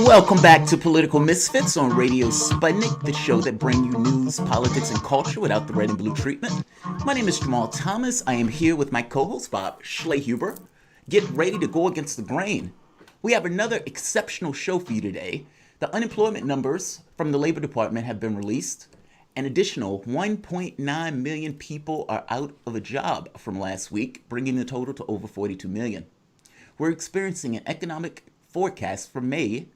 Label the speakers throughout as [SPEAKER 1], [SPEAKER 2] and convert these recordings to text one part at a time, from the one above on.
[SPEAKER 1] Welcome back to Political Misfits on Radio Sputnik, the show that brings you news, politics, and culture without the red and blue treatment. My name is Jamal Thomas. I am here with my co-host Bob Schlehuber. Get ready to go against the grain. We have another exceptional show for you today. The unemployment numbers from the Labor Department have been released. An additional 1.9 million people are out of a job from last week, bringing the total to over 42 million. We're experiencing an economic forecast for May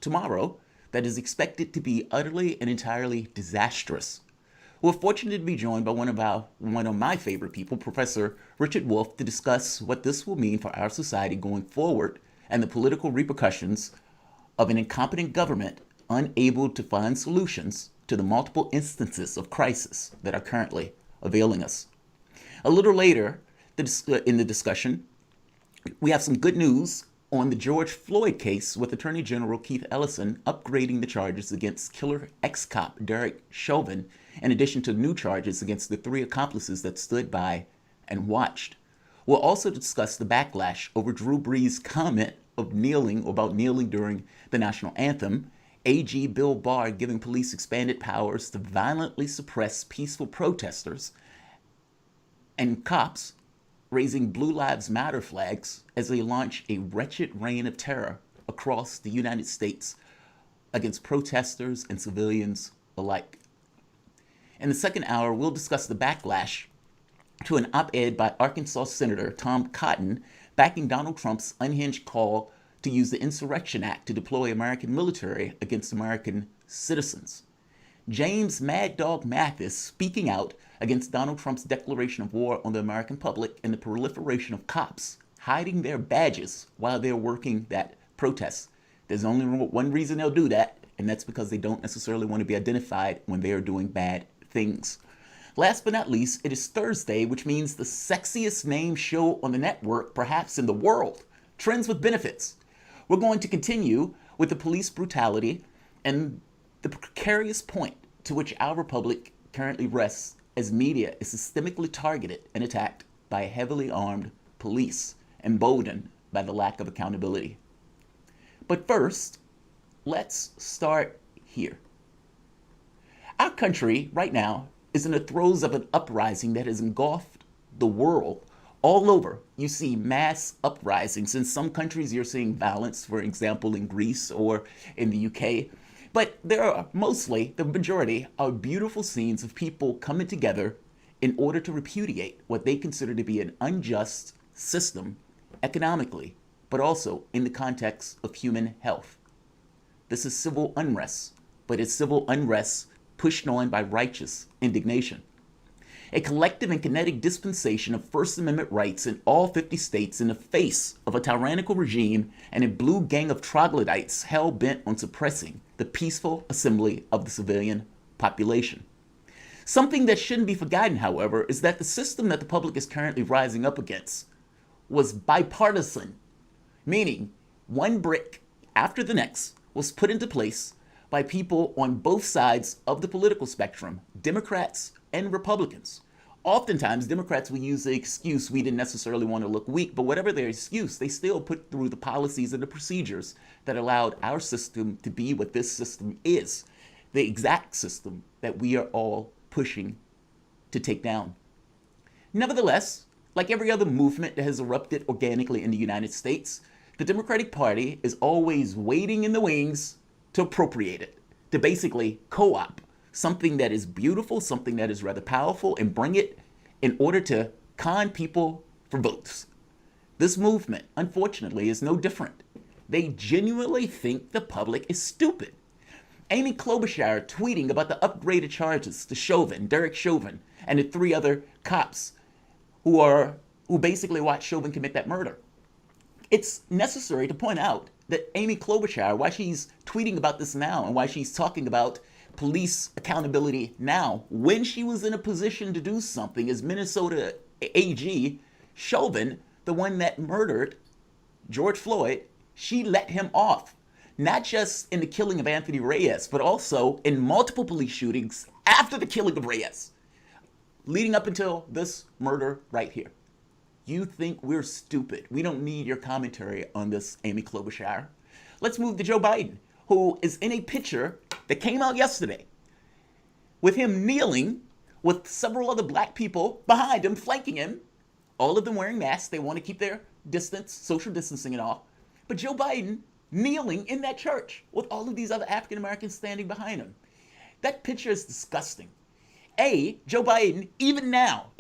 [SPEAKER 1] tomorrow that is expected to be utterly and entirely disastrous. We're fortunate to be joined by one of my favorite people, Professor Richard Wolff, to discuss what this will mean for our society going forward and the political repercussions of an incompetent government unable to find solutions to the multiple instances of crisis that are currently availing us. A little later in the discussion, we have some good news on the George Floyd case, with Attorney General Keith Ellison upgrading the charges against killer ex-cop Derek Chauvin, in addition to new charges against the 3 accomplices that stood by and watched. We'll also discuss the backlash over Drew Brees' comment about kneeling during the national anthem, AG Bill Barr giving police expanded powers to violently suppress peaceful protesters, and cops raising Blue Lives Matter flags as they launch a wretched reign of terror across the United States against protesters and civilians alike. In the second hour, we'll discuss the backlash to an op-ed by Arkansas Senator Tom Cotton backing Donald Trump's unhinged call to use the Insurrection Act to deploy American military against American citizens. James Mad Dog Mathis speaking out against Donald Trump's declaration of war on the American public and the proliferation of cops hiding their badges while they're working that protest. There's only one reason they'll do that, and that's because they don't necessarily want to be identified when they are doing bad things. Last but not least, it is Thursday, which means the sexiest named show on the network, perhaps in the world, Trends with Benefits. We're going to continue with the police brutality and the precarious point to which our republic currently rests as media is systemically targeted and attacked by heavily armed police, emboldened by the lack of accountability. But first, let's start here. Our country right now is in the throes of an uprising that has engulfed the world. All over, you see mass uprisings. In some countries, you're seeing violence, for example, in Greece or in the UK. But there are mostly, the majority, are beautiful scenes of people coming together in order to repudiate what they consider to be an unjust system economically, but also in the context of human health. This is civil unrest, but it's civil unrest pushed on by righteous indignation. A collective and kinetic dispensation of First Amendment rights in all 50 states in the face of a tyrannical regime and a blue gang of troglodytes hell-bent on suppressing the peaceful assembly of the civilian population. Something that shouldn't be forgotten, however, is that the system that the public is currently rising up against was bipartisan, meaning one brick after the next was put into place by people on both sides of the political spectrum, Democrats and Republicans. Oftentimes, Democrats will use the excuse we didn't necessarily want to look weak, but whatever their excuse, they still put through the policies and the procedures that allowed our system to be what this system is, the exact system that we are all pushing to take down. Nevertheless, like every other movement that has erupted organically in the United States, the Democratic Party is always waiting in the wings to appropriate it, to basically co-opt something that is beautiful, something that is rather powerful, and bring it in order to con people for votes. This movement, unfortunately, is no different. They genuinely think the public is stupid. Amy Klobuchar tweeting about the upgraded charges to Chauvin, Derek Chauvin, and the 3 other cops who basically watched Chauvin commit that murder. It's necessary to point out that Amy Klobuchar, why she's tweeting about this now and why she's talking about police accountability now, when she was in a position to do something as Minnesota AG, Chauvin, the one that murdered George Floyd, she let him off. Not just in the killing of Anthony Reyes, but also in multiple police shootings after the killing of Reyes, leading up until this murder right here. You think we're stupid. We don't need your commentary on this, Amy Klobuchar. Let's move to Joe Biden, who is in a picture that came out yesterday with him kneeling with several other black people behind him, flanking him, all of them wearing masks. They want to keep their distance, social distancing and all. But Joe Biden kneeling in that church with all of these other African Americans standing behind him. That picture is disgusting. Joe Biden, even now,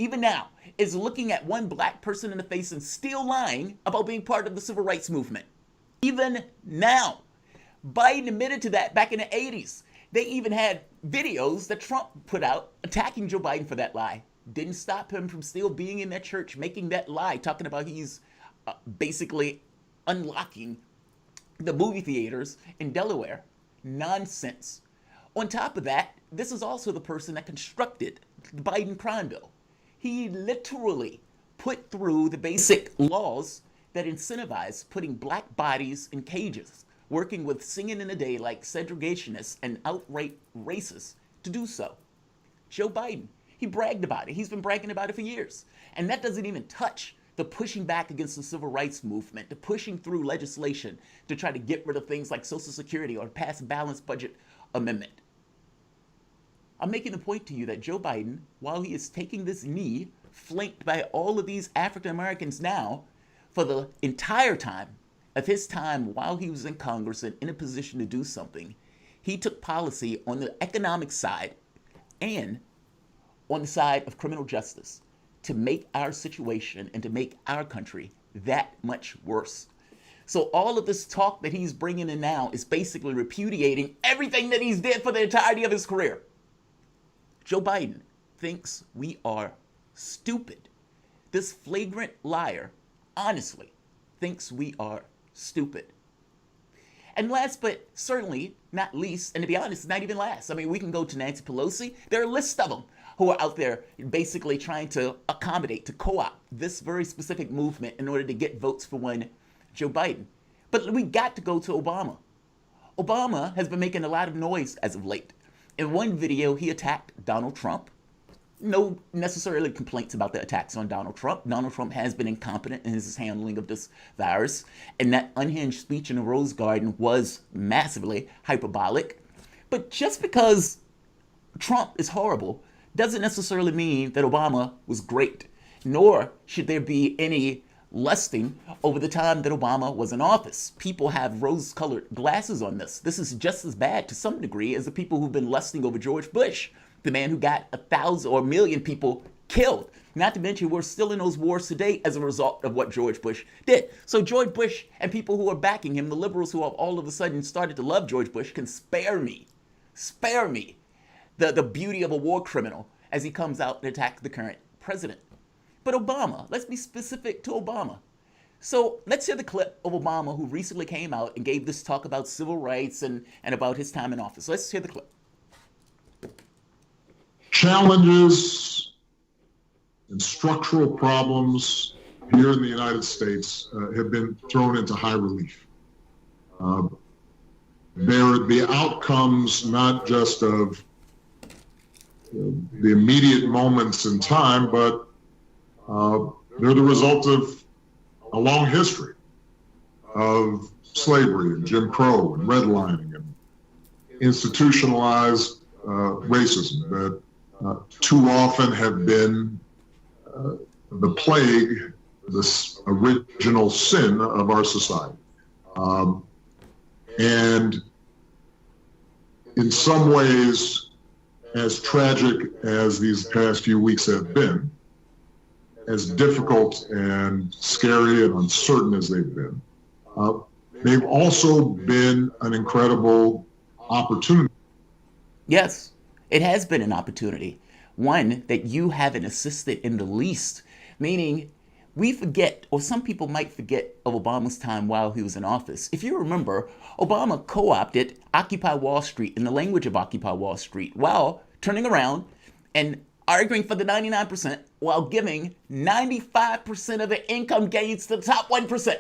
[SPEAKER 1] is looking at one black person in the face and still lying about being part of the civil rights movement. Even now. Biden admitted to that back in the 80s. They even had videos that Trump put out attacking Joe Biden for that lie. Didn't stop him from still being in that church, making that lie, talking about he's basically unlocking the movie theaters in Delaware. Nonsense. On top of that, this is also the person that constructed the Biden crime bill. He literally put through the basic laws that incentivize putting black bodies in cages, working with Singing in the Day like segregationists and outright racists to do so. Joe Biden, he bragged about it. He's been bragging about it for years. And that doesn't even touch the pushing back against the civil rights movement, the pushing through legislation to try to get rid of things like Social Security or pass a balanced budget amendment. I'm making the point to you that Joe Biden, while he is taking this knee, flanked by all of these African Americans now, for the entire time of his time while he was in Congress and in a position to do something, he took policy on the economic side and on the side of criminal justice to make our situation and to make our country that much worse. So all of this talk that he's bringing in now is basically repudiating everything that he's did for the entirety of his career. Joe Biden thinks we are stupid. This flagrant liar, honestly, thinks we are stupid. And last but certainly not least, and to be honest, not even last, I mean, we can go to Nancy Pelosi. There are lists of them who are out there basically trying to accommodate, to co-opt this very specific movement in order to get votes for one Joe Biden. But we got to go to Obama. Obama has been making a lot of noise as of late. In one video, he attacked Donald Trump. No necessarily complaints about the attacks on Donald Trump. Donald Trump has been incompetent in his handling of this virus. And that unhinged speech in the Rose Garden was massively hyperbolic. But just because Trump is horrible doesn't necessarily mean that Obama was great. Nor should there be any lusting over the time that Obama was in office. People have rose-colored glasses on this. This is just as bad to some degree as the people who've been lusting over George Bush, the man who got 1,000 or 1 million people killed. Not to mention we're still in those wars today as a result of what George Bush did. So George Bush and people who are backing him, the liberals who have all of a sudden started to love George Bush, can spare me the beauty of a war criminal as he comes out and attacks the current president. But Obama, let's be specific to Obama. So let's hear the clip of Obama, who recently came out and gave this talk about civil rights and about his time in office. Let's hear the clip.
[SPEAKER 2] Challenges and structural problems here in the United States have been thrown into high relief. They're the outcomes not just of the immediate moments in time, but they're the result of a long history of slavery and Jim Crow and redlining and institutionalized racism that too often have been the plague, this original sin of our society. And in some ways, as tragic as these past few weeks have been, as difficult and scary and uncertain as they've been, they've also been an incredible opportunity.
[SPEAKER 1] Yes, it has been an opportunity, one that you haven't assisted in the least, meaning we forget, or some people might forget, of Obama's time while he was in office. If you remember, Obama co-opted Occupy Wall Street in the language of Occupy Wall Street while turning around and arguing for the 99% while giving 95% of the income gains to the top 1%.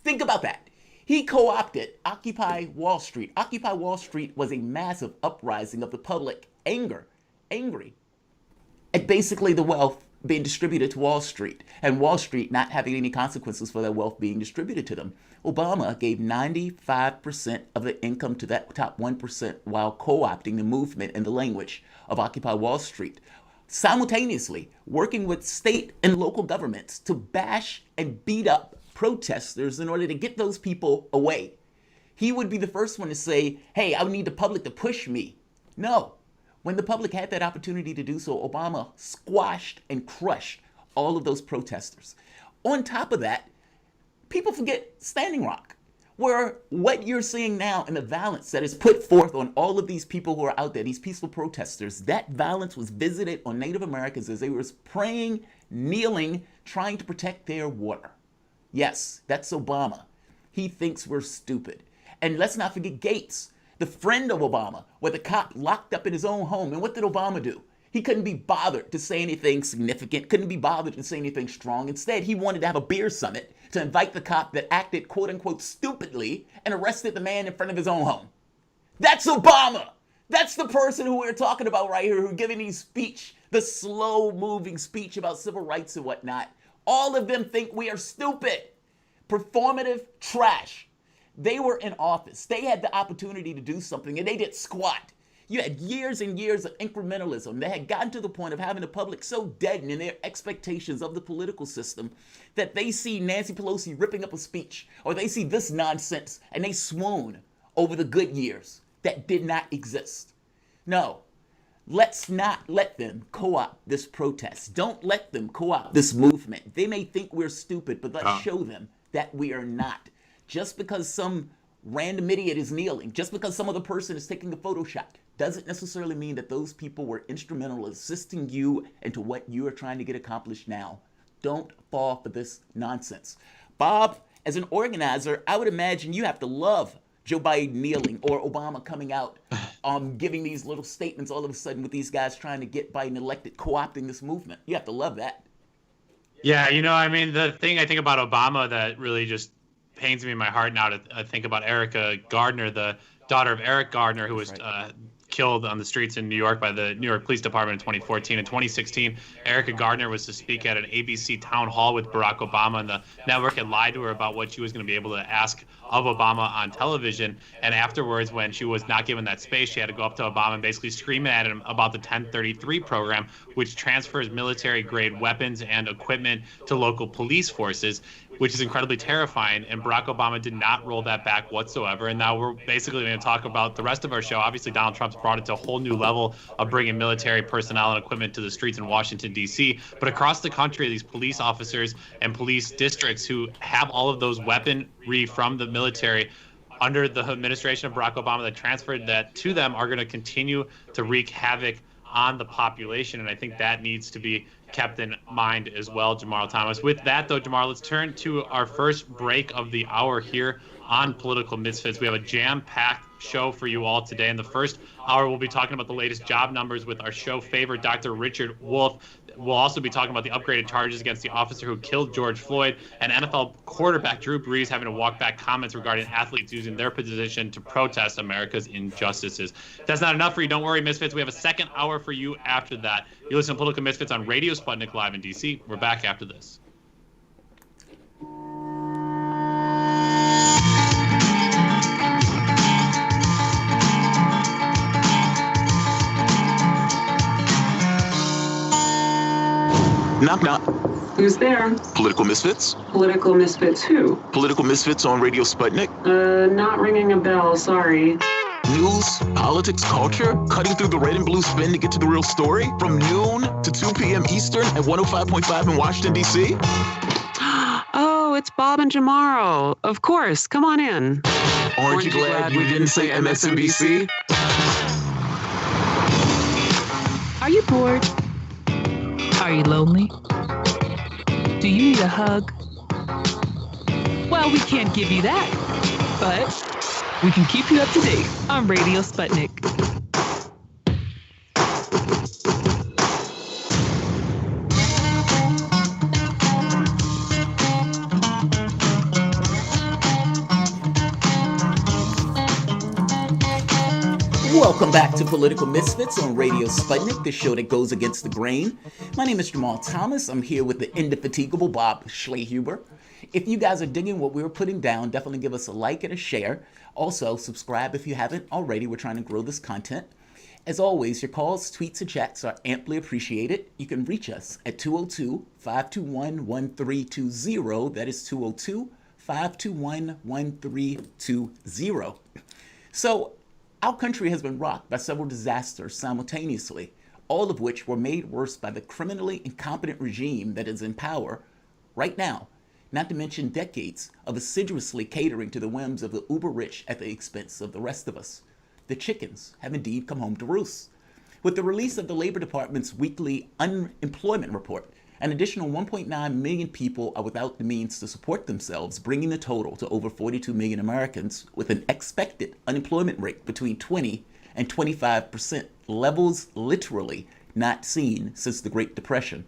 [SPEAKER 1] Think about that. He co-opted Occupy Wall Street. Occupy Wall Street was a massive uprising of the public angry at basically the wealth being distributed to Wall Street, and Wall Street not having any consequences for their wealth being distributed to them. Obama gave 95% of the income to that top 1% while co-opting the movement and the language of Occupy Wall Street, simultaneously working with state and local governments to bash and beat up protesters in order to get those people away. He would be the first one to say, hey, I need the public to push me. No. When the public had that opportunity to do so, Obama squashed and crushed all of those protesters. On top of that, people forget Standing Rock, where what you're seeing now and the violence that is put forth on all of these people who are out there, these peaceful protesters, that violence was visited on Native Americans as they were praying, kneeling, trying to protect their water. Yes, that's Obama. He thinks we're stupid. And let's not forget Gates, the friend of Obama, where the cop locked up in his own home. And what did Obama do? He couldn't be bothered to say anything significant, couldn't be bothered to say anything strong. Instead, he wanted to have a beer summit to invite the cop that acted, quote unquote, stupidly and arrested the man in front of his own home. That's Obama. That's the person who we're talking about right here, who's giving these speech, the slow moving speech about civil rights and whatnot. All of them think we are stupid. Performative trash. They were in office. They had the opportunity to do something and they did squat. You had years and years of incrementalism that had gotten to the point of having the public so deadened in their expectations of the political system that they see Nancy Pelosi ripping up a speech or they see this nonsense and they swoon over the good years that did not exist. No, let's not let them co-opt this protest. Don't let them co-opt this movement. They may think we're stupid, but let's show them that we are not. Just because some random idiot is kneeling, just because some other person is taking a photo shot, doesn't necessarily mean that those people were instrumental in assisting you into what you are trying to get accomplished now. Don't fall for this nonsense. Bob, as an organizer, I would imagine you have to love Joe Biden kneeling or Obama coming out giving these little statements all of a sudden with these guys trying to get Biden elected, co-opting this movement. You have to love that.
[SPEAKER 3] Yeah, the thing I think about Obama that really just pains me in my heart now to think about Erica Gardner, the daughter of Eric Gardner, who was killed on the streets in New York by the New York Police Department in 2014. In 2016, Erica Gardner was to speak at an ABC town hall with Barack Obama, and the network had lied to her about what she was going to be able to ask of Obama on television. And afterwards, when she was not given that space, she had to go up to Obama and basically scream at him about the 1033 program, which transfers military-grade weapons and equipment to local police forces, which is incredibly terrifying. And Barack Obama did not roll that back whatsoever. And now we're basically going to talk about the rest of our show. Obviously, Donald Trump's brought it to a whole new level of bringing military personnel and equipment to the streets in Washington, D.C. But across the country, these police officers and police districts who have all of those weaponry from the military under the administration of Barack Obama that transferred that to them are going to continue to wreak havoc on the population. And I think that needs to be kept in mind as well, Jamar Thomas. With that, though, Jamar, let's turn to our first break of the hour here on Political Misfits. We have a jam-packed show for you all today. In the first hour, we'll be talking about the latest job numbers with our show favorite, Dr. Richard Wolff. We'll also be talking about the upgraded charges against the officer who killed George Floyd, and NFL quarterback Drew Brees having to walk back comments regarding athletes using their position to protest America's injustices. If that's not enough for you, don't worry, Misfits. We have a second hour for you after that. You listen to Political Misfits on Radio Sputnik Live in D.C. We're back after this.
[SPEAKER 1] Knock, knock.
[SPEAKER 4] Who's there?
[SPEAKER 1] Political Misfits?
[SPEAKER 4] Political Misfits who?
[SPEAKER 1] Political Misfits on Radio Sputnik?
[SPEAKER 4] Not ringing a bell, sorry.
[SPEAKER 1] News, politics, culture, cutting through the red and blue spin to get to the real story? From noon to 2 p.m. Eastern at 105.5 in Washington, D.C.?
[SPEAKER 4] Oh, it's Bob and Jamaro. Of course, come on in.
[SPEAKER 1] Aren't you glad we didn't say MSNBC?
[SPEAKER 5] Are you bored? Are you lonely? Do you need a hug? Well, we can't give you that, but we can keep you up to date on Radio Sputnik.
[SPEAKER 1] Welcome back to Political Misfits on Radio Sputnik, the show that goes against the grain. My name is Jamal Thomas. I'm here with the indefatigable Bob Schlehuber. If you guys are digging what we're putting down, definitely give us a like and a share. Also, subscribe if you haven't already. We're trying to grow this content. As always, your calls, tweets, and chats are amply appreciated. You can reach us at 202-521-1320. That is 202-521-1320. So, our country has been rocked by several disasters simultaneously, all of which were made worse by the criminally incompetent regime that is in power right now, not to mention decades of assiduously catering to the whims of the uber-rich at the expense of the rest of us. The chickens have indeed come home to roost. With the release of the Labor Department's weekly unemployment report, an additional 1.9 million people are without the means to support themselves, bringing the total to over 42 million Americans with an expected unemployment rate between 20 and 25%, levels literally not seen since the Great Depression.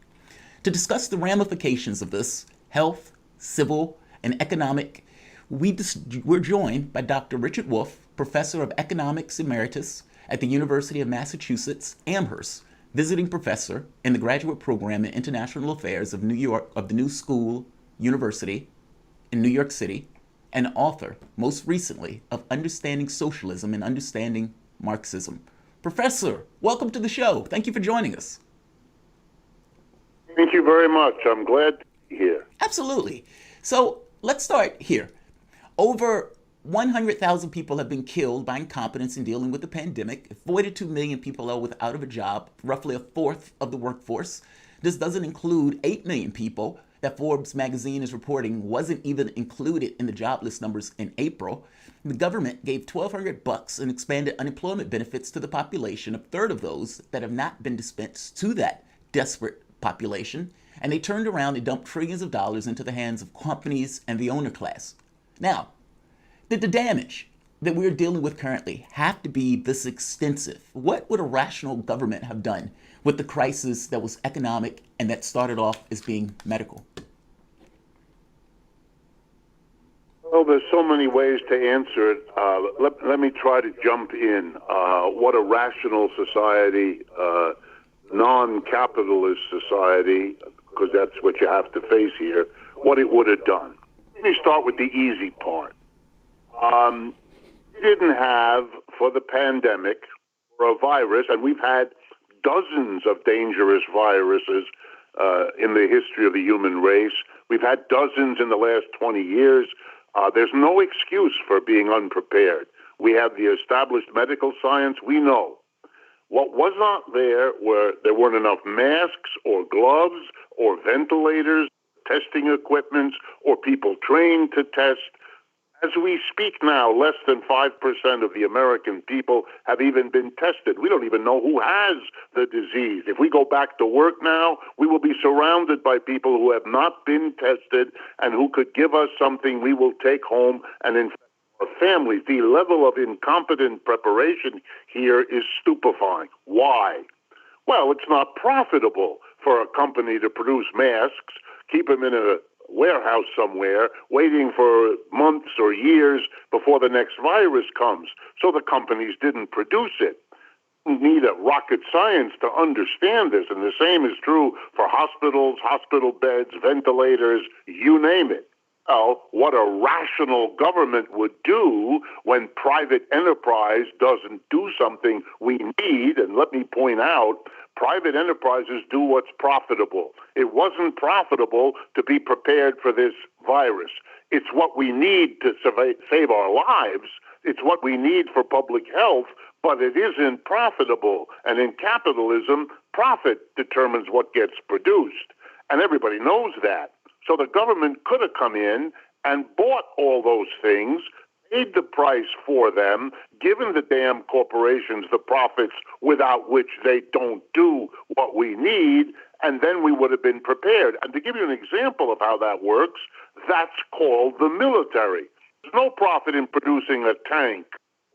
[SPEAKER 1] To discuss the ramifications of this, health, civil, and economic, we're joined by Dr. Richard Wolff, Professor of Economics Emeritus at the University of Massachusetts, Amherst, visiting professor in the graduate program in international affairs of the New School University in New York City, and author, most recently, of Understanding Socialism and Understanding Marxism. Professor, welcome to the show. Thank you for joining us.
[SPEAKER 6] Thank you very much. I'm glad to be here.
[SPEAKER 1] Absolutely. So let's start here. Over 100,000 people have been killed by incompetence in dealing with the pandemic. 42 million people are without a job, roughly a fourth of the workforce. This doesn't include 8 million people that Forbes magazine is reporting wasn't even included in the jobless numbers in April. The government gave $1,200 and expanded unemployment benefits to the population, a third of those that have not been dispensed to that desperate population. And they turned around and dumped trillions of dollars into the hands of companies and the owner class. Now, did the damage that we're dealing with currently have to be this extensive? What would a rational government have done with the crisis that was economic and that started off as being medical?
[SPEAKER 6] Well, there's so many ways to answer it. Let me try to jump in. What a rational society, non-capitalist society, because that's what you have to face here, what it would have done. Let me start with the easy part. We didn't have, for the pandemic, or a virus, and we've had dozens of dangerous viruses in the history of the human race. We've had dozens in the last 20 years. There's no excuse for being unprepared. We have the established medical science. We know. What was not there weren't enough masks or gloves or ventilators, testing equipment, or people trained to test. As we speak now, less than 5% of the American people have even been tested. We don't even know who has the disease. If we go back to work now, we will be surrounded by people who have not been tested and who could give us something we will take home and infect our families. The level of incompetent preparation here is stupefying. Why? Well, it's not profitable for a company to produce masks, keep them in a warehouse somewhere, waiting for months or years before the next virus comes. So the companies didn't produce it. You need a rocket science to understand this, and the same is true for hospitals, hospital beds, ventilators, you name it. Well, what a rational government would do when private enterprise doesn't do something we need, and let me point out, private enterprises do what's profitable. It wasn't profitable to be prepared for this virus. It's what we need to save our lives. It's what we need for public health, but it isn't profitable. And in capitalism, profit determines what gets produced. And everybody knows that. So the government could have come in and bought all those things, paid the price for them, given the damn corporations the profits without which they don't do what we need, and then we would have been prepared. And to give you an example of how that works, that's called the military. There's no profit in producing a tank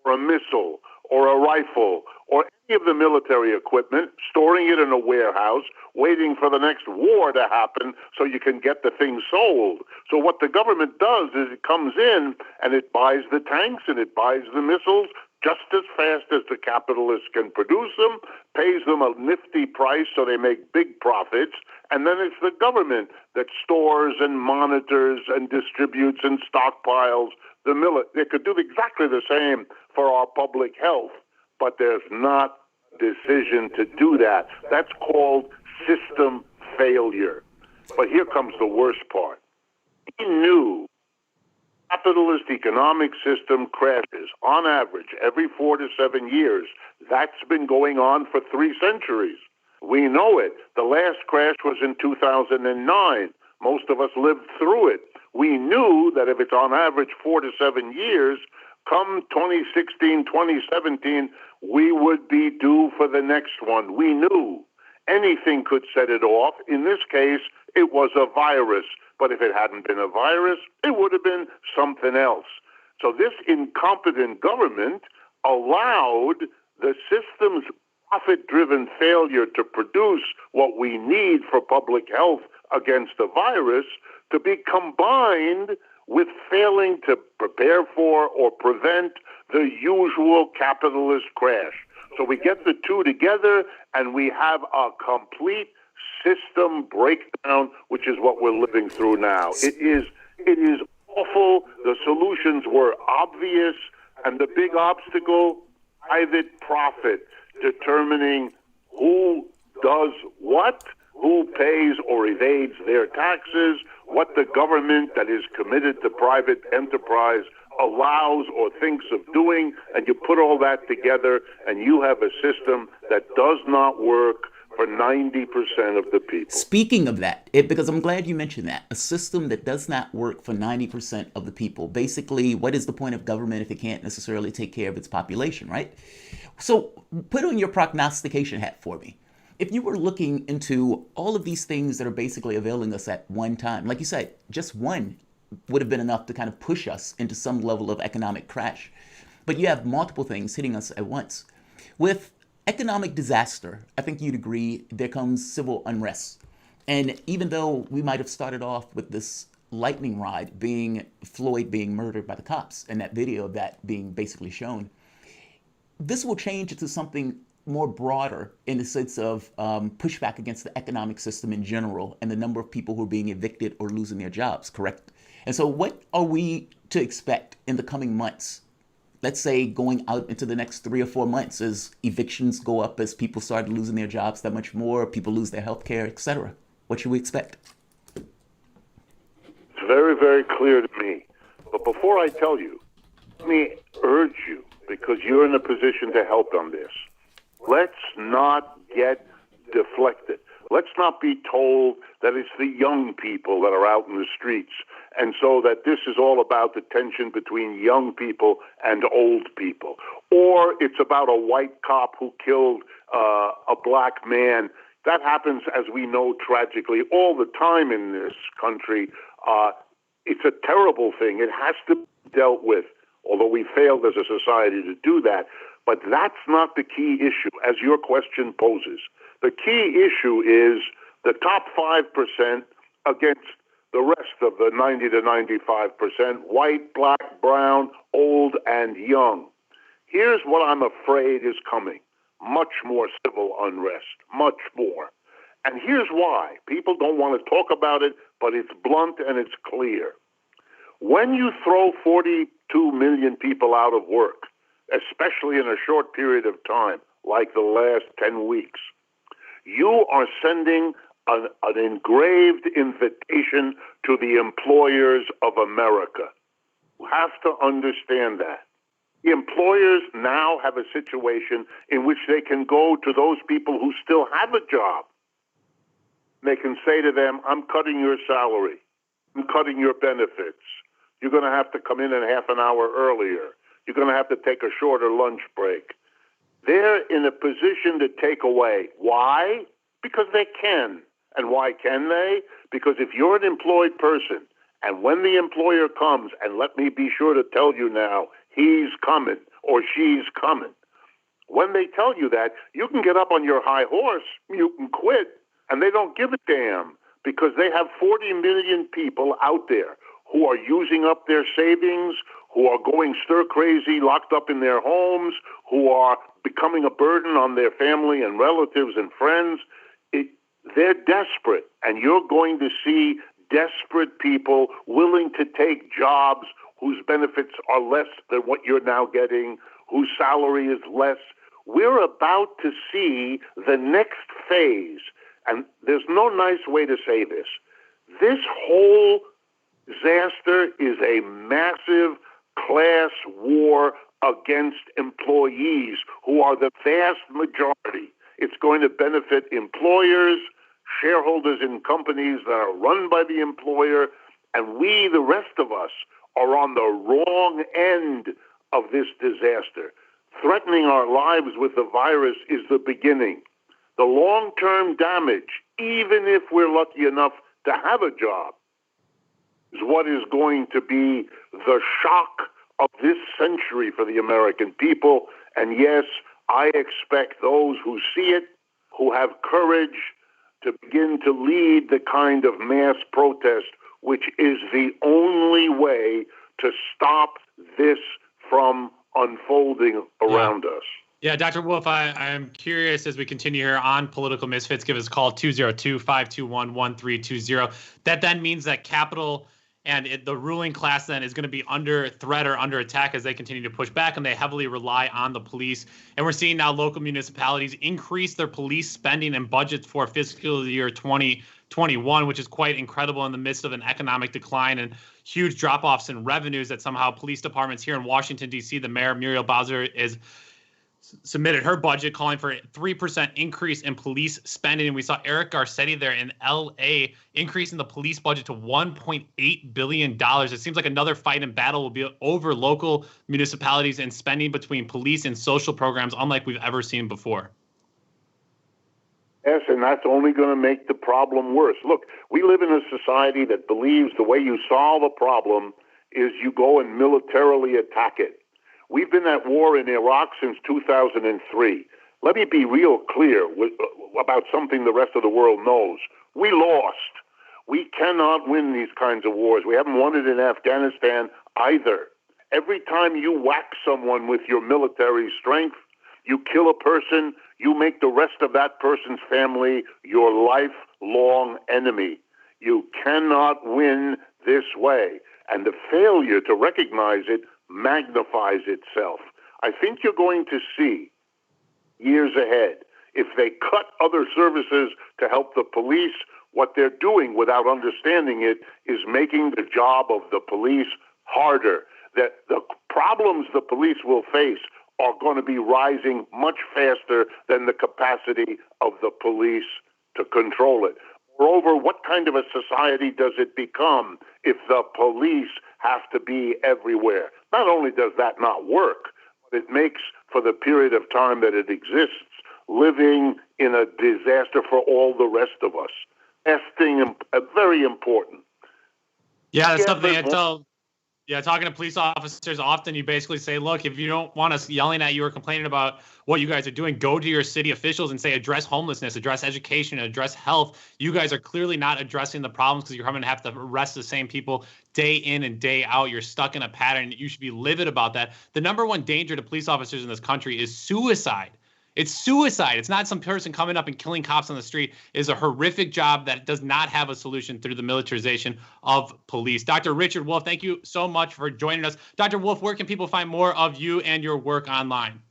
[SPEAKER 6] or a missile or a rifle or any of the military equipment, storing it in a warehouse, waiting for the next war to happen so you can get the thing sold. So what the government does is it comes in and it buys the tanks and it buys the missiles just as fast as the capitalists can produce them, pays them a nifty price so they make big profits, and then it's the government that stores and monitors and distributes and stockpiles the millet. They could do exactly the same for our public health, but there's not a decision to do that. That's called system failure. But here comes the worst part. He knew capitalist economic system crashes on average every 4 to 7 years. That's been going on for 3 centuries. We know it. The last crash was in 2009. Most of us lived through it. We knew that if it's on average 4 to 7 years, come 2016, 2017, we would be due for the next one. We knew anything could set it off. In this case, it was a virus. But if it hadn't been a virus, it would have been something else. So this incompetent government allowed the system's profit-driven failure to produce what we need for public health against the virus to be combined with failing to prepare for or prevent the usual capitalist crash. So we get the two together and we have a complete system breakdown, which is what we're living through now. It is awful. The solutions were obvious, and the big obstacle, private profit, determining who does what, who pays or evades their taxes, what the government that is committed to private enterprise allows or thinks of doing, and you put all that together, and you have a system that does not work for 90% of the people.
[SPEAKER 1] Speaking of that, because I'm glad you mentioned that, a system that does not work for 90% of the people. Basically, what is the point of government if it can't necessarily take care of its population, right? So put on your prognostication hat for me. If you were looking into all of these things that are basically availing us at one time, like you said, just one would have been enough to kind of push us into some level of economic crash. But you have multiple things hitting us at once. With economic disaster, I think you'd agree, there comes civil unrest. And even though we might have started off with this lightning rod being Floyd being murdered by the cops and that video of that being basically shown, this will change into something more broader in the sense of pushback against the economic system in general and the number of people who are being evicted or losing their jobs, correct? And so what are we to expect in the coming months? Let's say going out into the next 3 or 4 months as evictions go up, as people start losing their jobs that much more, people lose their health care, etc. What should we expect?
[SPEAKER 6] It's very, very clear to me. But before I tell you, let me urge you, because you're in a position to help on this. Let's not get deflected. Let's not be told that it's the young people that are out in the streets, and so that this is all about the tension between young people and old people. Or it's about a white cop who killed a black man. That happens, as we know, tragically all the time in this country. It's a terrible thing. It has to be dealt with, although we failed as a society to do that. But that's not the key issue, as your question poses. The key issue is the top 5% against the rest of the 90 to 95%, white, black, brown, old, and young. Here's what I'm afraid is coming. Much more civil unrest, much more. And here's why. People don't want to talk about it, but it's blunt and it's clear. When you throw 42 million people out of work, especially in a short period of time, like the last 10 weeks, you are sending an engraved invitation to the employers of America. You have to understand that. The employers now have a situation in which they can go to those people who still have a job. They can say to them, I'm cutting your salary. I'm cutting your benefits. You're going to have to come in half an hour earlier. You're going to have to take a shorter lunch break. They're in a position to take away. Why? Because they can. And why can they? Because if you're an employed person, and when the employer comes, and let me be sure to tell you now, he's coming or she's coming. When they tell you that, you can get up on your high horse, you can quit, and they don't give a damn because they have 40 million people out there who are using up their savings, who are going stir crazy, locked up in their homes, who are becoming a burden on their family and relatives and friends. They're desperate, and you're going to see desperate people willing to take jobs whose benefits are less than what you're now getting, whose salary is less. We're about to see the next phase, and there's no nice way to say this. This whole disaster is a massive class war against employees who are the vast majority. It's going to benefit employers, shareholders in companies that are run by the employer, and we, the rest of us, are on the wrong end of this disaster. Threatening our lives with the virus is the beginning. The long-term damage, even if we're lucky enough to have a job, is what is going to be the shock of this century for the American people. And yes, I expect those who see it, who have courage, to begin to lead the kind of mass protest which is the only way to stop this from unfolding around us.
[SPEAKER 3] Yeah, Dr. Wolff, I'm curious as we continue here on Political Misfits, give us a call 202-521-1320. That then means that capital and the ruling class then is going to be under threat or under attack as they continue to push back, and they heavily rely on the police. And we're seeing now local municipalities increase their police spending and budgets for fiscal year 2021, which is quite incredible in the midst of an economic decline and huge drop-offs in revenues that somehow police departments here in Washington, D.C., the mayor, Muriel Bowser, is submitted her budget calling for a 3% increase in police spending. And we saw Eric Garcetti there in L.A. increasing the police budget to $1.8 billion. It seems like another fight and battle will be over local municipalities and spending between police and social programs unlike we've ever seen before.
[SPEAKER 6] Yes, and that's only going to make the problem worse. Look, we live in a society that believes the way you solve a problem is you go and militarily attack it. We've been at war in Iraq since 2003. Let me be real clear about something the rest of the world knows. We lost. We cannot win these kinds of wars. We haven't won it in Afghanistan either. Every time you whack someone with your military strength, you kill a person, you make the rest of that person's family your lifelong enemy. You cannot win this way. And the failure to recognize it magnifies itself. I think you're going to see years ahead, if they cut other services to help the police, what they're doing without understanding it is making the job of the police harder. That the problems the police will face are going to be rising much faster than the capacity of the police to control it. Moreover, what kind of a society does it become if the police have to be everywhere? Not only does that not work, but it makes, for the period of time that it exists, living in a disaster for all the rest of us. Testing, very important.
[SPEAKER 3] Yeah, that's something I tell. Yeah, talking to police officers, often you basically say, look, if you don't want us yelling at you or complaining about what you guys are doing, go to your city officials and say, address homelessness, address education, address health. You guys are clearly not addressing the problems because you're going to have to arrest the same people day in and day out. You're stuck in a pattern. You should be livid about that. The number one danger to police officers in this country is suicide. It's suicide. It's not some person coming up and killing cops on the street. It is a horrific job that does not have a solution through the militarization of police. Dr. Richard Wolff, thank you so much for joining us. Dr. Wolff, where can people find more of you and your work online?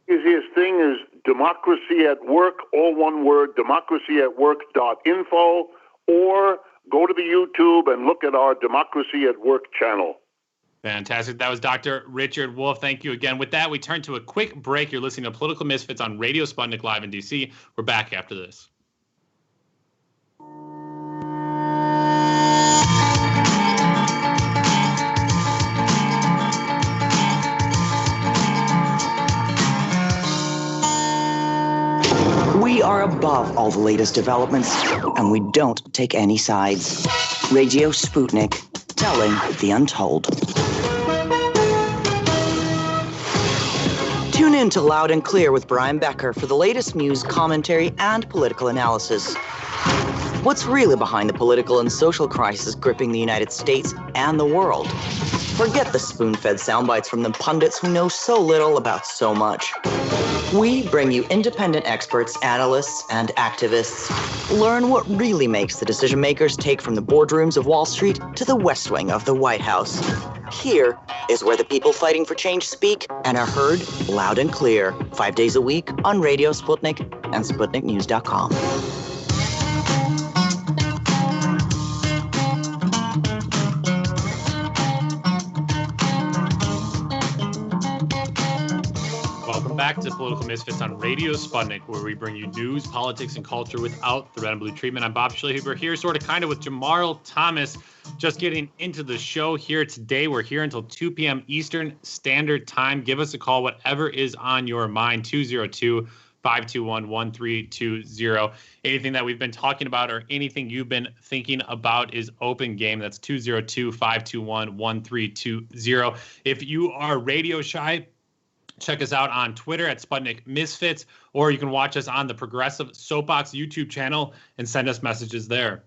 [SPEAKER 6] Easiest thing is Democracy at Work, all one word, democracyatwork.info, or go to the YouTube and look at our Democracy at Work channel.
[SPEAKER 3] Fantastic. That was Dr. Richard Wolff. Thank you again. With that, we turn to a quick break. You're listening to Political Misfits on Radio Sputnik Live in D.C. We're back after this.
[SPEAKER 7] We are above all the latest developments, and we don't take any sides. Radio Sputnik, telling the untold. Tune in to Loud and Clear with Brian Becker for the latest news, commentary, and political analysis. What's really behind the political and social crisis gripping the United States and the world? Forget the spoon-fed sound bites from the pundits who know so little about so much. We bring you independent experts, analysts, and activists. Learn what really makes the decision makers take from the boardrooms of Wall Street to the West Wing of the White House. Here is where the people fighting for change speak and are heard loud and clear, 5 days a week on Radio Sputnik and SputnikNews.com.
[SPEAKER 3] Welcome back to Political Misfits on Radio Sputnik, where we bring you news, politics, and culture without the red and blue treatment. I'm Bob Schlehuber here, sort of kind of with Jamarl Thomas, just getting into the show here today. We're here until 2 p.m. Eastern Standard Time. Give us a call, whatever is on your mind, 202-521-1320. Anything that we've been talking about or anything you've been thinking about is open game. That's 202-521-1320. If you are radio shy, check us out on Twitter at Sputnik Misfits, or you can watch us on the Progressive Soapbox YouTube channel and send us messages there.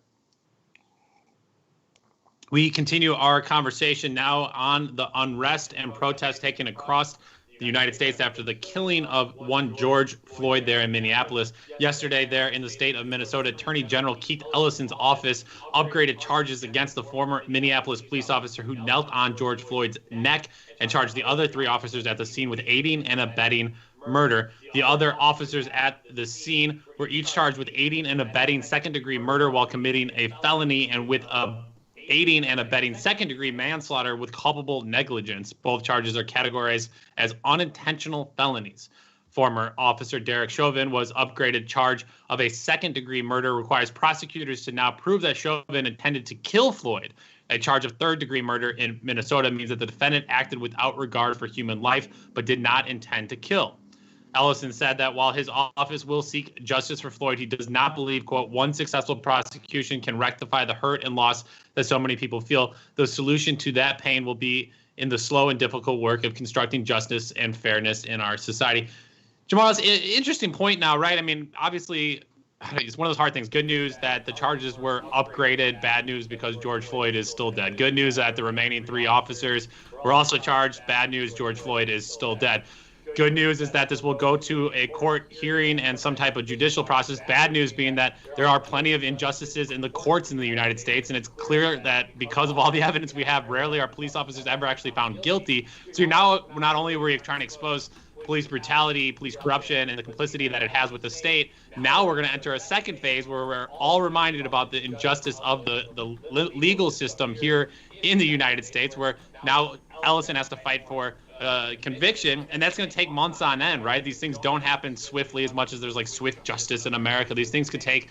[SPEAKER 3] We continue our conversation now on the unrest and protests taken across the United States after the killing of one George Floyd there in Minneapolis. Yesterday there in the state of Minnesota, Attorney General Keith Ellison's office upgraded charges against the former Minneapolis police officer who knelt on George Floyd's neck and charged the other 3 officers at the scene with aiding and abetting murder. The other officers at the scene were each charged with aiding and abetting second-degree murder while committing a felony and with aiding and abetting second-degree manslaughter with culpable negligence. Both charges are categorized as unintentional felonies. Former Officer Derek Chauvin was upgraded. Charge of a second-degree murder requires prosecutors to now prove that Chauvin intended to kill Floyd. A charge of third-degree murder in Minnesota means that the defendant acted without regard for human life but did not intend to kill. Ellison said that while his office will seek justice for Floyd, he does not believe, quote, one successful prosecution can rectify the hurt and loss that so many people feel. The solution to that pain will be in the slow and difficult work of constructing justice and fairness in our society. Jamal, it's an interesting point now, right? I mean, obviously, it's one of those hard things. Good news that the charges were upgraded. Bad news because George Floyd is still dead. Good news that the remaining 3 officers were also charged. Bad news, George Floyd is still dead. Good news is that this will go to a court hearing and some type of judicial process. Bad news being that there are plenty of injustices in the courts in the United States, and it's clear that because of all the evidence we have, rarely are police officers ever actually found guilty. So now, not only were you trying to expose police brutality, police corruption, and the complicity that it has with the state, now we're going to enter a second phase where we're all reminded about the injustice of the legal system here in the United States, where now Ellison has to fight for conviction, and that's going to take months on end, right? These things don't happen swiftly as much as there's like swift justice in America. These things could take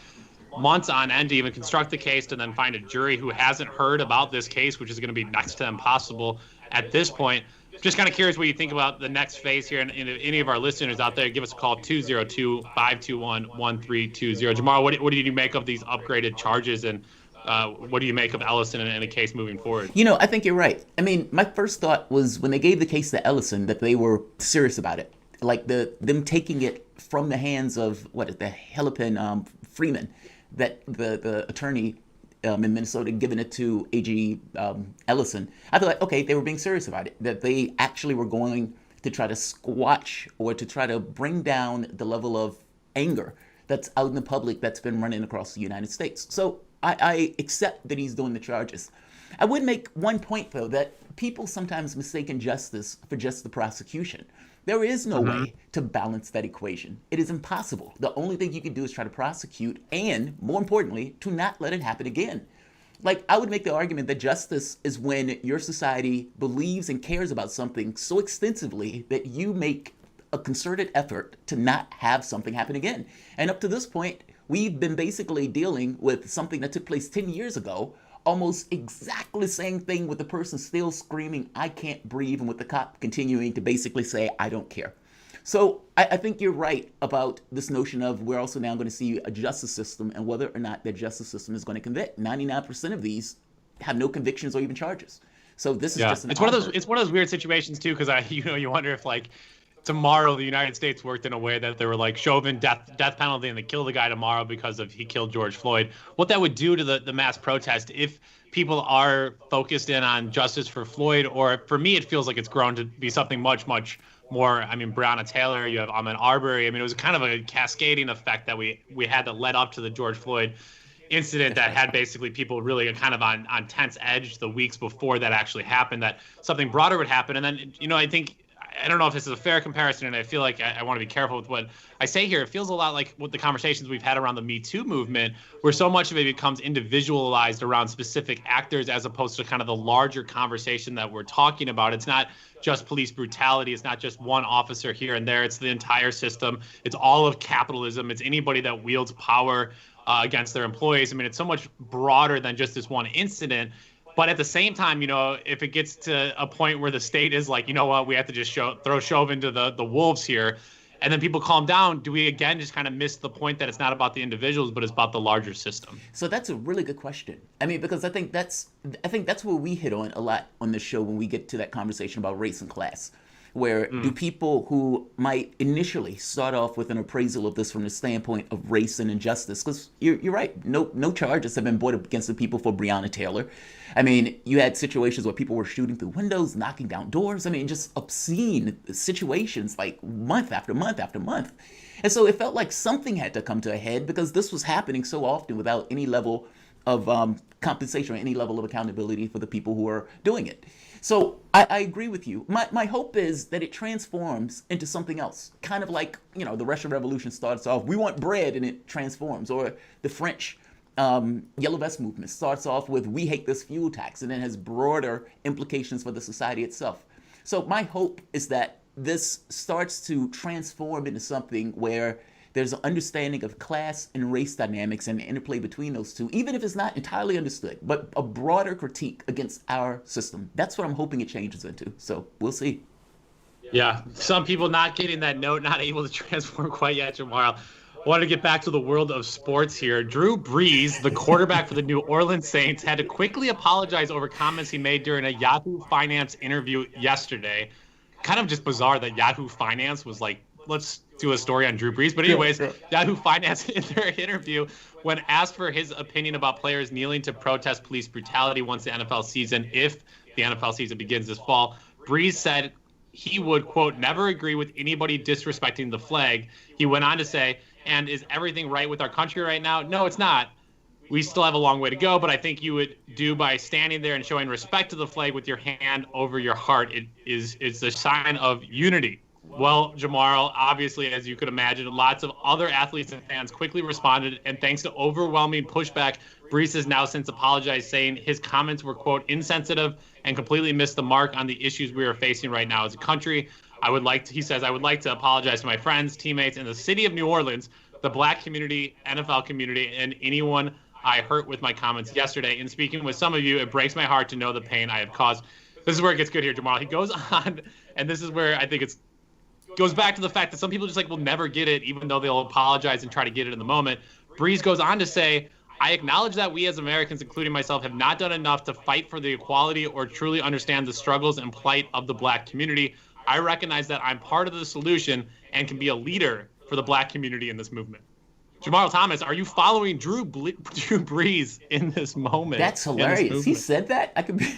[SPEAKER 3] months on end to even construct the case, to then find a jury who hasn't heard about this case, which is going to be next to impossible at this point. Just kind of curious what you think about the next phase here, and any of our listeners out there, give us a call, 202-521-1320. Jamal, what do you make of these upgraded charges, and what do you make of Ellison and the case moving forward?
[SPEAKER 1] You know, I think you're right. I mean, my first thought was when they gave the case to Ellison that they were serious about it. Like them taking it from the hands of, the Hennepin Freeman, that the attorney in Minnesota, giving it to AG Ellison. I thought, okay, they were being serious about it, that they actually were going to try to squash or to try to bring down the level of anger that's out in the public that's been running across the United States. So I accept that he's doing the charges. I would make one point, though, that people sometimes mistake injustice for just the prosecution. There is no way to balance that equation. It is impossible. The only thing you can do is try to prosecute and, more importantly, to not let it happen again. Like, I would make the argument that justice is when your society believes and cares about something so extensively that you make a concerted effort to not have something happen again. And up to this point, we've been basically dealing with something that took place 10 years ago, almost exactly the same thing, with the person still screaming, "I can't breathe," and with the cop continuing to basically say, "I don't care." So I think you're right about this notion of we're also now going to see a justice system, and whether or not that justice system is going to convict. 99% of these have no convictions or even charges. So this is just an
[SPEAKER 3] it's one of those weird situations too, because you wonder if, like, tomorrow the United States worked in a way that they were like Chauvin death penalty and they kill the guy tomorrow because of he killed George Floyd. What that would do to the mass protest if people are focused in on justice for Floyd, or for me, it feels like it's grown to be something much, much more. I mean, Breonna Taylor, you have Ahmaud Arbery. I mean, it was kind of a cascading effect that we had that led up to the George Floyd incident that had basically people really kind of on tense edge the weeks before that actually happened, that something broader would happen. And then, I think, I don't know if this is a fair comparison, and I feel like I want to be careful with what I say here. It feels a lot like what the conversations we've had around the Me Too movement, where so much of it becomes individualized around specific actors as opposed to kind of the larger conversation that we're talking about. It's not just police brutality. It's not just one officer here and there. It's the entire system. It's all of capitalism. It's anybody that wields power against their employees. I mean, it's so much broader than just this one incident. But at the same time, if it gets to a point where the state is like, you know what, we have to just throw Chauvin to the wolves here, and then people calm down, do we again just kind of miss the point that it's not about the individuals, but it's about the larger system?
[SPEAKER 1] So that's a really good question. I mean, because I think that's where we hit on a lot on the show when we get to that conversation about race and class. Where do people who might initially start off with an appraisal of this from the standpoint of race and injustice, because you're right, no charges have been brought up against the people for Breonna Taylor. I mean, you had situations where people were shooting through windows, knocking down doors. I mean, just obscene situations like month after month after month. And so it felt like something had to come to a head because this was happening so often without any level of compensation or any level of accountability for the people who are doing it. So I agree with you. My hope is that it transforms into something else. Kind of like, the Russian Revolution starts off, we want bread, and it transforms. Or the French Yellow Vest movement starts off with, we hate this fuel tax, and then has broader implications for the society itself. So my hope is that this starts to transform into something where there's an understanding of class and race dynamics and the interplay between those two, even if it's not entirely understood, but a broader critique against our system. That's what I'm hoping it changes into. So we'll see.
[SPEAKER 3] Yeah, some people not getting that note, not able to transform quite yet, Jamar. I wanted to get back to the world of sports here. Drew Brees, the quarterback for the New Orleans Saints, had to quickly apologize over comments he made during a Yahoo Finance interview yesterday. Kind of just bizarre that Yahoo Finance was like, let's do a story on Drew Brees. But anyways, Yahoo Finance in their interview, when asked for his opinion about players kneeling to protest police brutality once the NFL season, if the NFL season begins this fall, Brees said he would, quote, never agree with anybody disrespecting the flag. He went on to say, and is everything right with our country right now? No, it's not. We still have a long way to go, but I think you would do by standing there and showing respect to the flag with your hand over your heart. It's a sign of unity. Well, Jamar, obviously, as you could imagine, lots of other athletes and fans quickly responded, and thanks to overwhelming pushback, Brees has now since apologized, saying his comments were, quote, insensitive and completely missed the mark on the issues we are facing right now as a country. He says, I would like to apologize to my friends, teammates, and the city of New Orleans, the Black community, NFL community, and anyone I hurt with my comments yesterday. In speaking with some of you, it breaks my heart to know the pain I have caused. This is where it gets good here, Jamal. He goes on, and this is where I think goes back to the fact that some people just will never get it, even though they'll apologize and try to get it in the moment. Brees goes on to say, I acknowledge that we as Americans, including myself, have not done enough to fight for the equality or truly understand the struggles and plight of the Black community. I recognize that I'm part of the solution and can be a leader for the Black community in this movement. Jamal Thomas, are you following Drew Brees in this moment?
[SPEAKER 1] That's hilarious. He said that? I could be.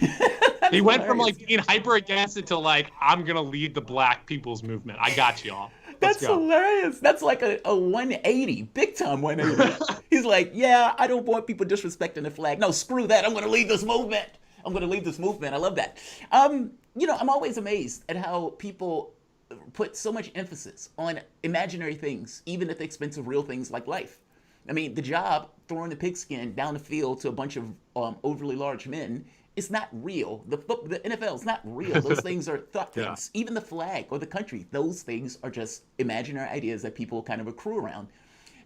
[SPEAKER 3] He went from being hyper against it to I'm going to lead the Black people's movement. I got y'all.
[SPEAKER 1] That's hilarious. That's like a 180, big time 180. He's like, yeah, I don't want people disrespecting the flag. No, screw that. I'm going to lead this movement. I love that. I'm always amazed at how people put so much emphasis on imaginary things, even at the expense of real things like life. I mean, the job, throwing the pigskin down the field to a bunch of overly large men, it's not real. The NFL is not real. Those things are thought things. Yeah. Even the flag or the country, those things are just imaginary ideas that people kind of accrue around.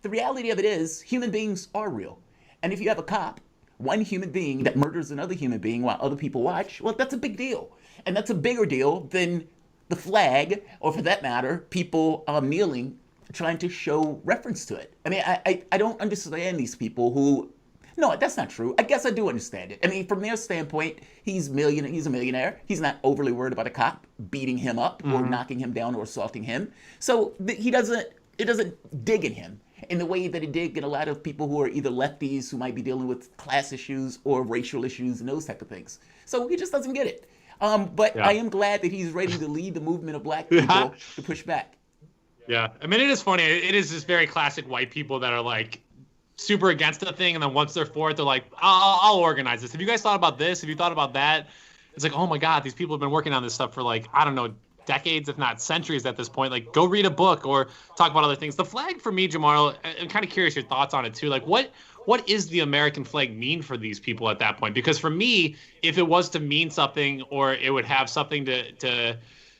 [SPEAKER 1] The reality of it is human beings are real. And if you have a cop, one human being that murders another human being while other people watch, well, that's a big deal. And that's a bigger deal than the flag, or for that matter, people kneeling, trying to show reference to it. I mean, I don't understand these people who No, that's not true. I guess I do understand it. I mean, from their standpoint, he's a millionaire. He's not overly worried about a cop beating him up or knocking him down or assaulting him. So it doesn't dig in him in the way that it dig in a lot of people who are either lefties who might be dealing with class issues or racial issues and those type of things. So he just doesn't get it. But I am glad that he's ready to lead the movement of black people to push back.
[SPEAKER 3] Yeah. I mean, it is funny. It is just very classic white people that are like, super against the thing, and then once they're for it, they're like, I'll organize this. Have you guys thought about this? Have you thought about that? It's like, oh my God, these people have been working on this stuff for like, I don't know, decades, if not centuries at this point. Like, go read a book or talk about other things. The flag for me, Jamar, I'm kind of curious your thoughts on it too. Like, what is the American flag mean for these people at that point? Because for me, if it was to mean something or it would have something to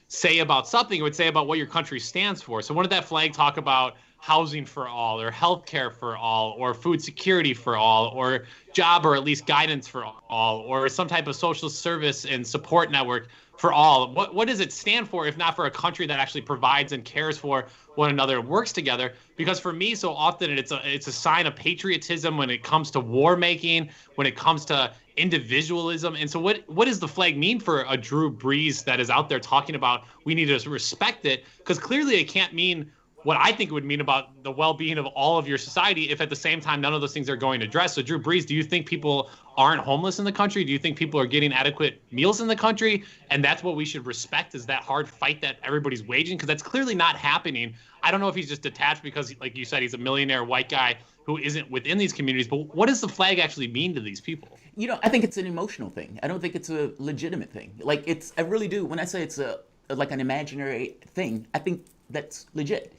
[SPEAKER 3] say about something, it would say about what your country stands for. So wouldn't that flag talk about housing for all, or healthcare for all, or food security for all, or job or at least guidance for all, or some type of social service and support network for all? What does it stand for if not for a country that actually provides and cares for one another and works together? Because for me, so often it's a sign of patriotism when it comes to war making, when it comes to individualism. And so what does the flag mean for a Drew Brees that is out there talking about we need to respect it? Because clearly it can't mean what I think it would mean about the well-being of all of your society if at the same time none of those things are going addressed. So Drew Brees, do you think people aren't homeless in the country? Do you think people are getting adequate meals in the country? And that's what we should respect, is that hard fight that everybody's waging? Because that's clearly not happening. I don't know if he's just detached because, like you said, he's a millionaire white guy who isn't within these communities. But what does the flag actually mean to these people?
[SPEAKER 1] You know, I think it's an emotional thing. I don't think it's a legitimate thing. Like, I really do. When I say it's like an imaginary thing, I think that's legit.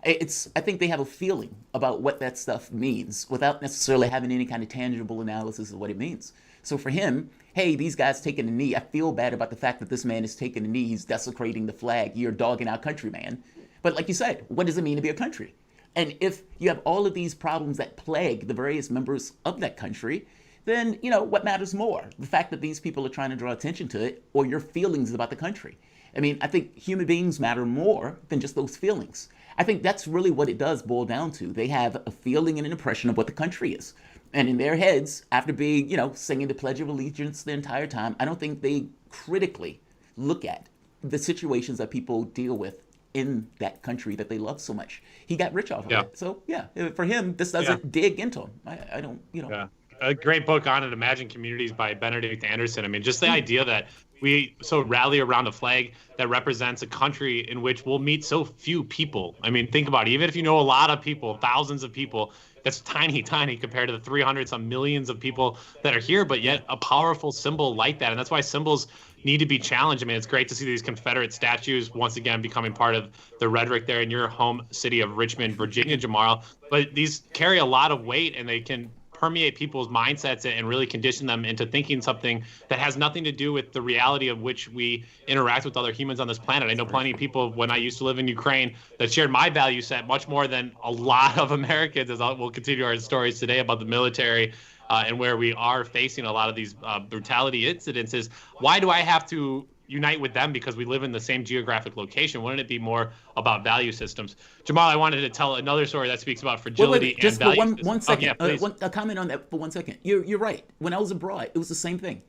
[SPEAKER 1] I think they have a feeling about what that stuff means without necessarily having any kind of tangible analysis of what it means. So for him, hey, these guys taking a knee. I feel bad about the fact that this man is taking a knee. He's desecrating the flag. You're dogging our country, man. But like you said, what does it mean to be a country? And if you have all of these problems that plague the various members of that country, then, you know, what matters more? The fact that these people are trying to draw attention to it, or your feelings about the country? I mean, I think human beings matter more than just those feelings. I think that's really what it does boil down to. They have a feeling and an impression of what the country is. And in their heads, after being, you know, singing the Pledge of Allegiance the entire time, I don't think they critically look at the situations that people deal with in that country that they love so much. He got rich off of it. So, yeah, for him, this doesn't dig into him. I don't, you know.
[SPEAKER 3] Yeah. A great book on it, Imagine Communities by Benedict Anderson. I mean, just the idea that we so rally around a flag that represents a country in which we'll meet so few people. I mean, think about it. Even if you know a lot of people, thousands of people, that's tiny compared to the 300 some millions of people that are here, but yet a powerful symbol like that. And that's why symbols need to be challenged. I mean, it's great to see these Confederate statues once again becoming part of the rhetoric there in your home city of Richmond, Virginia, Jamal. But these carry a lot of weight, and they can permeate people's mindsets and really condition them into thinking something that has nothing to do with the reality of which we interact with other humans on this planet. I know plenty of people when I used to live in Ukraine that shared my value set much more than a lot of Americans, as we'll continue our stories today about the military and where we are facing a lot of these brutality incidences. Why do I have to unite with them because we live in the same geographic location? Wouldn't it be more about value systems? Jamal, I wanted to tell another story that speaks about fragility and
[SPEAKER 1] just
[SPEAKER 3] value.
[SPEAKER 1] Just for one second,
[SPEAKER 3] a
[SPEAKER 1] comment on that for 1 second. You're right. When I was abroad, it was the same thing.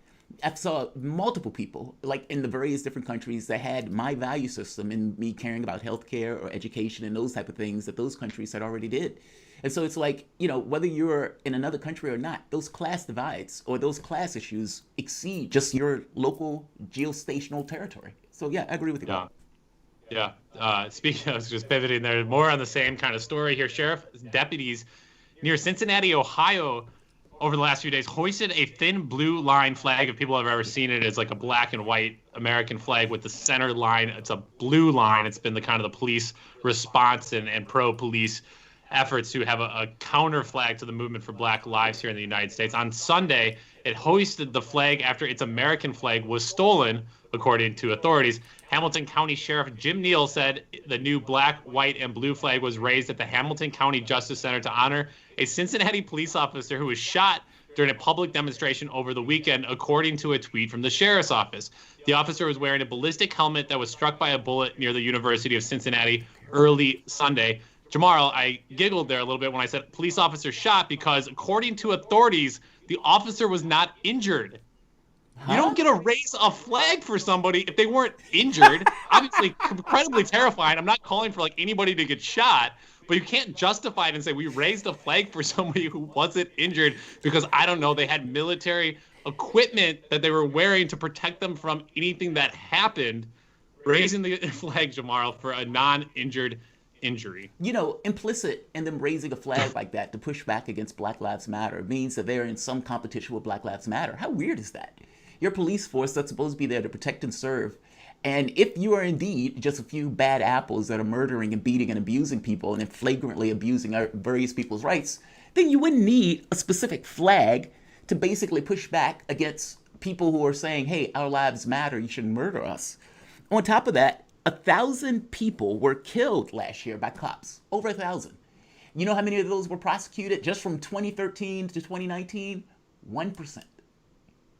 [SPEAKER 1] I saw multiple people, like in the various different countries, that had my value system and me caring about healthcare or education and those type of things that those countries had already did. And so it's like, you know, whether you're in another country or not, those class divides or those class issues exceed just your local geostational territory. So, yeah, I agree with you.
[SPEAKER 3] Yeah. Speaking of, just pivoting there, more on the same kind of story here. Sheriff deputies near Cincinnati, Ohio, over the last few days, hoisted a thin blue line flag. If people have ever seen it, it's like a black and white American flag with the center line. It's a blue line. It's been the kind of the police response and pro-police efforts to have a counter flag to the movement for Black lives here in the United States. On Sunday, it hoisted the flag after its American flag was stolen, according to authorities. Hamilton County Sheriff Jim Neal said the new black, white, and blue flag was raised at the Hamilton County Justice Center to honor a Cincinnati police officer who was shot during a public demonstration over the weekend, according to a tweet from the sheriff's office. The officer was wearing a ballistic helmet that was struck by a bullet near the University of Cincinnati early Sunday. Jamar, I giggled there a little bit when I said police officer shot because according to authorities, the officer was not injured. Huh? You don't get to raise a flag for somebody if they weren't injured. Obviously, incredibly terrifying. I'm not calling for like anybody to get shot, but you can't justify it and say we raised a flag for somebody who wasn't injured because, I don't know, they had military equipment that they were wearing to protect them from anything that happened. Raising the flag, Jamar, for a non-injured injury.
[SPEAKER 1] You know, implicit in them raising a flag like that to push back against Black Lives Matter means that they're in some competition with Black Lives Matter. How weird is that? Your police force that's supposed to be there to protect and serve. And if you are indeed just a few bad apples that are murdering and beating and abusing people and then flagrantly abusing various people's rights, then you wouldn't need a specific flag to basically push back against people who are saying, hey, our lives matter, you shouldn't murder us. On top of that, 1,000 people were killed last year by cops. Over 1,000. You know how many of those were prosecuted just from 2013 to 2019? 1%.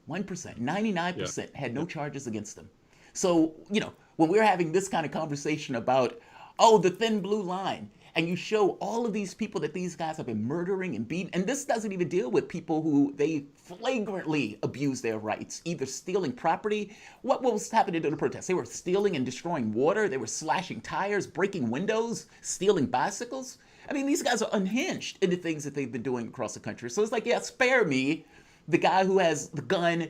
[SPEAKER 1] 1%. 99% had no charges against them. So, you know, when we're having this kind of conversation about, oh, the thin blue line, and you show all of these people that these guys have been murdering and beating, and this doesn't even deal with people who they flagrantly abuse their rights, either stealing property. What was happening to the protests? They were stealing and destroying water. They were slashing tires, breaking windows, stealing bicycles. I mean, these guys are unhinged in the things that they've been doing across the country. So it's like, yeah, spare me the guy who has the gun,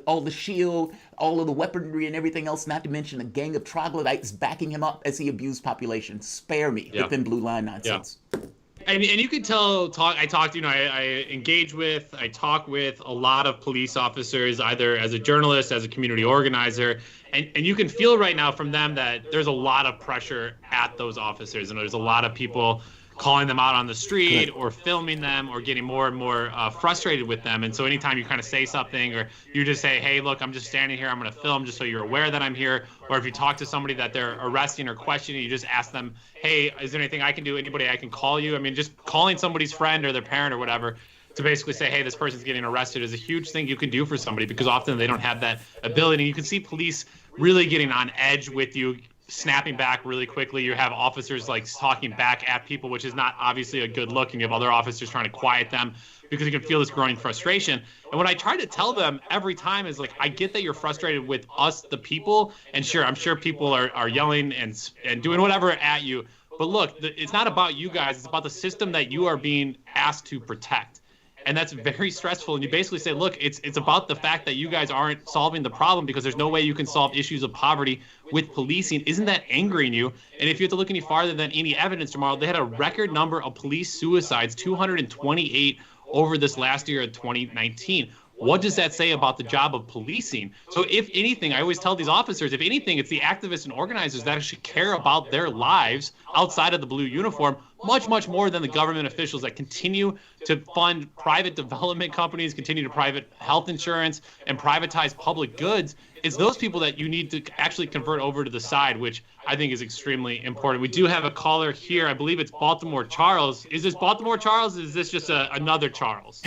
[SPEAKER 1] all the shield, all of the weaponry and everything else, not to mention a gang of troglodytes backing him up as he abused populations. Spare me the thin blue line nonsense.
[SPEAKER 3] Yeah. And you can tell, I engage with, I talk with a lot of police officers, either as a journalist, as a community organizer, and you can feel right now from them that there's a lot of pressure at those officers, and there's a lot of people calling them out on the street or filming them or getting more and more frustrated with them. And so anytime you kind of say something or you just say, hey, look, I'm just standing here, I'm going to film just so you're aware that I'm here. Or if you talk to somebody that they're arresting or questioning, you just ask them, hey, is there anything I can do? Anybody I can call you? I mean, just calling somebody's friend or their parent or whatever to basically say, hey, this person's getting arrested is a huge thing you can do for somebody because often they don't have that ability. You can see police really getting on edge with you, snapping back really quickly. You have officers like talking back at people, which is not obviously a good look, and you have other officers trying to quiet them because you can feel this growing frustration. And what I try to tell them every time is like, I get that you're frustrated with us, the people, and sure, I'm sure people are yelling and doing whatever at you, but look, it's not about you guys, it's about the system that you are being asked to protect. And that's very stressful. And you basically say, look, it's about the fact that you guys aren't solving the problem because there's no way you can solve issues of poverty with policing. Isn't that angering you? And if you have to look any farther than any evidence, Jamal, they had a record number of police suicides, 228 over this last year of 2019. What does that say about the job of policing? So if anything, I always tell these officers, if anything, it's the activists and organizers that should care about their lives outside of the blue uniform much, much more than the government officials that continue to fund private development companies, continue to private health insurance, and privatize public goods. It's those people that you need to actually convert over to the side, which I think is extremely important. We do have a caller here. I believe it's Baltimore Charles. Is this Baltimore Charles? Or is this just another Charles?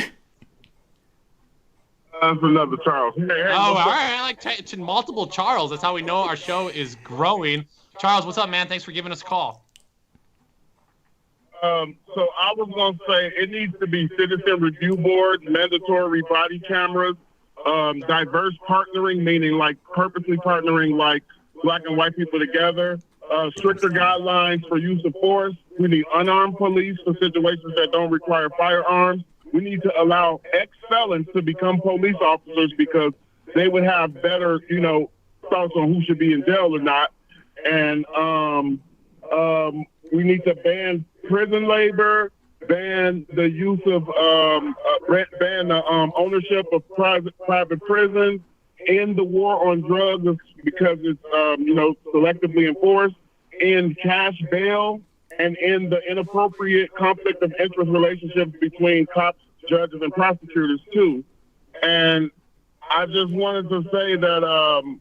[SPEAKER 8] That's another Charles. Hey,
[SPEAKER 3] all right. I like multiple Charles. That's how we know our show is growing. Charles, what's up, man? Thanks for giving us a call.
[SPEAKER 8] So I was going to say it needs to be citizen review boards, mandatory body cameras, diverse partnering, meaning like purposely partnering like black and white people together, stricter guidelines for use of force. We need unarmed police for situations that don't require firearms. We need to allow ex-felons to become police officers because they would have better, thoughts on who should be in jail or not. And we need to ban prison labor, ban the use of, ban the ownership of private prisons, end the war on drugs because it's, selectively enforced, end cash bail, and end the inappropriate conflict of interest relationships between cops, judges, and prosecutors, too. And I just wanted to say that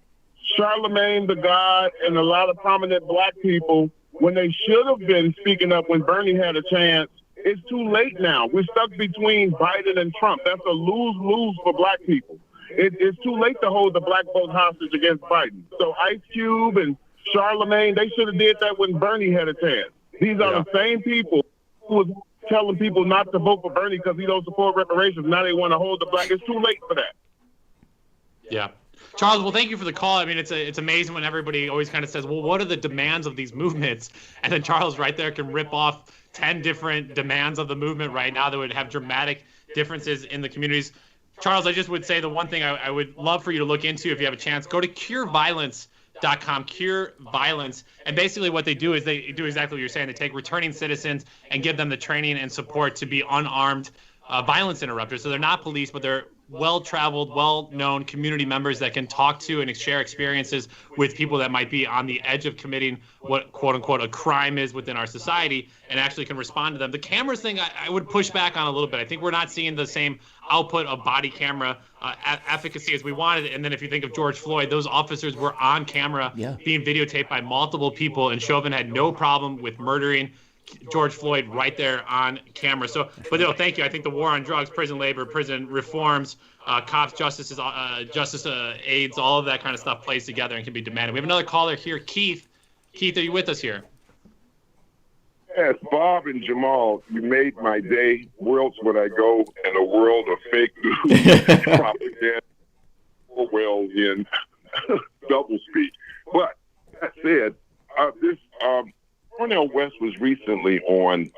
[SPEAKER 8] Charlemagne the God and a lot of prominent black people, when they should have been speaking up when Bernie had a chance, it's too late now. We're stuck between Biden and Trump. That's a lose-lose for black people. It's too late to hold the black vote hostage against Biden. So Ice Cube and Charlemagne, they should have did that when Bernie had a chance. These are the same people who was telling people not to vote for Bernie because he don't support reparations. Now they want to hold the black. It's too late for that.
[SPEAKER 3] Yeah. Charles, well, thank you for the call. I mean, it's amazing when everybody always kind of says, well, what are the demands of these movements? And then Charles right there can rip off 10 different demands of the movement right now that would have dramatic differences in the communities. Charles, I just would say the one thing I would love for you to look into if you have a chance, go to cureviolence.com, Cure Violence. And basically what they do is they do exactly what you're saying. They take returning citizens and give them the training and support to be unarmed violence interrupters. So they're not police, but they're well-traveled, well-known community members that can talk to and share experiences with people that might be on the edge of committing what, quote-unquote, a crime is within our society, and actually can respond to them. The cameras thing, I would push back on a little bit. I think we're not seeing the same output of body camera efficacy as we wanted. And then if you think of George Floyd, those officers were on camera being videotaped by multiple people, and Chauvin had no problem with murdering George Floyd right there on camera. So, but no, thank you. I think the war on drugs, prison labor, prison reforms, cops, justice aids, all of that kind of stuff plays together and can be demanded. We have another caller here, Keith. Keith, are you with us here?
[SPEAKER 9] Yes, Bob and Jamal, you made my day. Where else would I go in a world of fake news, propaganda, Orwellian doublespeak? But that said, Cornel West was recently on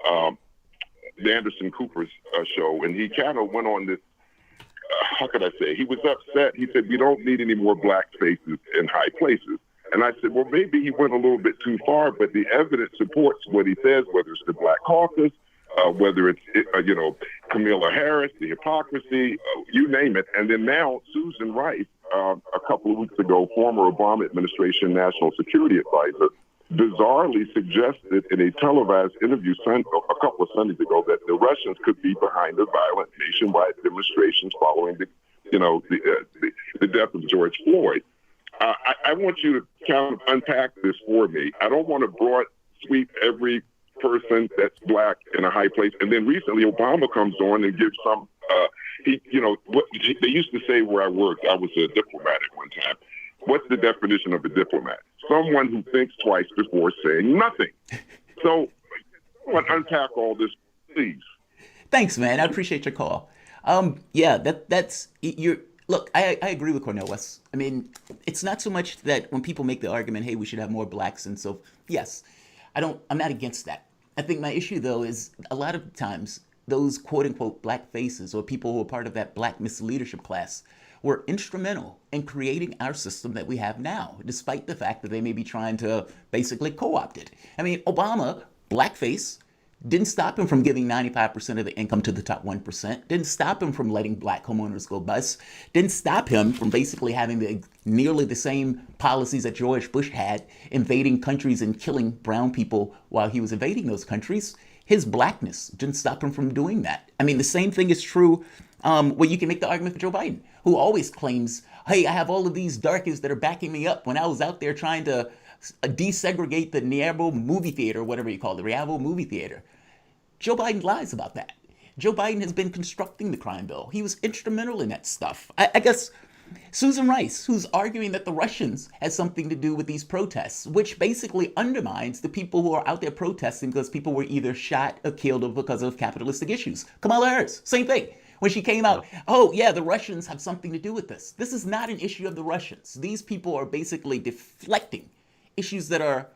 [SPEAKER 9] the Anderson Cooper's show, and he kind of went on this, how could I say, he was upset. He said, we don't need any more black faces in high places. And I said, well, maybe he went a little bit too far, but the evidence supports what he says, whether it's the Black Caucus, whether it's, Kamala Harris, the hypocrisy, you name it. And then now Susan Rice, a couple of weeks ago, former Obama administration national security advisor, bizarrely suggested in a televised interview a couple of Sundays ago that the Russians could be behind the violent nationwide demonstrations following the death of George Floyd. I want you to kind of unpack this for me. I don't want to broad sweep every person that's black in a high place. And then recently Obama comes on and gives some, what they used to say where I worked, I was a diplomat at one time. What's the definition of a diplomat? Someone who thinks twice before saying nothing. So I want to unpack all this, please.
[SPEAKER 1] Thanks, man. I appreciate your call. Look, I agree with Cornel West. I mean, it's not so much that when people make the argument, hey, we should have more blacks, and so, yes, I'm not against that. I think my issue, though, is a lot of times those quote-unquote black faces or people who are part of that black misleadership class were instrumental in creating our system that we have now, despite the fact that they may be trying to basically co-opt it. I mean, Obama, blackface, didn't stop him from giving 95% of the income to the top 1%, didn't stop him from letting black homeowners go bust, didn't stop him from basically having nearly the same policies that George Bush had, invading countries and killing brown people while he was invading those countries. His blackness didn't stop him from doing that. I mean, the same thing is true where you can make the argument for Joe Biden, who always claims, hey, I have all of these darkies that are backing me up when I was out there trying to desegregate the Niabo movie theater, whatever you call it, the Riavo movie theater. Joe Biden lies about that. Joe Biden has been constructing the crime bill. He was instrumental in that stuff. I guess Susan Rice, who's arguing that the Russians had something to do with these protests, which basically undermines the people who are out there protesting because people were either shot or killed or because of capitalistic issues. Kamala Harris, same thing. When she came out, the Russians have something to do with this. This is not an issue of the Russians. These people are basically deflecting issues that are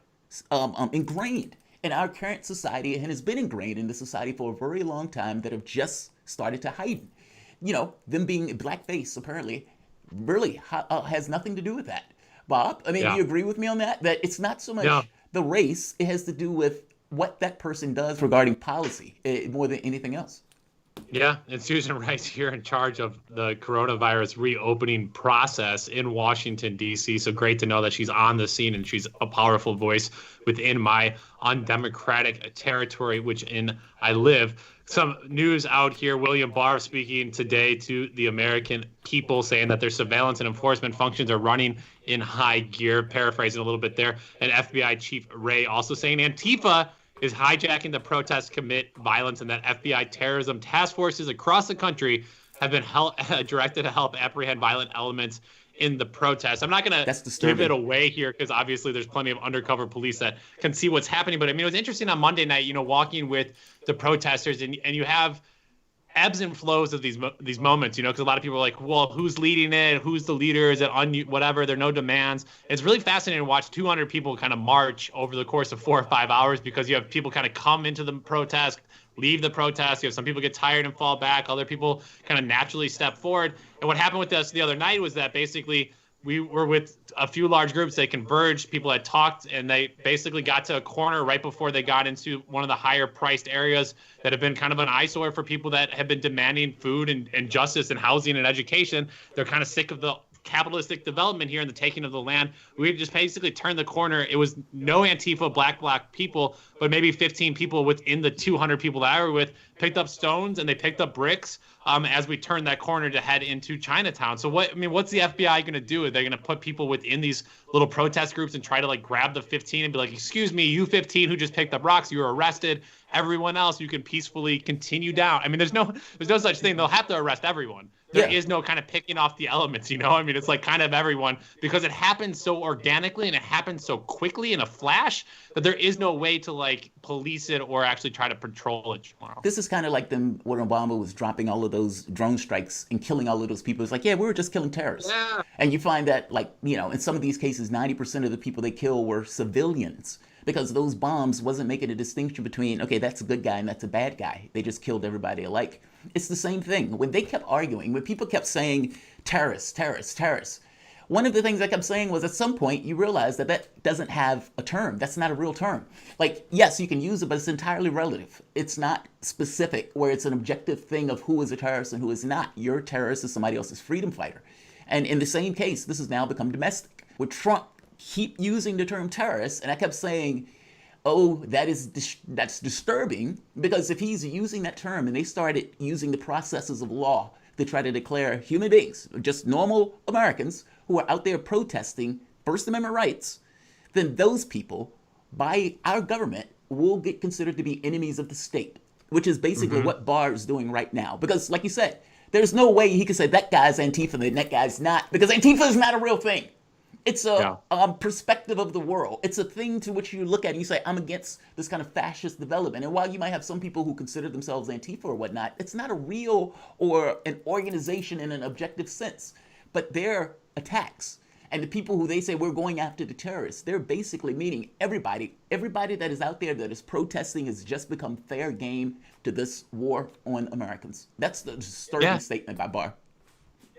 [SPEAKER 1] ingrained in our current society and has been ingrained in the society for a very long time that have just started to heighten. Them being blackface apparently really has nothing to do with that. Bob, I mean, do you agree with me on that? That it's not so much the race, it has to do with what that person does regarding policy more than anything else.
[SPEAKER 3] Yeah, and Susan Rice here in charge of the coronavirus reopening process in Washington, D.C. So great to know that she's on the scene and she's a powerful voice within my undemocratic territory, which I live. Some news out here, William Barr speaking today to the American people, saying that their surveillance and enforcement functions are running in high gear, paraphrasing a little bit there. And FBI Chief Wray also saying Antifa is hijacking the protests, commit violence, and that FBI terrorism task forces across the country have been directed to help apprehend violent elements in the protest. I'm not going to give it away here because obviously there's plenty of undercover police that can see what's happening. But I mean, it was interesting on Monday night, walking with the protesters, and you have ebbs and flows of these moments, because a lot of people are like, well, who's leading it? Who's the leader? Is it whatever? There are no demands. It's really fascinating to watch 200 people kind of march over the course of 4 or 5 hours, because you have people kind of come into the protest, leave the protest. You have some people get tired and fall back. Other people kind of naturally step forward. And what happened with us the other night was that basically we were with a few large groups. They converged. People had talked, and they basically got to a corner right before they got into one of the higher priced areas that have been kind of an eyesore for people that have been demanding food and justice and housing and education. They're kind of sick of the capitalistic development here and the taking of the land. We just basically turned the corner. It was no Antifa black people, but maybe 15 people within the 200 people that I were with picked up stones and they picked up bricks as we turned that corner to head into Chinatown. So what's the FBI going to do? Are they going to put people within these little protest groups and try to grab the 15 and be like, excuse me, you 15 who just picked up rocks, you're arrested. Everyone else, you can peacefully continue down. I mean, there's no such thing. They'll have to arrest everyone. There is no kind of picking off the elements, I mean, it's kind of everyone, because it happens so organically and it happens so quickly in a flash that there is no way to police it or actually try to control it tomorrow.
[SPEAKER 1] This is kind of like when Obama was dropping all of those drone strikes and killing all of those people. It's like, we were just killing terrorists. Yeah. And you find that in some of these cases, 90% of the people they kill were civilians, because those bombs wasn't making a distinction between, okay, that's a good guy and that's a bad guy. They just killed everybody alike. It's the same thing. When they kept arguing, when people kept saying terrorists, terrorists, terrorists, one of the things I kept saying was at some point you realize that doesn't have a term. That's not a real term. Yes, you can use it, but it's entirely relative. It's not specific where it's an objective thing of who is a terrorist and who is not. Your terrorist is somebody else's freedom fighter. And in the same case, this has now become domestic. With Trump, keep using the term terrorist, and I kept saying, oh, that's disturbing, because if he's using that term and they started using the processes of law to try to declare human beings, just normal Americans who are out there protesting First Amendment rights, then those people, by our government, will get considered to be enemies of the state, which is basically what Barr is doing right now. Because like you said, there's no way he can say that guy's Antifa and that guy's not, because Antifa is not a real thing. It's a perspective of the world. It's a thing to which you look at and you say, I'm against this kind of fascist development. And while you might have some people who consider themselves Antifa or whatnot, it's not a real or an organization in an objective sense. But their attacks and the people who they say we're going after the terrorists, they're basically meaning everybody that is out there that is protesting has just become fair game to this war on Americans. That's the disturbing statement by Barr.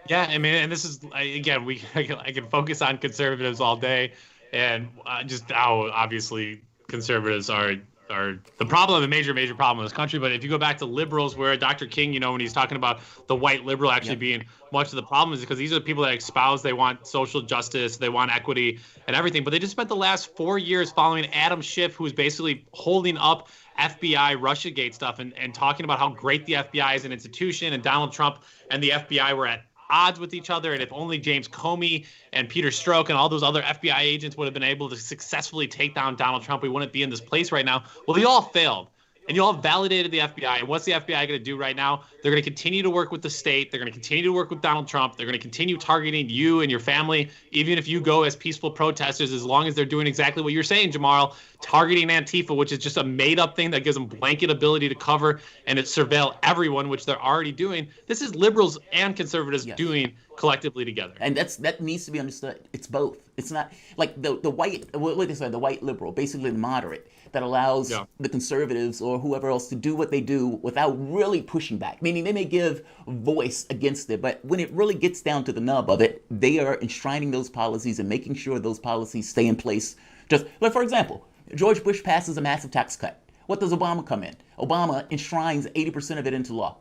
[SPEAKER 3] Yeah, I mean, and this is, again, I can focus on conservatives all day, and just how obviously conservatives are the problem, the major problem in this country. But if you go back to liberals, where Dr. King, when he's talking about the white liberal actually being much of the problem, is because these are the people that espouse they want social justice, they want equity and everything. But they just spent the last 4 years following Adam Schiff, who's basically holding up FBI Russiagate stuff and talking about how great the FBI is an institution, and Donald Trump and the FBI were at odds with each other, and if only James Comey and Peter Strzok and all those other FBI agents would have been able to successfully take down Donald Trump, we wouldn't be in this place right now. Well, they all failed. And you all validated the FBI. And what's the FBI going to do right now? They're going to continue to work with the state. They're going to continue to work with Donald Trump. They're going to continue targeting you and your family, even if you go as peaceful protesters, as long as they're doing exactly what you're saying, Jamal, targeting Antifa, which is just a made-up thing that gives them blanket ability to cover and surveil everyone, which they're already doing. This is liberals and conservatives doing collectively together.
[SPEAKER 1] And that needs to be understood. It's both. It's not like the white, what they say, the white liberal, basically the moderate, that allows the conservatives or whoever else to do what they do without really pushing back. Meaning they may give voice against it, but when it really gets down to the nub of it, they are enshrining those policies and making sure those policies stay in place. Just like, for example, George Bush passes a massive tax cut. What does Obama come in? Obama enshrines 80% of it into law.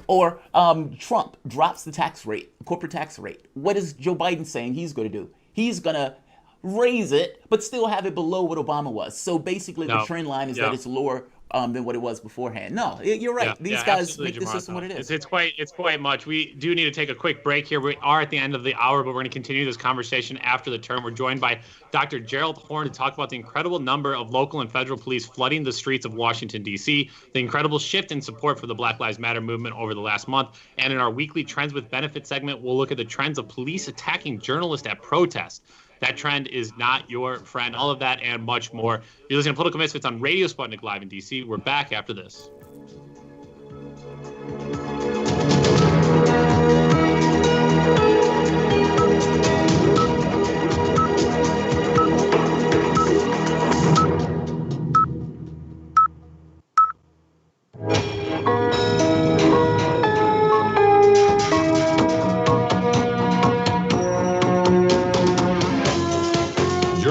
[SPEAKER 1] Or Trump drops the tax rate, corporate tax rate. What is Joe Biden saying he's going to do? He's going to raise it, but still have it below what Obama was. So basically the trend line is that it's lower than what it was beforehand. No, you're right. These guys make the system what it is.
[SPEAKER 3] It's quite much. We do need to take a quick break here. We are at the end of the hour, but we're going to continue this conversation after the turn. We're joined by Dr. Gerald Horne to talk about the incredible number of local and federal police flooding the streets of Washington, D.C., the incredible shift in support for the Black Lives Matter movement over the last month, and in our weekly Trends with Benefits segment, we'll look at the trends of police attacking journalists at protests. That trend is not your friend. All of that and much more. You're listening to Political Misfits on Radio Sputnik Live in D.C. We're back after this.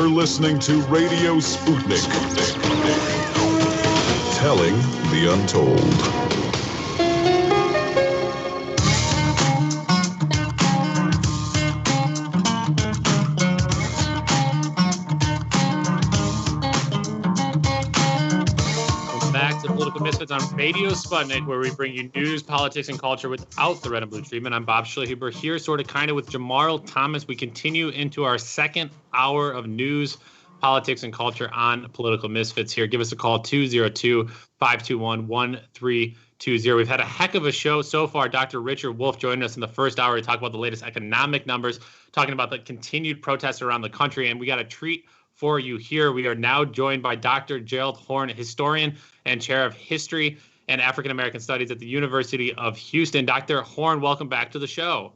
[SPEAKER 10] Listening to Radio Sputnik, telling the untold.
[SPEAKER 3] Back to Political Misfits on Radio Sputnik, where we bring you news, politics, and culture without the red and blue treatment. I'm Bob Schlehuber here, sort of kind of with Jamarl Thomas. We continue into our second hour of news, politics, and culture on Political Misfits here. Give us a call, 202-521-1320. We've had a heck of a show so far. Dr. Richard Wolff joined us in the first hour to talk about the latest economic numbers, talking about the continued protests around the country, and we got a treat for you here. We are now joined by Dr. Gerald Horne, historian and chair of history and African American studies at the University of Houston. Dr. Horne, welcome back to the show.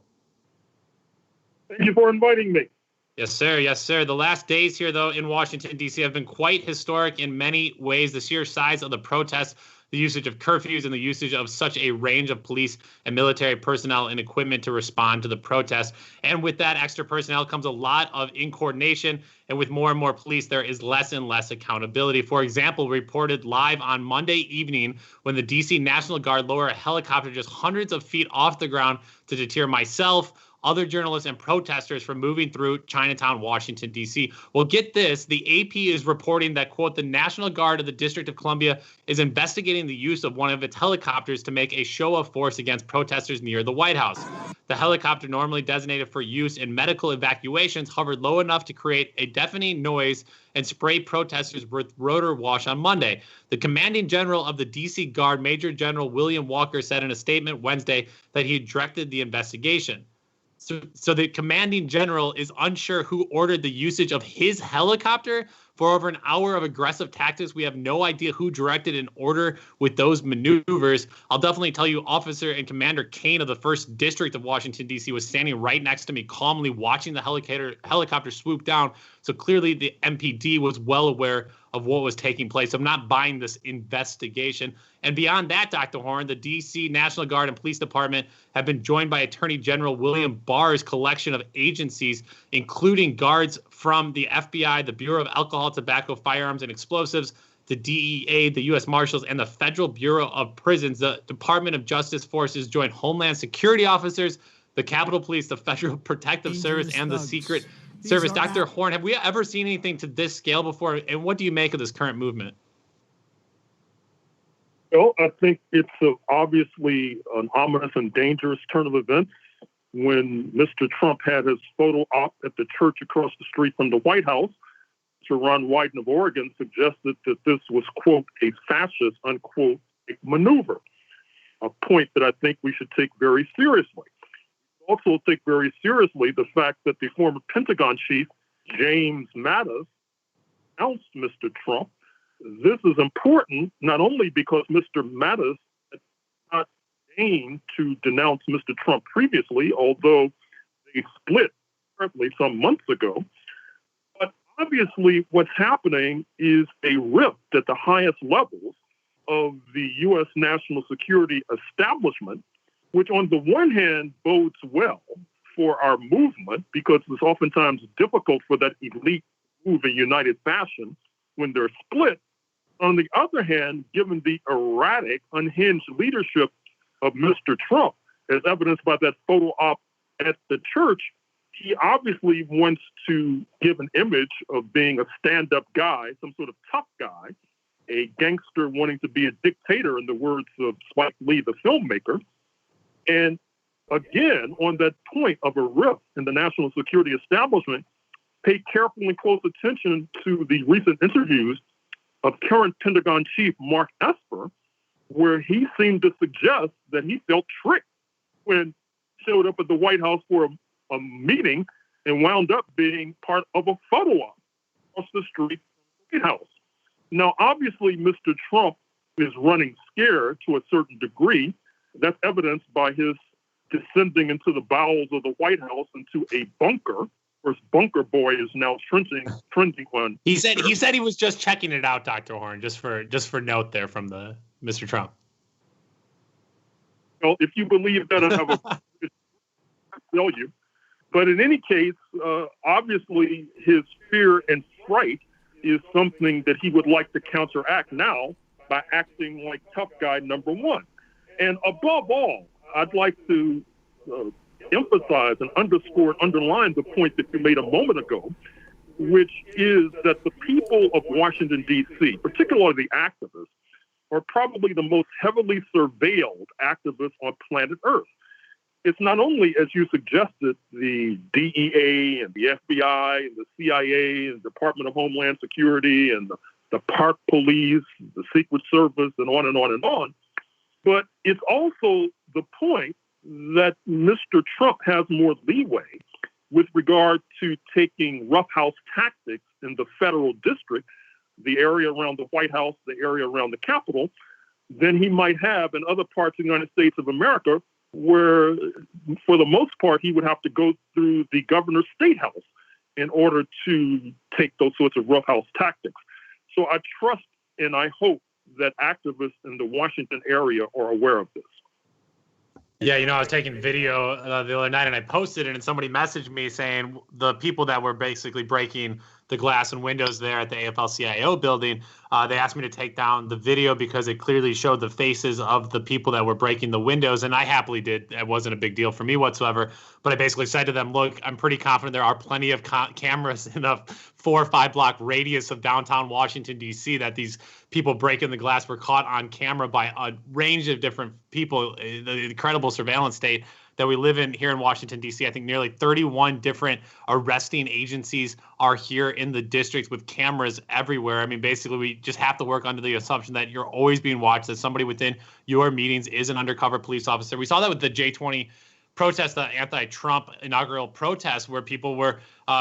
[SPEAKER 8] Thank you for inviting me.
[SPEAKER 3] Yes, sir. Yes, sir. The last days here, though, in Washington, D.C. have been quite historic in many ways. The sheer size of the protests, the usage of curfews, and the usage of such a range of police and military personnel and equipment to respond to the protests. And with that extra personnel comes a lot of incoordination. And with more and more police, there is less and less accountability. For example, reported live on Monday evening when the D.C. National Guard lowered a helicopter just hundreds of feet off the ground to deter myself, other journalists, and protesters from moving through Chinatown, Washington, D.C. Well, get this. The AP is reporting that, quote, the National Guard of the District of Columbia is investigating the use of one of its helicopters to make a show of force against protesters near the White House. The helicopter, normally designated for use in medical evacuations, hovered low enough to create a deafening noise and spray protesters with rotor wash on Monday. The commanding general of the D.C. Guard, Major General William Walker, said in a statement Wednesday that he directed the investigation. So the commanding general is unsure who ordered the usage of his helicopter for over an hour of aggressive tactics. We have no idea who directed an order with those maneuvers. I'll definitely tell you, Officer and Commander Kane of the 1st District of Washington, D.C. was standing right next to me, calmly watching the helicopter swoop down. So clearly the MPD was well aware of what was taking place. I'm not buying this investigation. And beyond that, Dr. Horne, the D.C. National Guard and Police Department have been joined by Attorney General William Barr's collection of agencies, including guards from the FBI, the Bureau of Alcohol, Tobacco, Firearms, and Explosives, the DEA, the U.S. Marshals, and the Federal Bureau of Prisons. The Department of Justice forces joined Homeland Security officers, the Capitol Police, the Federal Protective Service, and the Secret Service. Dr. Horne, have we ever seen anything to this scale before? And what do you make of this current movement?
[SPEAKER 8] Well, I think it's obviously an ominous and dangerous turn of events. When Mr. Trump had his photo op at the church across the street from the White House, Mr. Ron Wyden of Oregon suggested that this was, quote, a fascist, unquote, maneuver, a point that I think we should take very seriously. Also take very seriously the fact that the former Pentagon chief, James Mattis, announced Mr. Trump. This is important not only because Mr. Mattis had not aimed to denounce Mr. Trump previously, although they split apparently some months ago, but obviously what's happening is a rift at the highest levels of the U.S. national security establishment, which on the one hand bodes well for our movement because it's oftentimes difficult for that elite to move in united fashion when they're split. On the other hand, given the erratic, unhinged leadership of Mr. Trump, as evidenced by that photo op at the church, he obviously wants to give an image of being a stand-up guy, some sort of tough guy. a gangster wanting to be a dictator, in the words of Spike Lee, the filmmaker. And again, on that point of a rift in the national security establishment, pay careful and close attention to the recent interviews of current Pentagon Chief Mark Esper, where he seemed to suggest that he felt tricked when he showed up at the White House for a meeting and wound up being part of a photo op across the street from the White House. Now, obviously, Mr. Trump is running scared to a certain degree. That's evidenced by his descending into the bowels of the White House into a bunker. Of course, Bunker Boy is now trending on.
[SPEAKER 3] He said he was just checking it out, Dr. Horn, just for note there from the Mr. Trump.
[SPEAKER 8] Well, if you believe that, I have a tell you. But in any case, obviously, his fear and fright is something that he would like to counteract now by acting like tough guy number one. And above all, I'd like to emphasize and underscore and underline the point that you made a moment ago, which is that the people of Washington, D.C., particularly the activists, are probably the most heavily surveilled activists on planet Earth. It's not only, as you suggested, the DEA and the FBI and the CIA and Department of Homeland Security and the Park Police, the Secret Service, and on and on and on, but it's also the point that Mr. Trump has more leeway with regard to taking roughhouse tactics in the federal district, the area around the White House, the area around the Capitol, than he might have in other parts of the United States of America, where, for the most part, he would have to go through the governor's state house in order to take those sorts of roughhouse tactics. So I trust and I hope that activists in the Washington area are aware of this.
[SPEAKER 3] Yeah, I was taking video the other night and I posted it and somebody messaged me saying the people that were basically breaking the glass and windows there at the AFL-CIO building, they asked me to take down the video because it clearly showed the faces of the people that were breaking the windows, and I happily did. It wasn't a big deal for me whatsoever, but I basically said to them, look, I'm pretty confident there are plenty of cameras in a 4 or 5 block radius of downtown Washington, D.C., that these people breaking the glass were caught on camera by a range of different people, the incredible surveillance state that we live in here in Washington, D.C. I think nearly 31 different arresting agencies are here in the district with cameras everywhere. I mean, basically, we just have to work under the assumption that you're always being watched, that somebody within your meetings is an undercover police officer. We saw that with the J20 protest, the anti-Trump inaugural protest, where people were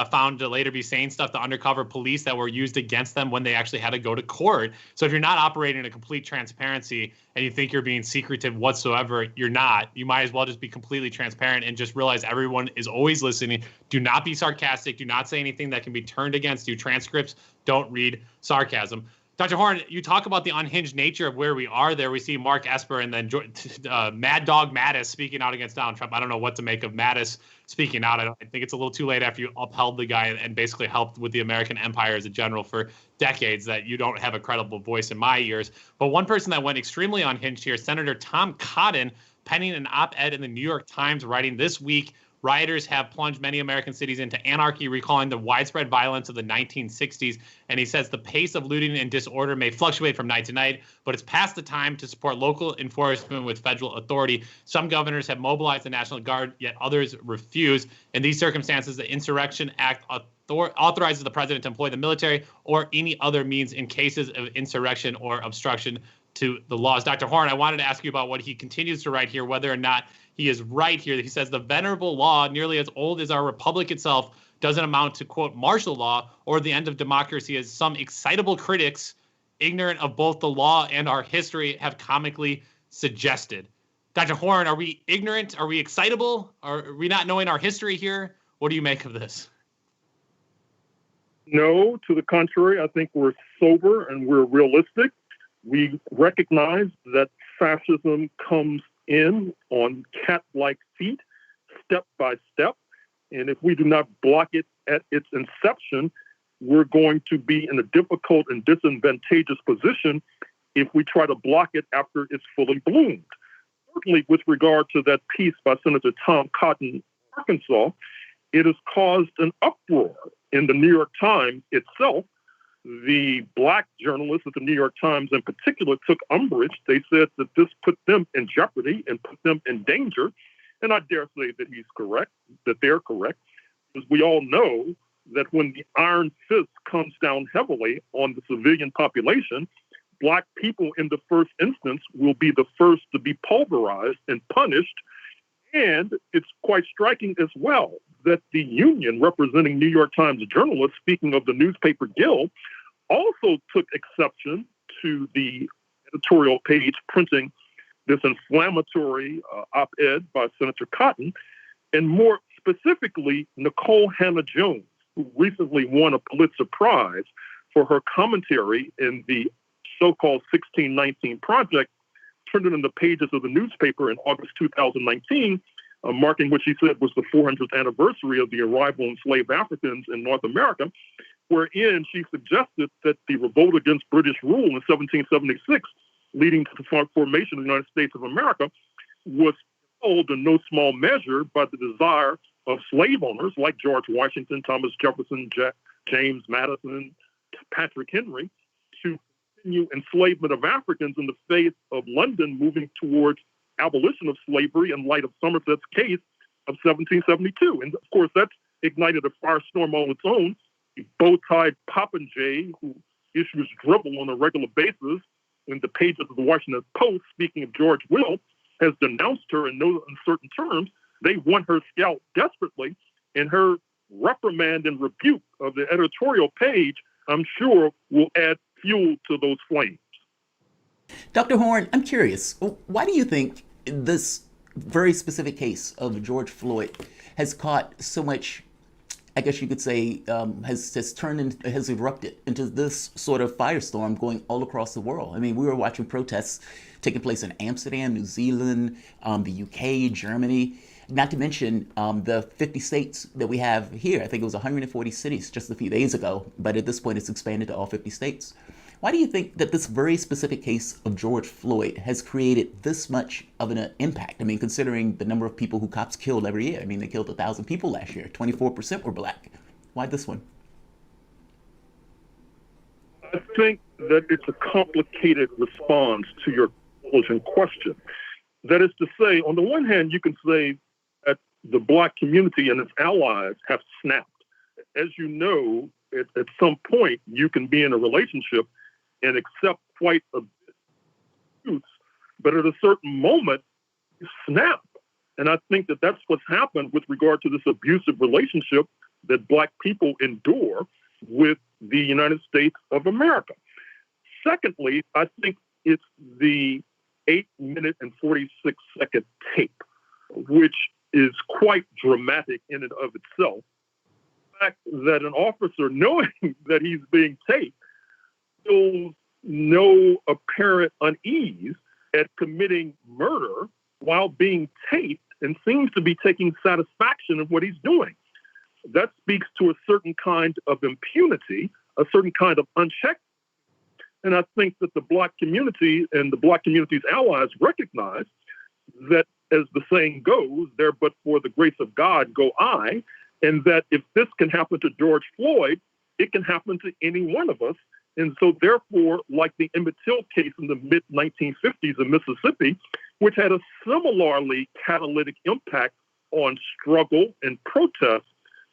[SPEAKER 3] found to later be saying stuff to undercover police that were used against them when they actually had to go to court. So if you're not operating in a complete transparency and you think you're being secretive whatsoever, you're not. You might as well just be completely transparent and just realize everyone is always listening. Do not be sarcastic. Do not say anything that can be turned against you. Transcripts don't read sarcasm. Dr. Horn, you talk about the unhinged nature of where we are there. We see Mark Esper and then Mad Dog Mattis speaking out against Donald Trump. I don't know what to make of Mattis speaking out. I think it's a little too late after you upheld the guy and basically helped with the American empire as a general for decades that you don't have a credible voice in my ears. But one person that went extremely unhinged here, Senator Tom Cotton, penning an op-ed in the New York Times, writing this week, rioters have plunged many American cities into anarchy, recalling the widespread violence of the 1960s. And he says the pace of looting and disorder may fluctuate from night to night, but it's past the time to support local enforcement with federal authority. Some governors have mobilized the National Guard, yet others refuse. In these circumstances, the Insurrection Act authorizes the president to employ the military or any other means in cases of insurrection or obstruction to the laws. Dr. Horn, I wanted to ask you about what he continues to write here, whether or not he is right here. He says the venerable law, nearly as old as our republic itself, doesn't amount to, quote, martial law or the end of democracy, as some excitable critics, ignorant of both the law and our history, have comically suggested. Dr. Horn, are we ignorant? Are we excitable? Are we not knowing our history here? What do you make of this?
[SPEAKER 8] No, to the contrary, I think we're sober and we're realistic. We recognize that fascism comes in on cat-like feet, step by step. And if we do not block it at its inception, we're going to be in a difficult and disadvantageous position if we try to block it after it's fully bloomed. Certainly, with regard to that piece by Senator Tom Cotton, Arkansas, it has caused an uproar in the New York Times itself, The black journalists at the New York Times in particular took umbrage. They said that this put them in jeopardy and put them in danger. And I dare say that he's correct, that they're correct, because we all know that when the iron fist comes down heavily on the civilian population, black people in the first instance will be the first to be pulverized and punished. And it's quite striking as well that the union representing New York Times journalists, speaking of the newspaper guild, also took exception to the editorial page printing this inflammatory op-ed by Senator Cotton, and more specifically, Nicole Hannah-Jones, who recently won a Pulitzer Prize for her commentary in the so-called 1619 Project, printed in the pages of the newspaper in August 2019, marking what she said was the 400th anniversary of the arrival of enslaved Africans in North America, wherein she suggested that the revolt against British rule in 1776, leading to the formation of the United States of America, was fueled in no small measure by the desire of slave owners like George Washington, Thomas Jefferson, James Madison, Patrick Henry, to continue enslavement of Africans in the face of London moving towards abolition of slavery in light of Somerset's case of 1772. And of course, that's ignited a firestorm on its own. The bow-tied popinjay who issues dribble on a regular basis in the pages of the Washington Post, speaking of George Will, has denounced her in no uncertain terms. They want her scalp desperately, and her reprimand and rebuke of the editorial page, I'm sure, will add fuel to those flames.
[SPEAKER 1] Dr. Horne, I'm curious, why do you think this very specific case of George Floyd has caught so much, I guess you could say, has erupted into this sort of firestorm going all across the world? I mean, we were watching protests taking place in Amsterdam, New Zealand, the UK, Germany, not to mention the 50 states that we have here. I think it was 140 cities just a few days ago, but at this point it's expanded to all 50 states. Why do you think that this very specific case of George Floyd has created this much of an impact? I mean, considering the number of people who cops killed every year. I mean, they killed 1,000 people last year. 24% were black. Why this one?
[SPEAKER 8] I think that it's a complicated response to your question. That is to say, on the one hand, you can say that the black community and its allies have snapped. As you know, at some point, you can be in a relationship and accept quite a bit of truth, but at a certain moment, you snap. And I think that that's what's happened with regard to this abusive relationship that black people endure with the United States of America. Secondly, I think it's the 8-minute and 46-second tape, which is quite dramatic in and of itself. The fact that an officer, knowing that he's being taped, feels no apparent unease at committing murder while being taped and seems to be taking satisfaction in what he's doing. That speaks to a certain kind of impunity, a certain kind of unchecked. And I think that the black community and the black community's allies recognize that, as the saying goes, there but for the grace of God go I, and that if this can happen to George Floyd, it can happen to any one of us. And so therefore, like the Emmett Till case in the mid-1950s in Mississippi, which had a similarly catalytic impact on struggle and protest,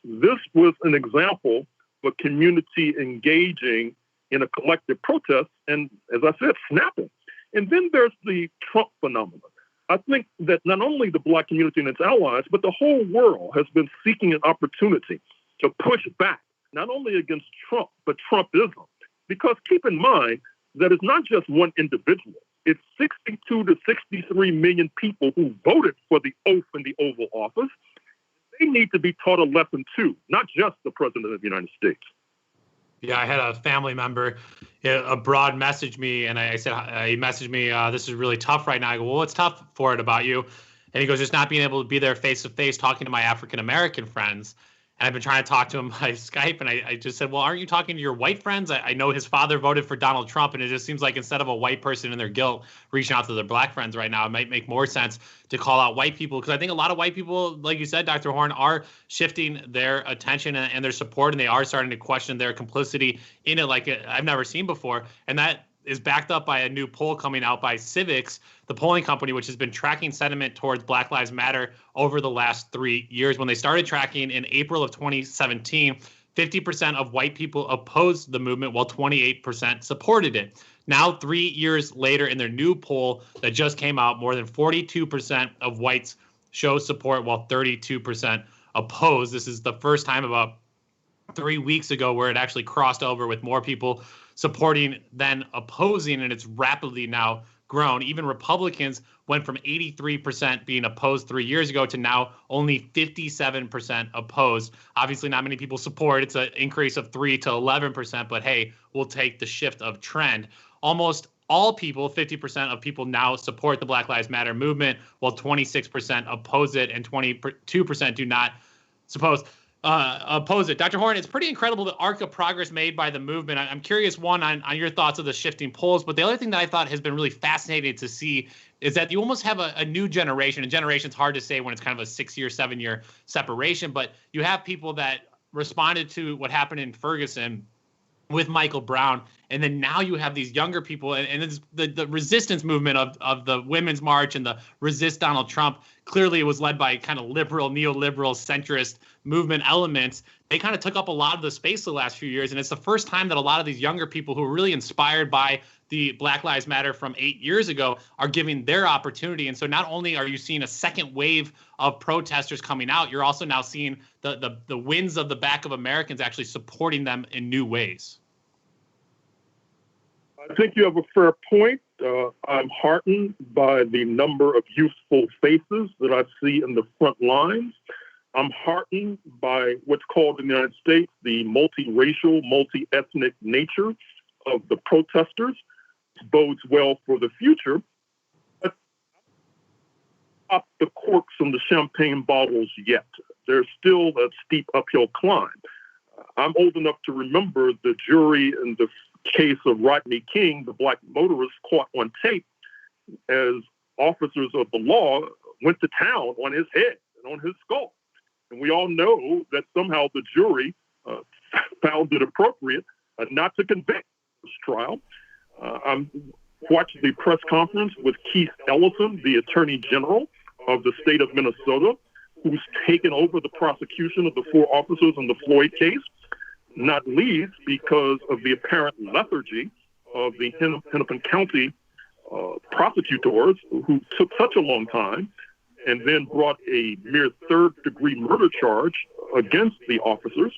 [SPEAKER 8] this was an example of a community engaging in a collective protest and, as I said, snapping. And then there's the Trump phenomenon. I think that not only the black community and its allies, but the whole world has been seeking an opportunity to push back, not only against Trump, but Trumpism. Because keep in mind that it's not just one individual. It's 62 to 63 million people who voted for the oath in the Oval Office. They need to be taught a lesson too, not just the President of the United States.
[SPEAKER 3] Yeah, I had a family member abroad message me, and I said, he messaged me, this is really tough right now. I go, well, what's tough for it about you? And he goes, just not being able to be there face to face talking to my African-American friends. And I've been trying to talk to him by Skype, and I just said, well, aren't you talking to your white friends? I know his father voted for Donald Trump, and it just seems like instead of a white person in their guilt reaching out to their black friends right now, it might make more sense to call out white people, because I think a lot of white people, like you said, Dr. Horn, are shifting their attention and their support, and they are starting to question their complicity in it like I've never seen before. And that is backed up by a new poll coming out by Civics, the polling company, which has been tracking sentiment towards Black Lives Matter over the last 3 years. When they started tracking in April of 2017, 50% of white people opposed the movement while 28% supported it. Now, 3 years later, in their new poll that just came out, more than 42% of whites show support while 32% oppose. This is the first time about 3 weeks ago where it actually crossed over with more people supporting than opposing, and it's rapidly now grown. Even Republicans went from 83% being opposed 3 years ago to now only 57% opposed. Obviously, not many people support. It's an increase of 3 to 11%, but hey, we'll take the shift of trend. Almost all people, 50% of people now support the Black Lives Matter movement, while 26% oppose it and 22% do not oppose it. Dr. Horn, it's pretty incredible the arc of progress made by the movement. I'm curious, one, on your thoughts of the shifting polls, but the other thing that I thought has been really fascinating to see is that you almost have a new generation. And generation's hard to say when it's kind of a 6-year, 7-year separation, but you have people that responded to what happened in Ferguson with Michael Brown, and then now you have these younger people, and it's the resistance movement of the Women's March and the Resist Donald Trump. Clearly, it was led by kind of liberal, neoliberal, centrist movement elements. They kind of took up a lot of the space the last few years, and it's the first time that a lot of these younger people who were really inspired by the Black Lives Matter from 8 years ago are giving their opportunity. And so not only are you seeing a second wave of protesters coming out, you're also now seeing the winds of the back of Americans actually supporting them in new ways.
[SPEAKER 8] I think you have a fair point. I'm heartened by the number of youthful faces that I see in the front lines. I'm heartened by what's called in the United States the multiracial, multi-ethnic nature of the protesters. It bodes well for the future. But up the corks on the champagne bottles yet. There's still a steep uphill climb. I'm old enough to remember the jury in the case of Rodney King, the black motorist caught on tape as officers of the law went to town on his head and on his skull. And we all know that somehow the jury found it appropriate not to convict this trial. I watched the press conference with Keith Ellison, the Attorney General of the state of Minnesota, who's taken over the prosecution of the 4 officers in the Floyd case, not least because of the apparent lethargy of the Hennepin County prosecutors who took such a long time and then brought a mere third-degree murder charge against the officers.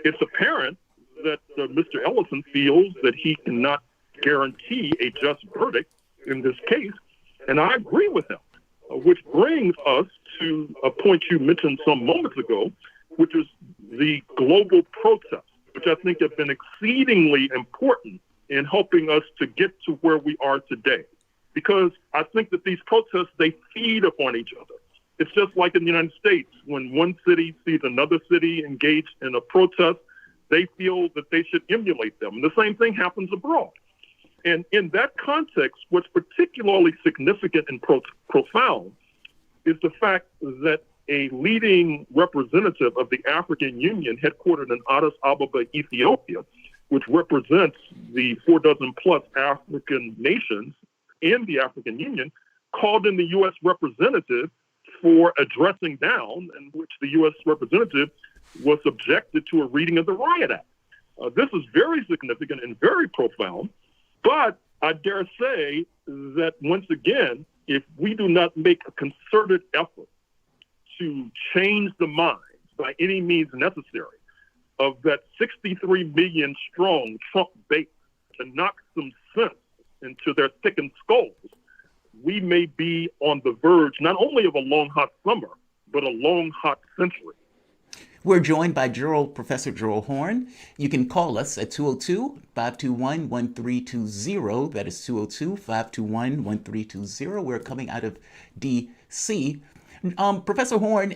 [SPEAKER 8] It's apparent that Mr. Ellison feels that he cannot guarantee a just verdict in this case, and I agree with him, which brings us to a point you mentioned some moments ago, which is the global protests, which I think have been exceedingly important in helping us to get to where we are today. Because I think that these protests, they feed upon each other. It's just like in the United States, when one city sees another city engaged in a protest, they feel that they should emulate them. And the same thing happens abroad. And in that context, what's particularly significant and profound is the fact that a leading representative of the African Union headquartered in Addis Ababa, Ethiopia, which represents the 4 dozen plus African nations in the African Union, called in the U.S. representative for addressing down, in which the U.S. representative was subjected to a reading of the Riot Act. This is very significant and very profound, but I dare say that once again, if we do not make a concerted effort to change the minds by any means necessary of that 63 million strong Trump base to knock some sense into their thickened skulls, we may be on the verge not only of a long, hot summer, but a long, hot century.
[SPEAKER 1] We're joined by Professor Gerald Horne. You can call us at 202-521-1320. That is 202-521-1320. We're coming out of D.C. Professor Horne,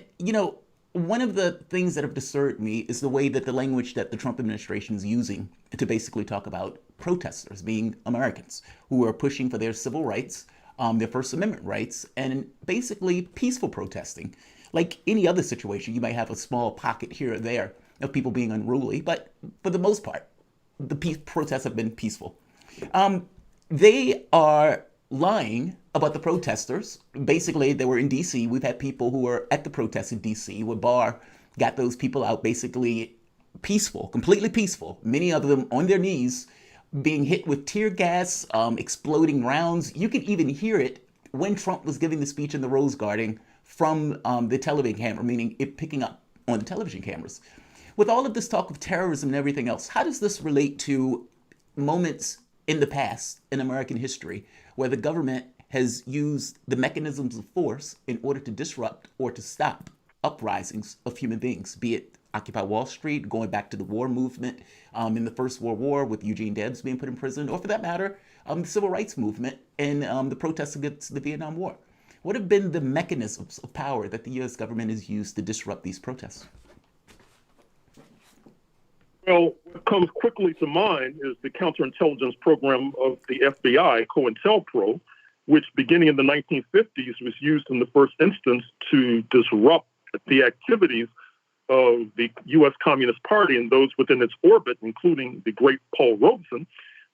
[SPEAKER 1] one of the things that have disturbed me is the way that the language that the Trump administration is using to basically talk about protesters being Americans who are pushing for their civil rights, their First Amendment rights, and basically peaceful protesting. Like any other situation, you might have a small pocket here or there of people being unruly, but for the most part, the protests have been peaceful. They are lying about the protesters. Basically, they were in D.C. We've had people who were at the protests in D.C. where Barr got those people out basically peaceful, completely peaceful. Many of them on their knees being hit with tear gas, exploding rounds. You could even hear it when Trump was giving the speech in the Rose Garden from the television camera, meaning it picking up on the television cameras. With all of this talk of terrorism and everything else, how does this relate to moments in the past in American history where the government has used the mechanisms of force in order to disrupt or to stop uprisings of human beings, be it Occupy Wall Street, going back to the war movement in the First World War with Eugene Debs being put in prison, or for that matter, the Civil Rights Movement and the protests against the Vietnam War? What have been the mechanisms of power that the U.S. government has used to disrupt these protests?
[SPEAKER 11] Well, what comes quickly to mind is the counterintelligence program of the FBI, COINTELPRO, which beginning in the 1950s was used in the first instance to disrupt the activities of the U.S. Communist Party and those within its orbit, including the great Paul Robeson,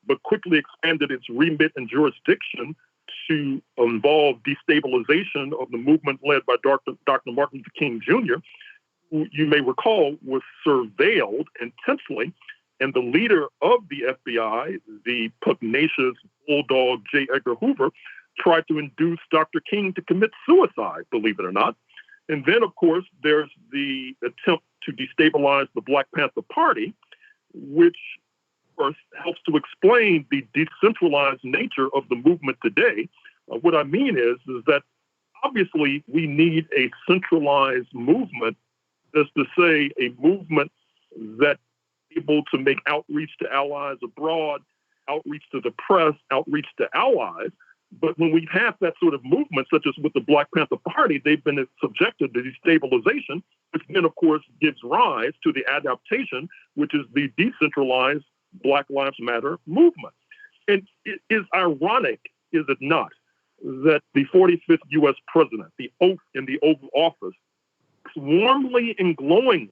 [SPEAKER 11] but quickly expanded its remit and jurisdiction to involve destabilization of the movement led by Dr. Martin Luther King Jr., who you may recall was surveilled intensely, and the leader of the FBI, the pugnacious bulldog J. Edgar Hoover, tried to induce Dr. King to commit suicide, believe it or not. And then, of course, there's the attempt to destabilize the Black Panther Party, which first helps to explain the decentralized nature of the movement today. What I mean is that obviously we need a centralized movement, as to say a movement that is able to make outreach to allies abroad, outreach to the press, outreach to allies. But when we have that sort of movement, such as with the Black Panther Party, they've been subjected to destabilization, which then, of course, gives rise to the adaptation, which is the decentralized Black Lives Matter movement. And it is ironic, is it not, that the 45th U.S. president, the oath in the Oval Office, warmly and glowingly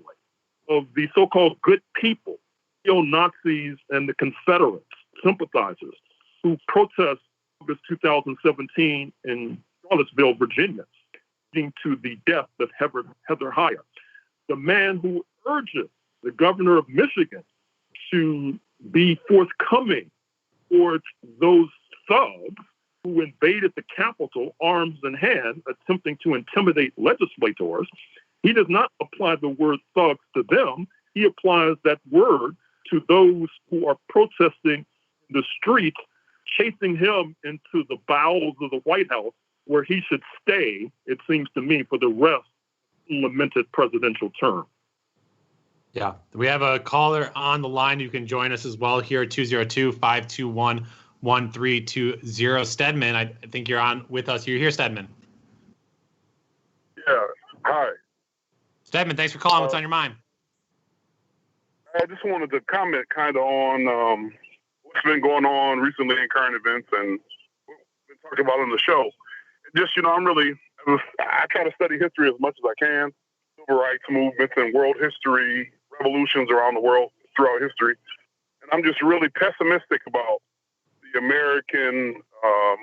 [SPEAKER 11] of the so-called good people, neo-Nazis and the Confederates, sympathizers, who protest August 2017 in Charlottesville, Virginia, leading to the death of Heather Heyer. The man who urges the governor of Michigan to be forthcoming towards those thugs who invaded the Capitol, arms in hand, attempting to intimidate legislators. He does not apply the word thugs to them. He applies that word to those who are protesting in the street, chasing him into the bowels of the White House, where he should stay, it seems to me, for the rest of the lamented presidential term.
[SPEAKER 3] Yeah, we have a caller on the line. You can join us as well here, 202-521-1320. Stedman, I think you're on with us. You're here, Stedman.
[SPEAKER 9] Yeah, hi.
[SPEAKER 3] Stedman, thanks for calling. What's on your mind?
[SPEAKER 9] I just wanted to comment kind of on what's been going on recently in current events and what we've been talking about on the show. Just, I try to study history as much as I can, civil rights movements and world history, revolutions around the world throughout history. And I'm just really pessimistic about the American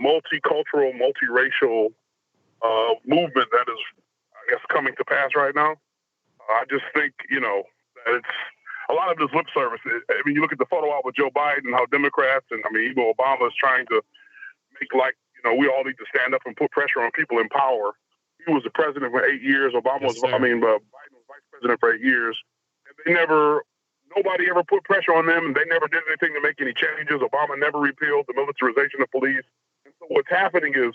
[SPEAKER 9] multicultural, multiracial movement that is, I guess, coming to pass right now. I just think, that it's a lot of this lip service. I mean, you look at the photo out with Joe Biden, how Democrats and, even Obama is trying to make we all need to stand up and put pressure on people in power. He was the president for 8 years. Biden was vice president for 8 years. And nobody ever put pressure on them, and they never did anything to make any changes. Obama never repealed the militarization of police. And so what's happening is,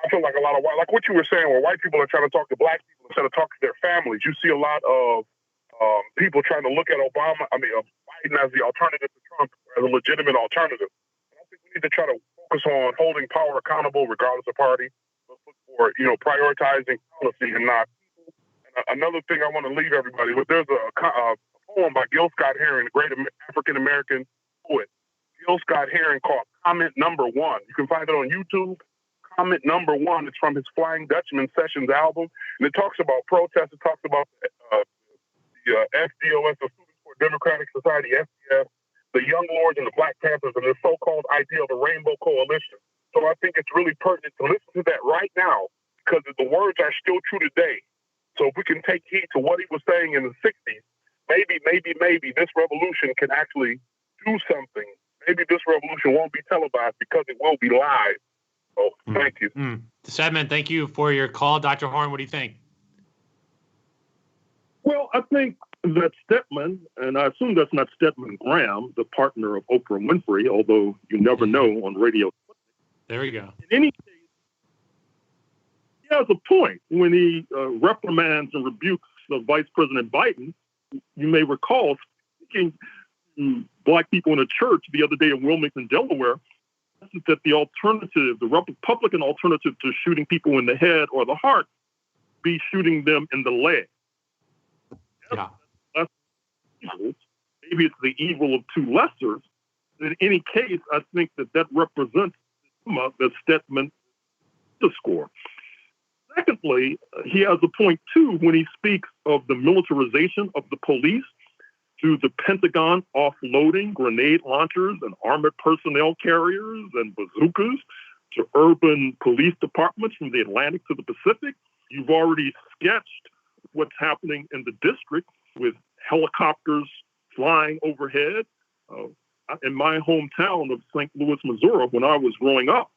[SPEAKER 9] I feel like a lot of like what you were saying, where white people are trying to talk to black people instead of talking to their families. You see a lot of people trying to look at Biden as the alternative to Trump, as a legitimate alternative. And I think we need to try to focus on holding power accountable, regardless of party, but look for prioritizing policy and not people,
[SPEAKER 8] Another thing I want to leave everybody with, there's a poem by Gil Scott-Heron, the great African-American poet. Gil Scott-Heron called Comment Number One. You can find it on YouTube. Comment Number One. It's from his Flying Dutchman Sessions album. And it talks about protests. It talks about the SDOS, the Students for Democratic Society, SDS, the Young Lords and the Black Panthers, and the so-called idea of the Rainbow Coalition. So I think it's really pertinent to listen to that right now because the words are still true today. So if we can take heed to what he was saying in the 60s, maybe this revolution can actually do something. Maybe this revolution won't be televised because it will be live. So thank you.
[SPEAKER 3] Sedman, thank you for your call. Dr. Horn, what do you think?
[SPEAKER 11] Well, I think that Stedman, and I assume that's not Stedman Graham, the partner of Oprah Winfrey, although you never know on radio.
[SPEAKER 3] There we go.
[SPEAKER 11] In any case, he has a point when he reprimands and rebukes Vice President Biden. You may recall speaking to Black people in a church the other day in Wilmington, Delaware, that the alternative, the Republican alternative to shooting people in the head or the heart, be shooting them in the leg.
[SPEAKER 3] Yeah.
[SPEAKER 11] That's evil. Maybe it's the evil of two lessers. In any case, I think that represents that Stedman underscore. Secondly, he has a point, too, when he speaks of the militarization of the police to the Pentagon offloading grenade launchers and armored personnel carriers and bazookas to urban police departments from the Atlantic to the Pacific. You've already sketched what's happening in the district with helicopters flying overhead. In my hometown of St. Louis, Missouri, when I was growing up,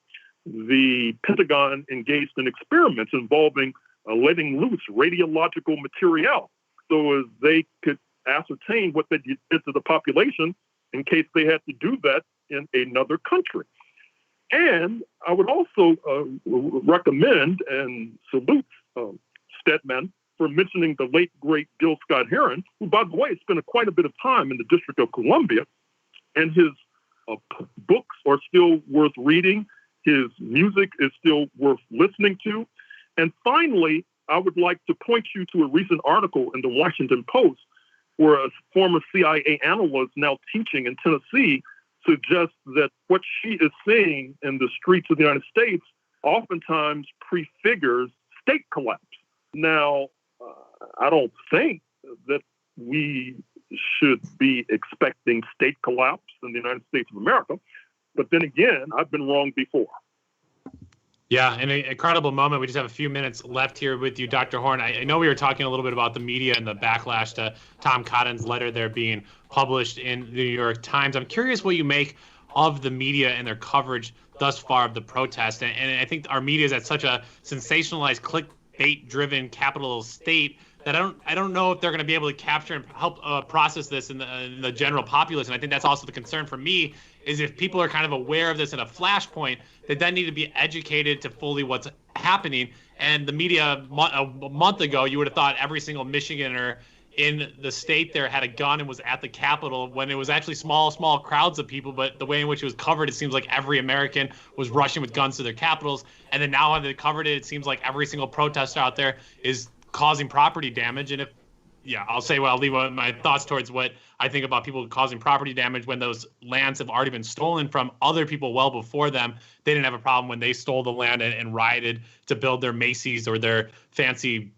[SPEAKER 11] the Pentagon engaged in experiments involving letting loose radiological material so as they could ascertain what they did to the population in case they had to do that in another country. And I would also recommend and salute Stedman for mentioning the late, great Gil Scott-Heron, who, by the way, spent quite a bit of time in the District of Columbia, and his books are still worth reading. His music is still worth listening to. And finally, I would like to point you to a recent article in the Washington Post where a former CIA analyst now teaching in Tennessee suggests that what she is seeing in the streets of the United States oftentimes prefigures state collapse. Now, I don't think that we should be expecting state collapse in the United States of America. But then again, I've been wrong before.
[SPEAKER 3] Yeah, an incredible moment. We just have a few minutes left here with you, Dr. Horn. I know we were talking a little bit about the media and the backlash to Tom Cotton's letter there being published in the New York Times. I'm curious what you make of the media and their coverage thus far of the protest. And I think our media is at such a sensationalized, clickbait-driven capital state that I don't know if they're going to be able to capture and help process this in the general populace. And I think that's also the concern for me, is if people are kind of aware of this in a flashpoint, they then need to be educated to fully what's happening. And the media, a month ago, you would have thought every single Michiganer in the state there had a gun and was at the Capitol, when it was actually small crowds of people. But the way in which it was covered, it seems like every American was rushing with guns to their capitals. And then now they covered it, it seems like every single protester out there is causing property damage. And I'll leave my thoughts towards what I think about people causing property damage when those lands have already been stolen from other people well before them. They didn't have a problem when they stole the land and rioted to build their Macy's or their fancy,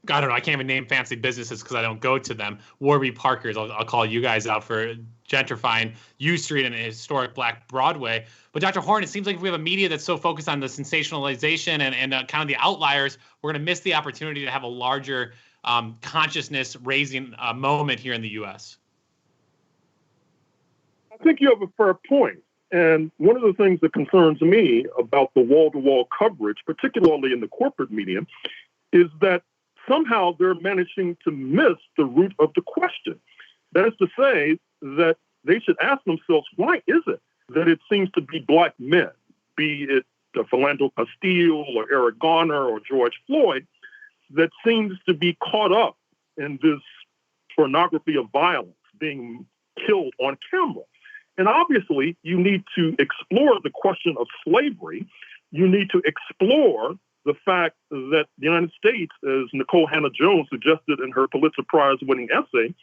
[SPEAKER 3] I don't know, I can't even name fancy businesses because I don't go to them. Warby Parkers, I'll call you guys out for gentrifying U Street and historic Black Broadway. But Dr. Horn, it seems like if we have a media that's so focused on the sensationalization and kind of the outliers, we're going to miss the opportunity to have a larger consciousness raising moment here in the U.S.
[SPEAKER 11] I think you have a fair point. And one of the things that concerns me about the wall-to-wall coverage, particularly in the corporate media, is that somehow they're managing to miss the root of the question. That is to say that they should ask themselves, why is it that it seems to be Black men, be it Philando Castile or Eric Garner or George Floyd, that seems to be caught up in this pornography of violence, being killed on camera. And obviously, you need to explore the question of slavery. You need to explore the fact that the United States, as Nicole Hannah-Jones suggested in her Pulitzer Prize-winning essay,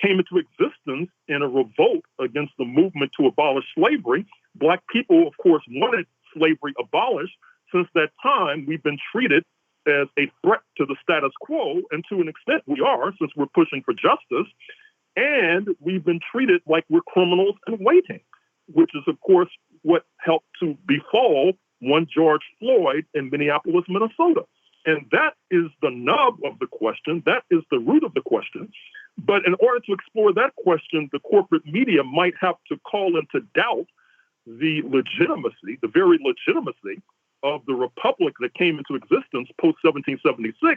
[SPEAKER 11] came into existence in a revolt against the movement to abolish slavery. Black people, of course, wanted slavery abolished. Since that time, we've been treated as a threat to the status quo, and to an extent we are, since we're pushing for justice. And we've been treated like we're criminals in waiting, which is, of course, what helped to befall one George Floyd in Minneapolis, Minnesota. And that is the nub of the question. That is the root of the question. But in order to explore that question, the corporate media might have to call into doubt the legitimacy, the very legitimacy of the republic that came into existence post-1776.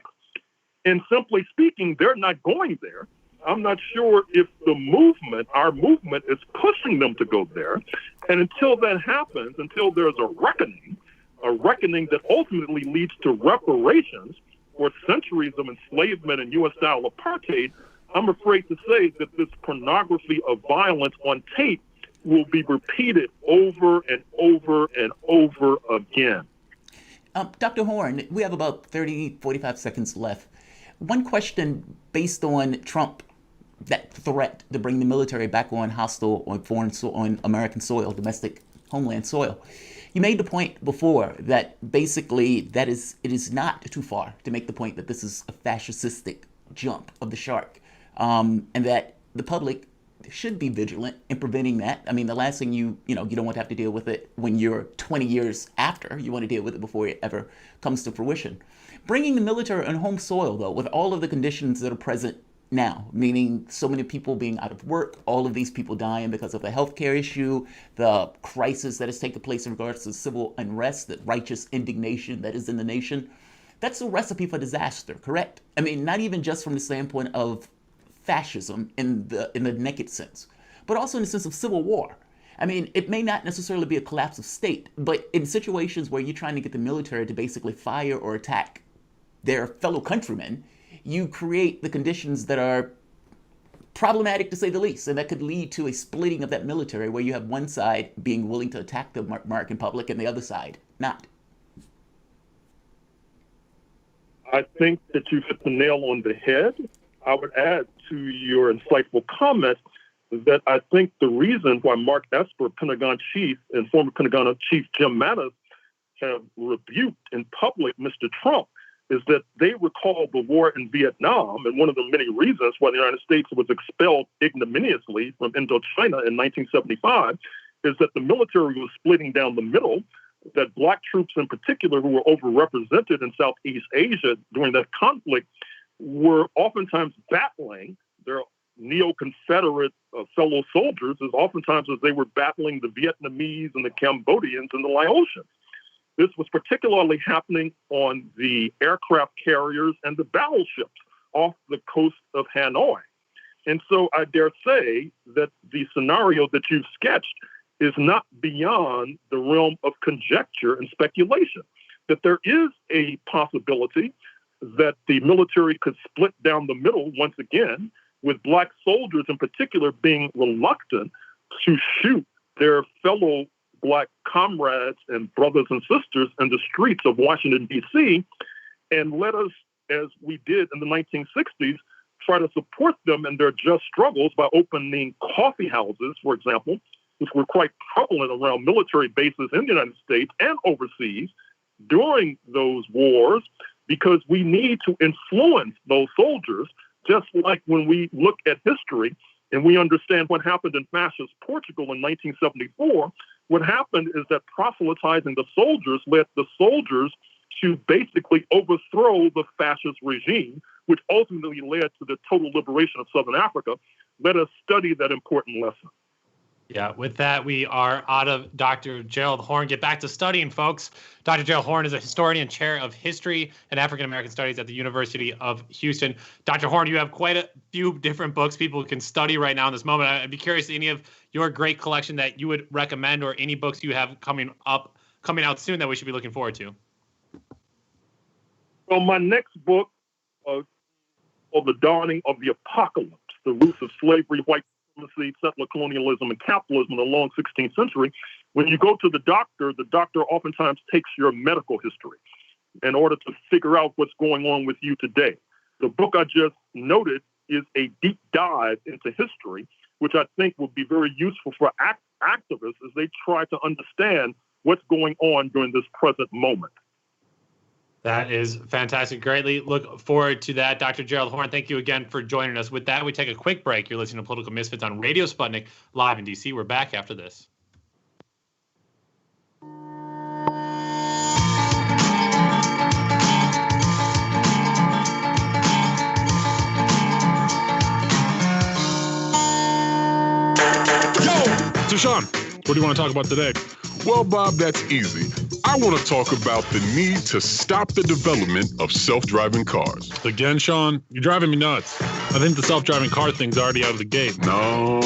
[SPEAKER 11] And simply speaking, they're not going there. I'm not sure if the movement, our movement, is pushing them to go there. And until that happens, until there's a reckoning that ultimately leads to reparations for centuries of enslavement and U.S.-style apartheid, I'm afraid to say that this pornography of violence on tape will be repeated over and over and over again.
[SPEAKER 1] Dr. Horn, we have about 45 seconds left. One question based on Trump, that threat to bring the military back on hostile, on foreign, on American soil, domestic homeland soil. You made the point before that basically it is not too far to make the point that this is a fascistic jump of the shark, and that the public should be vigilant in preventing that. I mean, the last thing you don't want to have to deal with it when you're 20 years after. You want to deal with it before it ever comes to fruition. Bringing the military on home soil, though, with all of the conditions that are present now, meaning so many people being out of work, all of these people dying because of the healthcare issue, the crisis that has taken place in regards to civil unrest, the righteous indignation that is in the nation, that's a recipe for disaster, correct? I mean, not even just from the standpoint of fascism in the naked sense, but also in the sense of civil war. I mean, it may not necessarily be a collapse of state, but in situations where you're trying to get the military to basically fire or attack their fellow countrymen, you create the conditions that are problematic to say the least, and that could lead to a splitting of that military where you have one side being willing to attack the American public and the other side not.
[SPEAKER 11] I think that you've hit the nail on the head. I would add to your insightful comment that I think the reason why Mark Esper, Pentagon chief, and former Pentagon chief Jim Mattis have rebuked in public Mr. Trump is that they recall the war in Vietnam, and one of the many reasons why the United States was expelled ignominiously from Indochina in 1975 is that the military was splitting down the middle, that Black troops in particular who were overrepresented in Southeast Asia during that conflict were oftentimes battling their neo-Confederate fellow soldiers as oftentimes as they were battling the Vietnamese and the Cambodians and the Laotians. This was particularly happening on the aircraft carriers and the battleships off the coast of Hanoi. And so I dare say that the scenario that you've sketched is not beyond the realm of conjecture and speculation, that there is a possibility that the military could split down the middle once again, with Black soldiers in particular being reluctant to shoot their fellow Black comrades and brothers and sisters in the streets of Washington, D.C., and let us, as we did in the 1960s, try to support them in their just struggles by opening coffee houses, for example, which were quite prevalent around military bases in the United States and overseas during those wars, because we need to influence those soldiers, just like when we look at history and we understand what happened in fascist Portugal in 1974. What happened is that proselytizing the soldiers led the soldiers to basically overthrow the fascist regime, which ultimately led to the total liberation of Southern Africa. Let us study that important lesson.
[SPEAKER 3] Yeah, with that, we are out of Dr. Gerald Horn. Get back to studying, folks. Dr. Gerald Horn is a historian and chair of history and African-American studies at the University of Houston. Dr. Horn, you have quite a few different books people can study right now in this moment. I'd be curious, any of your great collection that you would recommend, or any books you have coming out soon that we should be looking forward to?
[SPEAKER 11] Well, my next book, of The Dawning of the Apocalypse, The Roots of Slavery, White Supremacy, Settler Colonialism, and Capitalism in the Long 16th Century. When you go to the doctor oftentimes takes your medical history. in order to figure out what's going on with you today. The book I just noted is a deep dive into history, which I think will be very useful for activists as they try to understand what's going on during this present moment.
[SPEAKER 3] That is fantastic. Greatly look forward to that. Dr. Gerald Horne, thank you again for joining us. With that, we take a quick break. You're listening to Political Misfits on Radio Sputnik, live in D.C. We're back after this.
[SPEAKER 12] So, Sean, what do you want to talk about today?
[SPEAKER 10] Well, Bob, that's easy. I want to talk about the need to stop the development of self-driving cars.
[SPEAKER 12] Again, Sean, you're driving me nuts. I think the self-driving car thing's already out of the gate.
[SPEAKER 10] No.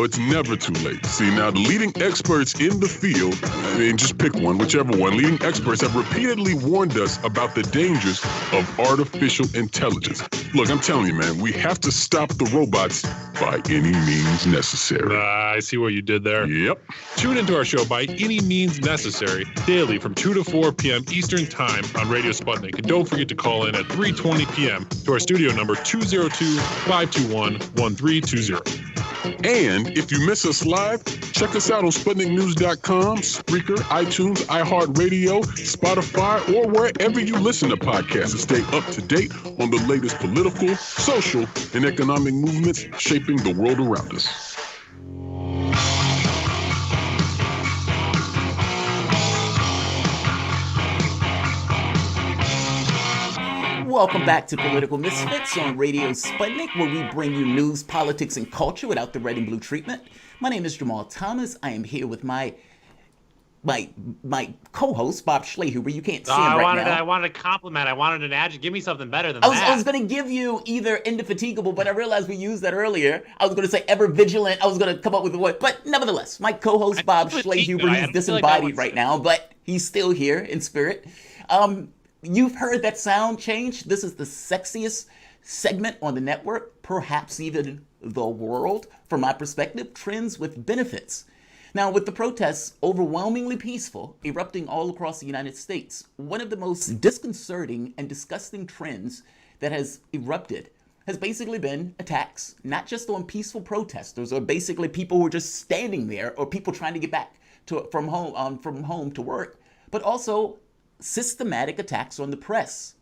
[SPEAKER 10] It's never too late. See, now the leading experts in the field, I mean, just pick one, whichever one, leading experts have repeatedly warned us about the dangers of artificial intelligence. Look, I'm telling you, man, we have to stop the robots by any means necessary.
[SPEAKER 12] I see what you did there.
[SPEAKER 10] Yep.
[SPEAKER 12] Tune into our show By Any Means Necessary daily from 2 to 4 p.m. Eastern Time on Radio Sputnik. And don't forget to call in at 3:20 p.m. to our studio number 202-521-1320.
[SPEAKER 10] And if you miss us live, check us out on SputnikNews.com, Spreaker, iTunes, iHeartRadio, Spotify, or wherever you listen to podcasts to stay up to date on the latest political, social, and economic movements shaping the world around us.
[SPEAKER 1] Welcome back to Political Misfits on Radio Sputnik, where we bring you news, politics, and culture without the red and blue treatment. My name is Jamal Thomas. I am here with my co-host, Bob Schlehuber. You can't see him right now.
[SPEAKER 3] I wanted a compliment. I wanted an adjective. Give me something better than
[SPEAKER 1] I
[SPEAKER 3] that.
[SPEAKER 1] was going to give you either indefatigable, but I realized we used that earlier. I was going to say ever vigilant. I was going to come up with a word. But nevertheless, my co-host, Bob Schlehuber, he's disembodied right now, but he's still here in spirit. You've heard that sound change. This is the sexiest segment on the network, perhaps even the world. From my perspective, trends with benefits. Now, with the protests overwhelmingly peaceful, erupting all across the United States, one of the most disconcerting and disgusting trends that has erupted has basically been attacks, not just on peaceful protesters or basically people who are just standing there or people trying to get back from home to work, but also systematic attacks on the press.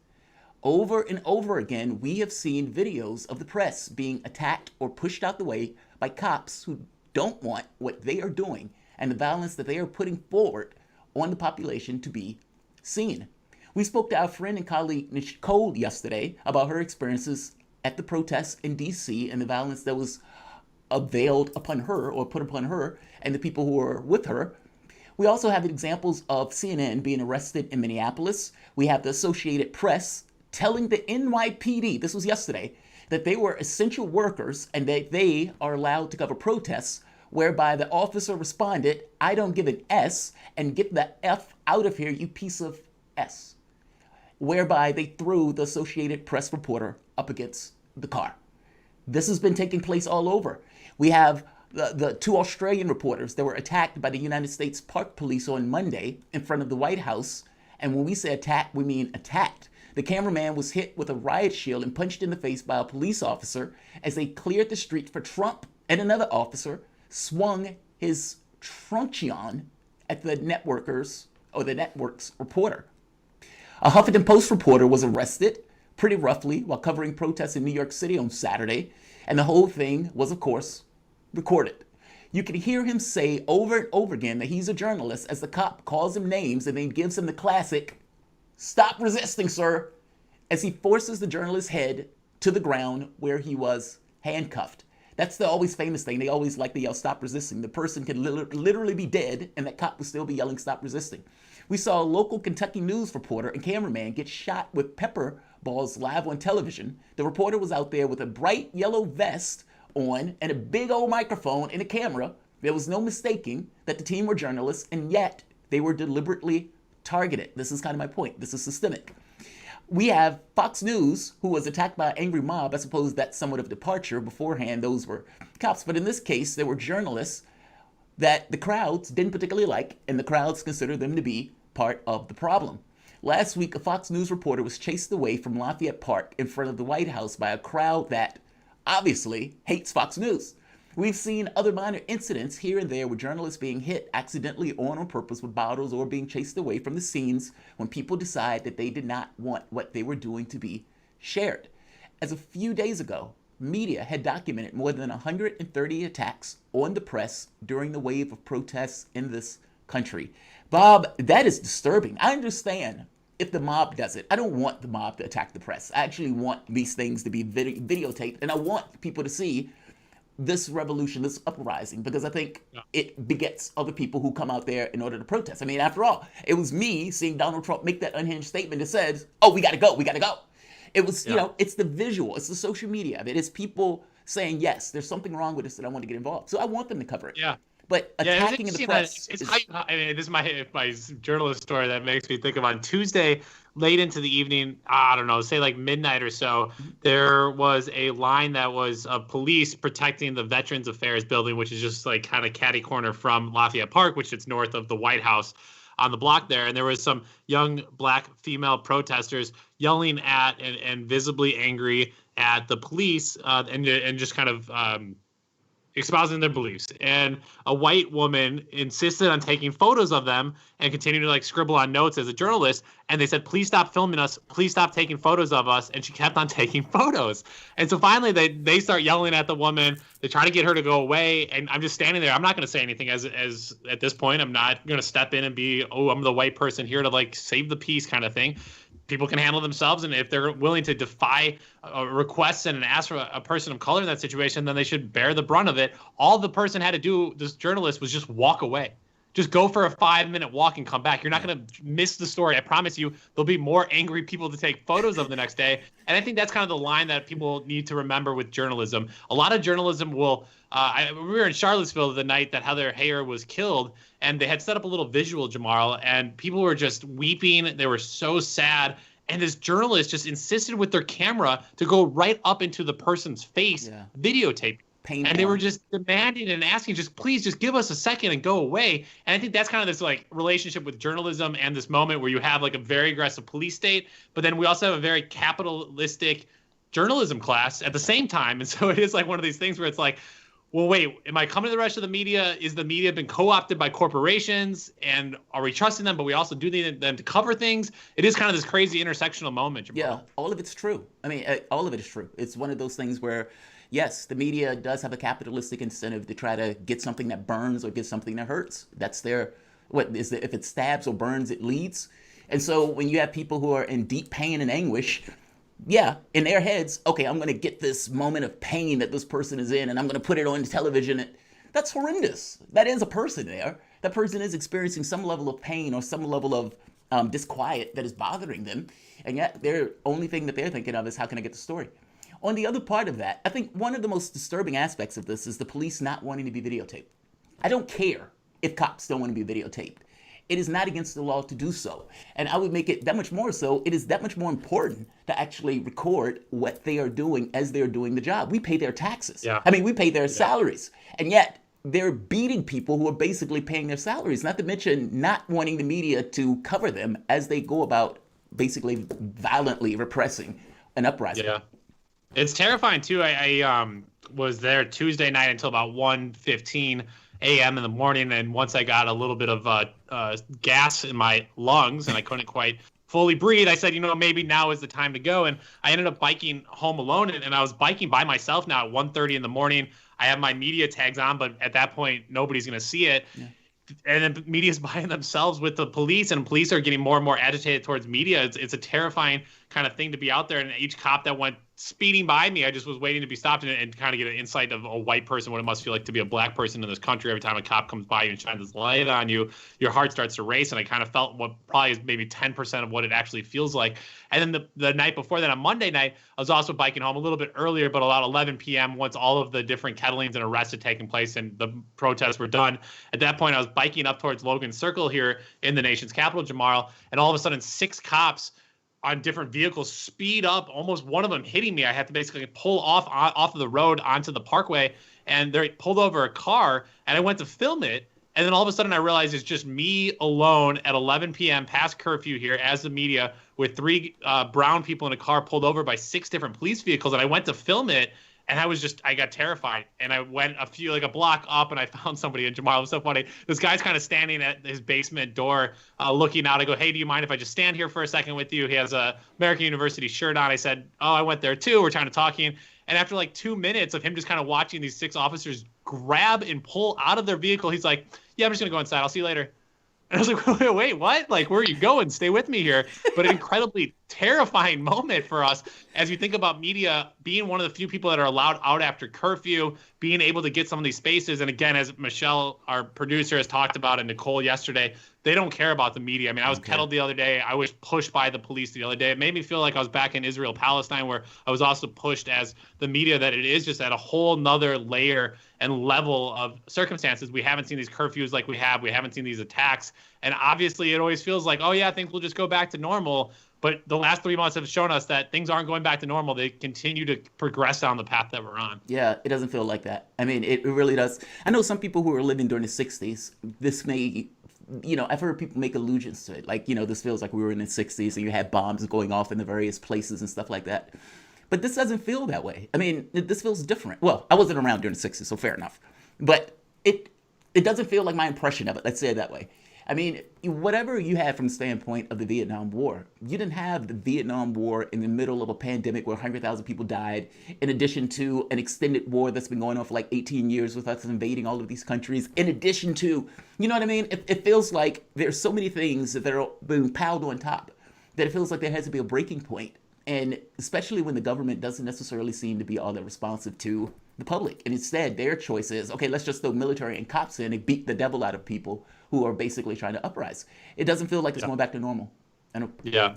[SPEAKER 1] Over and over again, we have seen videos of the press being attacked or pushed out the way by cops who don't want what they are doing and the violence that they are putting forward on the population to be seen. We spoke to our friend and colleague Nicole yesterday about her experiences at the protests in D.C. and the violence that was availed upon her or put upon her and the people who were with her. We also have examples of CNN being arrested in Minneapolis. We have the Associated Press telling the NYPD, this was yesterday, that they were essential workers and that they are allowed to cover protests, whereby the officer responded, "I don't give an S, and get the F out of here, you piece of S," whereby they threw the Associated Press reporter up against the car. This has been taking place all over. We have the two Australian reporters that were attacked by the United States Park Police on Monday in front of the White House. And when we say attack, we mean attacked. The cameraman was hit with a riot shield and punched in the face by a police officer as they cleared the street for Trump, and another officer swung his truncheon at the network's reporter. A Huffington Post reporter was arrested pretty roughly while covering protests in New York City on Saturday, and the whole thing was, of course, recorded. You can hear him say over and over again that he's a journalist as the cop calls him names and then gives him the classic, "Stop resisting, sir," as he forces the journalist's head to the ground where he was handcuffed. That's the always famous thing. They always like to yell, "Stop resisting." The person can literally be dead and that cop would still be yelling, "Stop resisting." We saw a local Kentucky news reporter and cameraman get shot with pepper balls live on television. The reporter was out there with a bright yellow vest on and a big old microphone and a camera. There was no mistaking that the team were journalists, and yet they were deliberately targeted. This is kind of my point. This is systemic. We have Fox News, who was attacked by an angry mob. I suppose that's somewhat of a departure. Beforehand, those were cops. But in this case, they were journalists that the crowds didn't particularly like, and the crowds considered them to be part of the problem. Last week, a Fox News reporter was chased away from Lafayette Park in front of the White House by a crowd that obviously hates Fox News. We've seen other minor incidents here and there with journalists being hit accidentally or on purpose with bottles or being chased away from the scenes when people decide that they did not want what they were doing to be shared. As a few days ago, media had documented more than 130 attacks on the press during the wave of protests in this country. Bob, that is disturbing. I understand if the mob does it. I don't want the mob to attack the press. I actually want these things to be videotaped, and I want people to see this revolution, this uprising, because I think it begets other people who come out there in order to protest. I mean, after all, it was me seeing Donald Trump make that unhinged statement that says, oh, we got to go, we got to go. It was, you know, it's the visual, it's the social media of it. It's people saying, yes, there's something wrong with this and I want to get involved. So I want them to cover it.
[SPEAKER 3] Yeah.
[SPEAKER 1] But attacking in the press.
[SPEAKER 3] This is my journalist story that makes me think of on Tuesday, late into the evening, I don't know, say like midnight or so, there was a line that was of police protecting the Veterans Affairs building, which is just like kind of catty corner from Lafayette Park, which is north of the White House on the block there. And there was some young black female protesters yelling at and visibly angry at the police and just kind of espousing their beliefs. And a white woman insisted on taking photos of them and continued to like scribble on notes as a journalist. And they said, please stop filming us. Please stop taking photos of us. And she kept on taking photos. And so finally they start yelling at the woman. They try to get her to go away. And I'm just standing there. I'm not going to say anything as at this point. I'm not going to step in and be, oh, I'm the white person here to like save the peace kind of thing. People can handle themselves, and if they're willing to defy requests and ask for a person of color in that situation, then they should bear the brunt of it. All the person had to do, this journalist, was just walk away. Just go for a 5-minute walk and come back. You're not going to miss the story. I promise you, there'll be more angry people to take photos of the next day. And I think that's kind of the line that people need to remember with journalism. A lot of journalism will we were in Charlottesville the night that Heather Heyer was killed, and they had set up a little visual, Jamal, and people were just weeping. They were so sad. And this journalist just insisted with their camera to go right up into the person's face, videotape. And they were just demanding and asking, please just give us a second and go away. And I think that's kind of this like relationship with journalism and this moment where you have like a very aggressive police state, but then we also have a very capitalistic journalism class at the same time. And so it is like one of these things where it's like, well, wait, am I coming to the rest of the media? Is the media been co-opted by corporations? And are we trusting them, but we also do need them to cover things? It is kind of this crazy intersectional moment, Jamal.
[SPEAKER 1] Yeah, all of it's true. I mean, all of it is true. It's one of those things where, yes, the media does have a capitalistic incentive to try to get something that burns or get something that hurts. That's their, if it stabs or burns, it leads. And so when you have people who are in deep pain and anguish, yeah, in their heads, okay, I'm going to get this moment of pain that this person is in, and I'm going to put it on television. That's horrendous. That is a person there. That person is experiencing some level of pain or some level of disquiet that is bothering them, and yet their only thing that they're thinking of is how can I get the story. On the other part of that, I think one of the most disturbing aspects of this is the police not wanting to be videotaped. I don't care if cops don't want to be videotaped. It is not against the law to do so. And I would make it that much more so. It is that much more important to actually record what they are doing as they're doing the job. We pay their taxes. Yeah. I mean, we pay their salaries. And yet they're beating people who are basically paying their salaries, not to mention not wanting the media to cover them as they go about basically violently repressing an uprising.
[SPEAKER 3] Yeah. It's terrifying, too. I was there Tuesday night until about 1:15 a.m. in the morning, and once I got a little bit of gas in my lungs and I couldn't quite fully breathe, I said, maybe now is the time to go. And I ended up biking home alone, and I was biking by myself now at 1:30 in the morning. I have my media tags on, but at that point, nobody's going to see it. Yeah. And then media's buying themselves with the police, and police are getting more and more agitated towards media. It's a terrifying kind of thing to be out there. And each cop that went speeding by me, I just was waiting to be stopped and kind of get an insight of a white person, what it must feel like to be a black person in this country. Every time a cop comes by you and shines his light on you, your heart starts to race. And I kind of felt what probably is maybe 10% of what it actually feels like. And then the night before that, on Monday night, I was also biking home a little bit earlier, but about 11 p.m. once all of the different kettlings and arrests had taken place and the protests were done. At that point, I was biking up towards Logan Circle here in the nation's capital, Jamal, and all of a sudden 6 cops on different vehicles speed up, almost one of them hitting me. I had to basically pull off of the road onto the parkway, and they pulled over a car, and I went to film it. And then all of a sudden I realized it's just me alone at 11 p.m. past curfew here as the media with 3 brown people in a car pulled over by 6 different police vehicles. And I went to film it. And I got terrified. And I went a block up and I found somebody. And Jamal, it was so funny. This guy's kind of standing at his basement door looking out. I go, hey, do you mind if I just stand here for a second with you? He has a American University shirt on. I said, oh, I went there too. We're trying to talking. And after like 2 minutes of him just kind of watching these 6 officers grab and pull out of their vehicle, he's like, yeah, I'm just going to go inside. I'll see you later. And I was like, wait, what? Like, where are you going? Stay with me here. But an incredibly terrifying moment for us as you think about media being one of the few people that are allowed out after curfew, being able to get some of these spaces. And again, as Michelle, our producer, has talked about, and Nicole yesterday, they don't care about the media. I mean, I was kettled the other day. I was pushed by the police the other day. It made me feel like I was back in Israel, Palestine, where I was also pushed as the media, that it is just at a whole nother layer and level of circumstances. We haven't seen these curfews like we have. We haven't seen these attacks. And obviously it always feels like, oh yeah, things will just go back to normal. But the last 3 months have shown us that things aren't going back to normal. They continue to progress down the path that we're on.
[SPEAKER 1] Yeah, it doesn't feel like that. I mean, it really does. I know some people who were living during the 60s, this may, I've heard people make allusions to it. Like, this feels like we were in the 60s and you had bombs going off in the various places and stuff like that. But this doesn't feel that way. I mean, this feels different. Well, I wasn't around during the 60s, so fair enough. But it doesn't feel like my impression of it. Let's say it that way. I mean, whatever you had from the standpoint of the Vietnam War, you didn't have the Vietnam War in the middle of a pandemic where 100,000 people died, in addition to an extended war that's been going on for like 18 years with us invading all of these countries, in addition to, you know what I mean? It feels like there's so many things that are being piled on top that it feels like there has to be a breaking point. And especially when the government doesn't necessarily seem to be all that responsive to the public. And instead, their choice is, okay, let's just throw military and cops in and beat the devil out of people who are basically trying to uprise. It doesn't feel like it's going back to normal.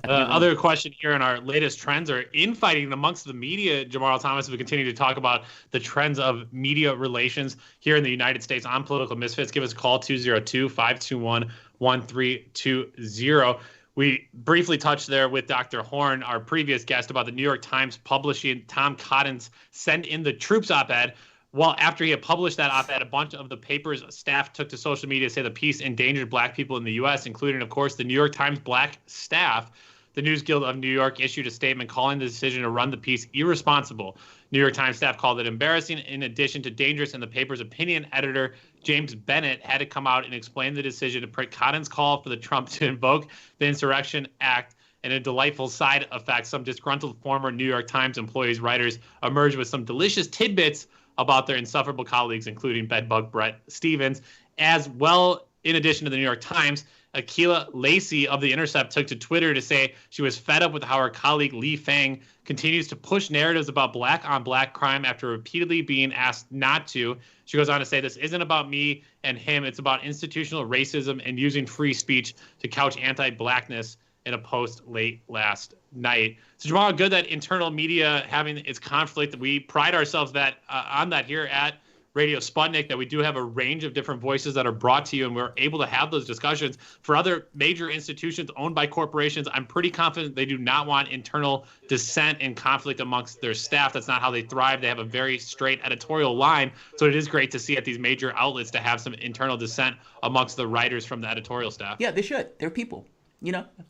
[SPEAKER 3] Other question here in our latest trends are infighting amongst the media. Jamal Thomas, we continue to talk about the trends of media relations here in the United States on Political Misfits. Give us a call, 202-521-1320. We briefly touched there with Dr. Horn, our previous guest, about the New York Times publishing Tom Cotton's Send in the Troops op-ed. Well, after he had published that op-ed, a bunch of the paper's staff took to social media to say the piece endangered Black people in the U.S., including, of course, the New York Times Black staff. The News Guild of New York issued a statement calling the decision to run the piece irresponsible. New York Times staff called it embarrassing, in addition to dangerous, and the paper's opinion editor, James Bennett, had to come out and explain the decision to print Cotton's call for the Trump to invoke the Insurrection Act. And a delightful side effect, some disgruntled former New York Times employees, writers, emerged with some delicious tidbits about their insufferable colleagues, including bedbug Brett Stevens. As well, in addition to the New York Times, Akilah Lacey of The Intercept took to Twitter to say she was fed up with how her colleague Lee Fang continues to push narratives about black-on-black crime after repeatedly being asked not to. She goes on to say, this isn't about me and him. It's about institutional racism and using free speech to couch anti-blackness in a post late last night. So Jamal, good that internal media having its conflict. We pride ourselves on that here at Radio Sputnik, that we do have a range of different voices that are brought to you, and we're able to have those discussions. For other major institutions owned by corporations, I'm pretty confident they do not want internal dissent and conflict amongst their staff. That's not how they thrive. They have a very straight editorial line. So it is great to see at these major outlets to have some internal dissent amongst the writers from the editorial staff.
[SPEAKER 1] Yeah, they should. They're people.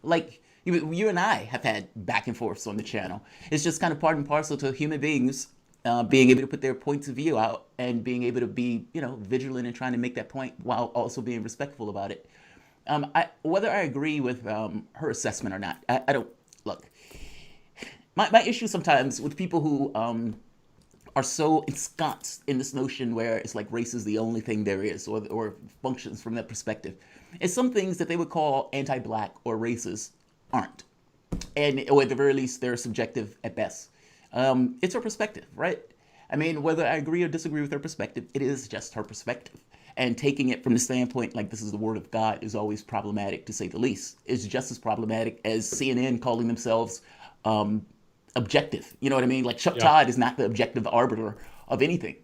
[SPEAKER 1] Like you and I have had back and forths on the channel. It's just kind of part and parcel to human beings being able to put their points of view out and being able to be, vigilant and trying to make that point while also being respectful about it. Whether I agree with her assessment or not, I don't look. My issue sometimes with people who are so ensconced in this notion where it's like race is the only thing there is, or functions from that perspective. It's some things that they would call anti-black or racist aren't. Or at the very least, they're subjective at best. It's her perspective, right? I mean, whether I agree or disagree with her perspective, it is just her perspective. And taking it from the standpoint like this is the word of God is always problematic, to say the least. It's just as problematic as CNN calling themselves objective. You know what I mean? Like Chuck Todd is not the objective arbiter of anything.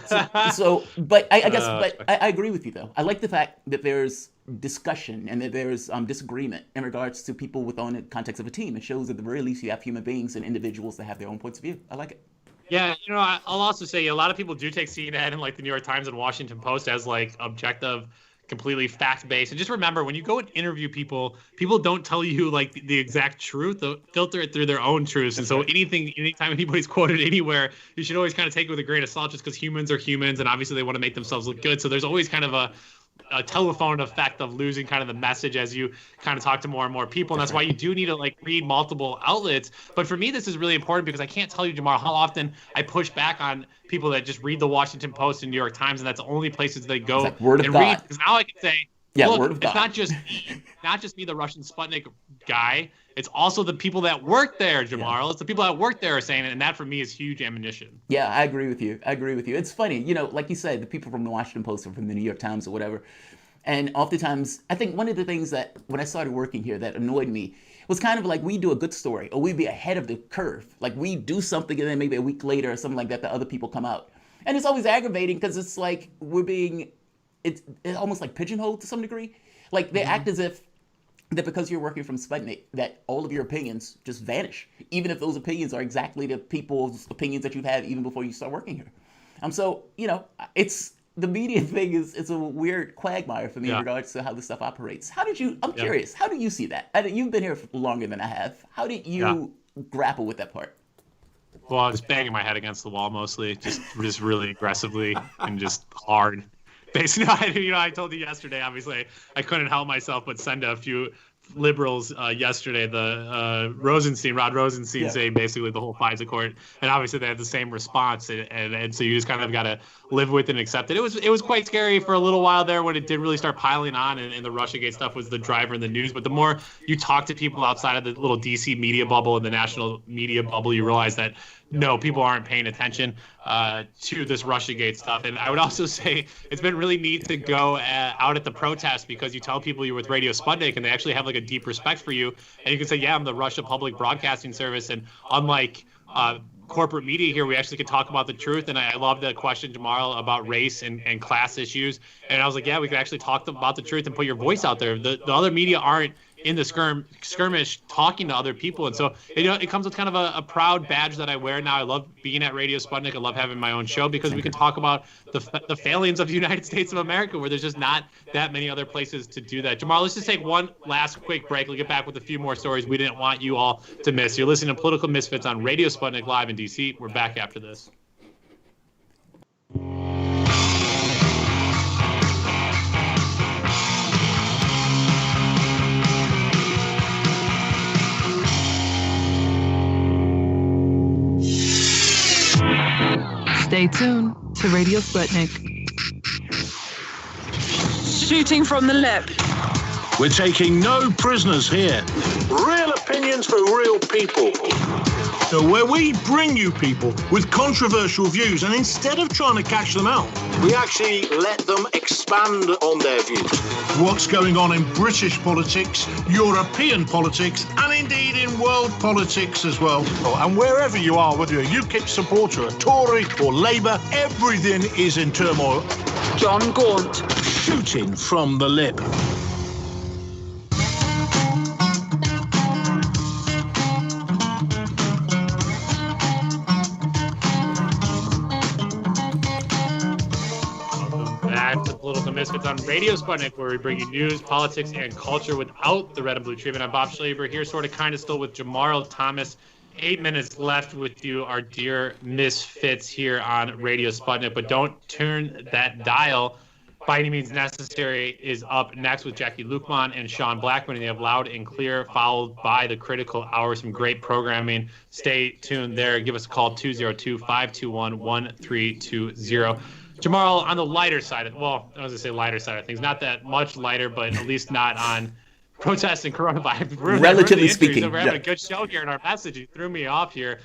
[SPEAKER 1] But I agree with you, though. I like the fact that there's discussion and that there's disagreement in regards to people within the context of a team. It shows at the very least you have human beings and individuals that have their own points of view. I like it.
[SPEAKER 3] Yeah, I'll also say a lot of people do take CNN and like the New York Times and Washington Post as like objective completely fact-based. And just remember, when you go and interview people, people don't tell you like the exact truth. They'll filter it through their own truths. And so anytime anybody's quoted anywhere, you should always kind of take it with a grain of salt, just because humans are humans, and obviously they want to make themselves look good. So there's always kind of a telephone effect of losing kind of the message as you kind of talk to more and more people. And that's why you do need to like read multiple outlets. But for me, this is really important because I can't tell you, Jamar, how often I push back on people that just read the Washington Post and New York Times, and that's the only places they go
[SPEAKER 1] like word of
[SPEAKER 3] and
[SPEAKER 1] God.
[SPEAKER 3] read. Because now I can say, look,
[SPEAKER 1] word of God.
[SPEAKER 3] it's not just me, the Russian Sputnik guy. It's also the people that work there, Jamar. It's the people that work there are saying it, and that for me is huge ammunition.
[SPEAKER 1] Yeah, I agree with you. It's funny, like you said, the people from the Washington Post or from the New York Times or whatever. And oftentimes, I think one of the things that when I started working here that annoyed me was kind of like we do a good story or we'd be ahead of the curve. Like we do something and then maybe a week later or something like that, the other people come out. And it's always aggravating because it's like it's almost like pigeonholed to some degree. Like they act as if that because you're working from Sputnik, that all of your opinions just vanish, even if those opinions are exactly the people's opinions that you've had even before you start working here. So, it's the media thing it's a weird quagmire for me in regards to how this stuff operates. I'm curious, how do you see that? You've been here for longer than I have. How did you grapple with that part?
[SPEAKER 3] Well, I was banging my head against the wall mostly, just really aggressively and just hard. Basically, I told you yesterday, obviously, I couldn't help myself but send a few liberals yesterday, the Rod Rosenstein saying basically the whole FISA court, and obviously they had the same response, and so you just kind of got to live with it and accept it. It was quite scary for a little while there when it did really start piling on, and the Russiagate stuff was the driver in the news. But the more you talk to people outside of the little DC media bubble and the national media bubble, you realize that no, people aren't paying attention to this Russiagate stuff. And I would also say it's been really neat to go out at the protest because you tell people you're with Radio Sputnik and they actually have like a deep respect for you. And you can say, yeah, I'm the Russia Public Broadcasting Service. And unlike corporate media here, we actually could talk about the truth. And I love the question tomorrow about race and class issues. And I was like, yeah, we could actually talk about the truth and put your voice out there. The other media aren't in the skirmish talking to other people. And so it comes with kind of a proud badge that I wear now. I love being at Radio Sputnik. I love having my own show because we can talk about the failings of the United States of America, where there's just not that many other places to do that. Jamar, let's just take one last quick break. We'll get back with a few more stories we didn't want you all to miss. You're listening to Political Misfits on Radio Sputnik live in DC. We're back after this.
[SPEAKER 5] Stay tuned to Radio Sputnik.
[SPEAKER 13] Shooting from the lip.
[SPEAKER 14] We're taking no prisoners here. Real opinions for real people. So where we bring you people with controversial views, and instead of trying to catch them out, we actually let them expand on their views. What's going on in British politics, European politics, and indeed in world politics as well. And wherever you are, whether you're a UKIP supporter, a Tory or Labour, everything is in turmoil.
[SPEAKER 13] John Gaunt.
[SPEAKER 14] Shooting from the lip.
[SPEAKER 3] Back to Political Misfits on Radio Sputnik, where we bring you news, politics, and culture without the red and blue treatment. I'm Bob Schlaber here, sort of kind of still with Jamar Thomas. 8 minutes left with you, our dear misfits here on Radio Sputnik. But don't turn that dial. By Any Means Necessary is up next with Jackie Lukman and Sean Blackman. And they have Loud and Clear, followed by The Critical Hour. Some great programming. Stay tuned there. Give us a call, 202-521-1320. Jamal, on the lighter side of, well, I was going to say lighter side of things, not that much lighter, but at least not on protests and coronavirus.
[SPEAKER 1] Relatively speaking.
[SPEAKER 3] So we're having a good show here in our message. You threw me off here.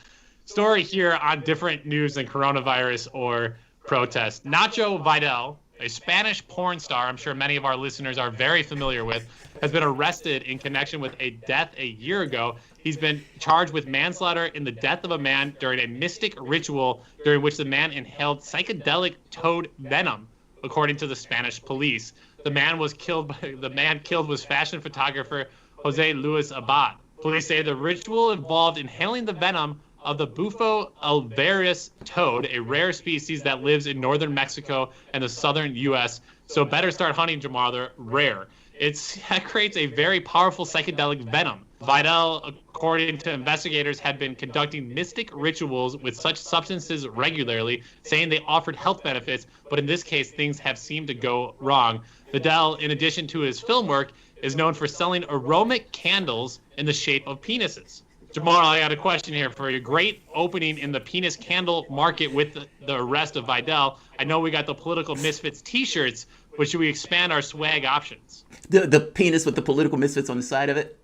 [SPEAKER 3] Story here on different news than coronavirus or protest. Nacho Vidal, a Spanish porn star I'm sure many of our listeners are very familiar with, has been arrested in connection with a death a year ago. He's been charged with manslaughter in the death of a man during a mystic ritual during which the man inhaled psychedelic toad venom, according to the Spanish police. The man killed was fashion photographer Jose Luis Abad. Police say the ritual involved inhaling the venom of the Bufo alvarius toad, a rare species that lives in northern Mexico and the southern U.S. So better start hunting, Jamal. They're rare. That creates a very powerful psychedelic venom. Vidal, according to investigators, had been conducting mystic rituals with such substances regularly, saying they offered health benefits, but in this case, things have seemed to go wrong. Vidal, in addition to his film work, is known for selling aromatic candles in the shape of penises. Jamal, I got a question here for you. Great opening in the penis candle market with the arrest of Vidal. I know we got the Political Misfits t-shirts, but should we expand our swag options?
[SPEAKER 1] The penis with the political misfits on the side of it?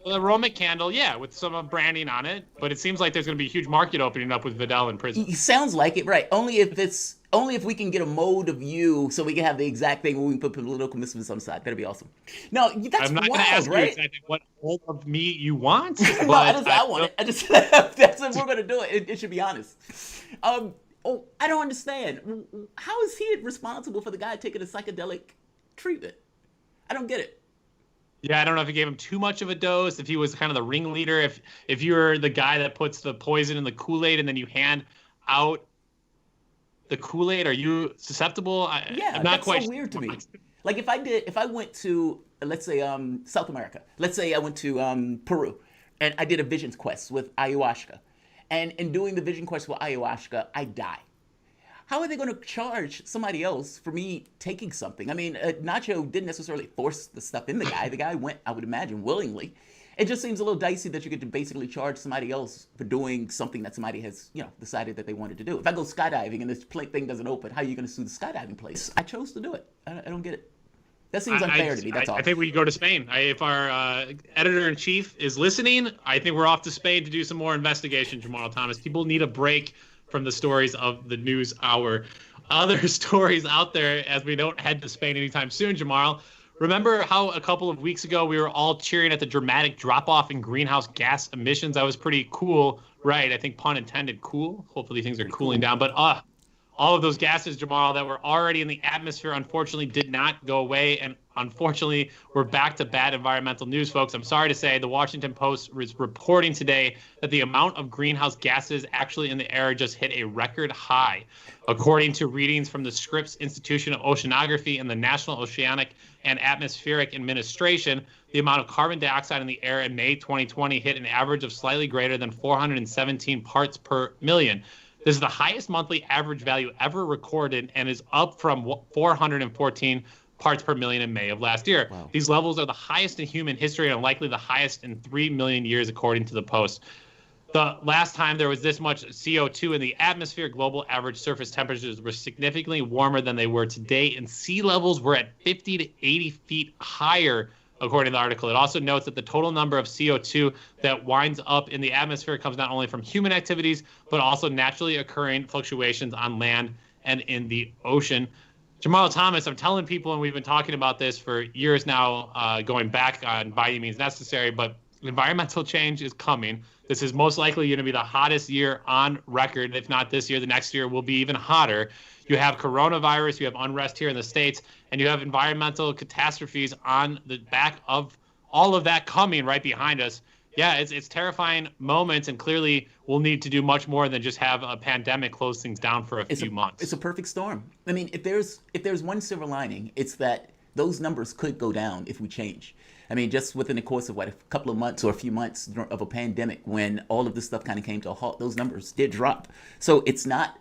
[SPEAKER 3] The aromatic candle, yeah, with some branding on it. But it seems like there's going to be a huge market opening up with Vidal in prison.
[SPEAKER 1] It sounds like it, right? Only if we can get a mold of you, so we can have the exact thing where we can put political misfits on the side. That'd be awesome. No, that's
[SPEAKER 3] I'm not
[SPEAKER 1] wild,
[SPEAKER 3] going to ask
[SPEAKER 1] right?
[SPEAKER 3] you exactly what mold of me you want. But
[SPEAKER 1] No, I want it. That's if we're going to do it. It should be honest. I don't understand. How is he responsible for the guy taking a psychedelic treatment? I don't get it.
[SPEAKER 3] Yeah, I don't know if he gave him too much of a dose, if he was kind of the ringleader, if you're the guy that puts the poison in the Kool-Aid and then you hand out the Kool-Aid, are you susceptible? I'm not
[SPEAKER 1] that's
[SPEAKER 3] quite
[SPEAKER 1] so weird to me. Like if I went to, let's say, South America. Let's say I went to Peru, and I did a vision quest with ayahuasca. And in doing the vision quest with ayahuasca, I die. How are they going to charge somebody else for me taking something? I mean, Nacho didn't necessarily force the stuff in the guy. The guy went, I would imagine, willingly. It just seems a little dicey that you get to basically charge somebody else for doing something that somebody has, decided that they wanted to do. If I go skydiving and this thing doesn't open, how are you going to sue the skydiving place? I chose to do it. I don't get it. That seems unfair to me. That's all.
[SPEAKER 3] I think we go to Spain. If our editor-in-chief is listening, I think we're off to Spain to do some more investigation, Jamal Thomas. People need a break from the stories of the news hour. Other stories out there as we don't head to Spain anytime soon, Jamal. Remember how a couple of weeks ago we were all cheering at the dramatic drop-off in greenhouse gas emissions? That was pretty cool, right? I think pun intended, cool. Hopefully things are cooling down. But all of those gases, Jamal, that were already in the atmosphere, unfortunately, did not go away. And unfortunately, we're back to bad environmental news, folks. I'm sorry to say the Washington Post was reporting today that the amount of greenhouse gases actually in the air just hit a record high. According to readings from the Scripps Institution of Oceanography and the National Oceanic and Atmospheric Administration, the amount of carbon dioxide in the air in May 2020 hit an average of slightly greater than 417 parts per million. This is the highest monthly average value ever recorded and is up from 414 parts per million in May of last year. Wow. These levels are the highest in human history and likely the highest in 3 million years, according to the Post. The last time there was this much CO2 in the atmosphere, global average surface temperatures were significantly warmer than they were today, and sea levels were at 50 to 80 feet higher, according to the article. It also notes that the total number of CO2 that winds up in the atmosphere comes not only from human activities, but also naturally occurring fluctuations on land and in the ocean. Jamal Thomas, I'm telling people, and we've been talking about this for years now, going back on By Any Means Necessary, but environmental change is coming. This is most likely going to be the hottest year on record. If not this year, the next year will be even hotter. You have coronavirus, you have unrest here in the States, and you have environmental catastrophes on the back of all of that coming right behind us. Yeah, it's terrifying moments, and clearly we'll need to do much more than just have a pandemic close things down for a few months.
[SPEAKER 1] It's a perfect storm. I mean, if there's one silver lining, it's that those numbers could go down if we change. I mean, just within the course of a couple of months or a few months of a pandemic, when all of this stuff kind of came to a halt, those numbers did drop. So it's not,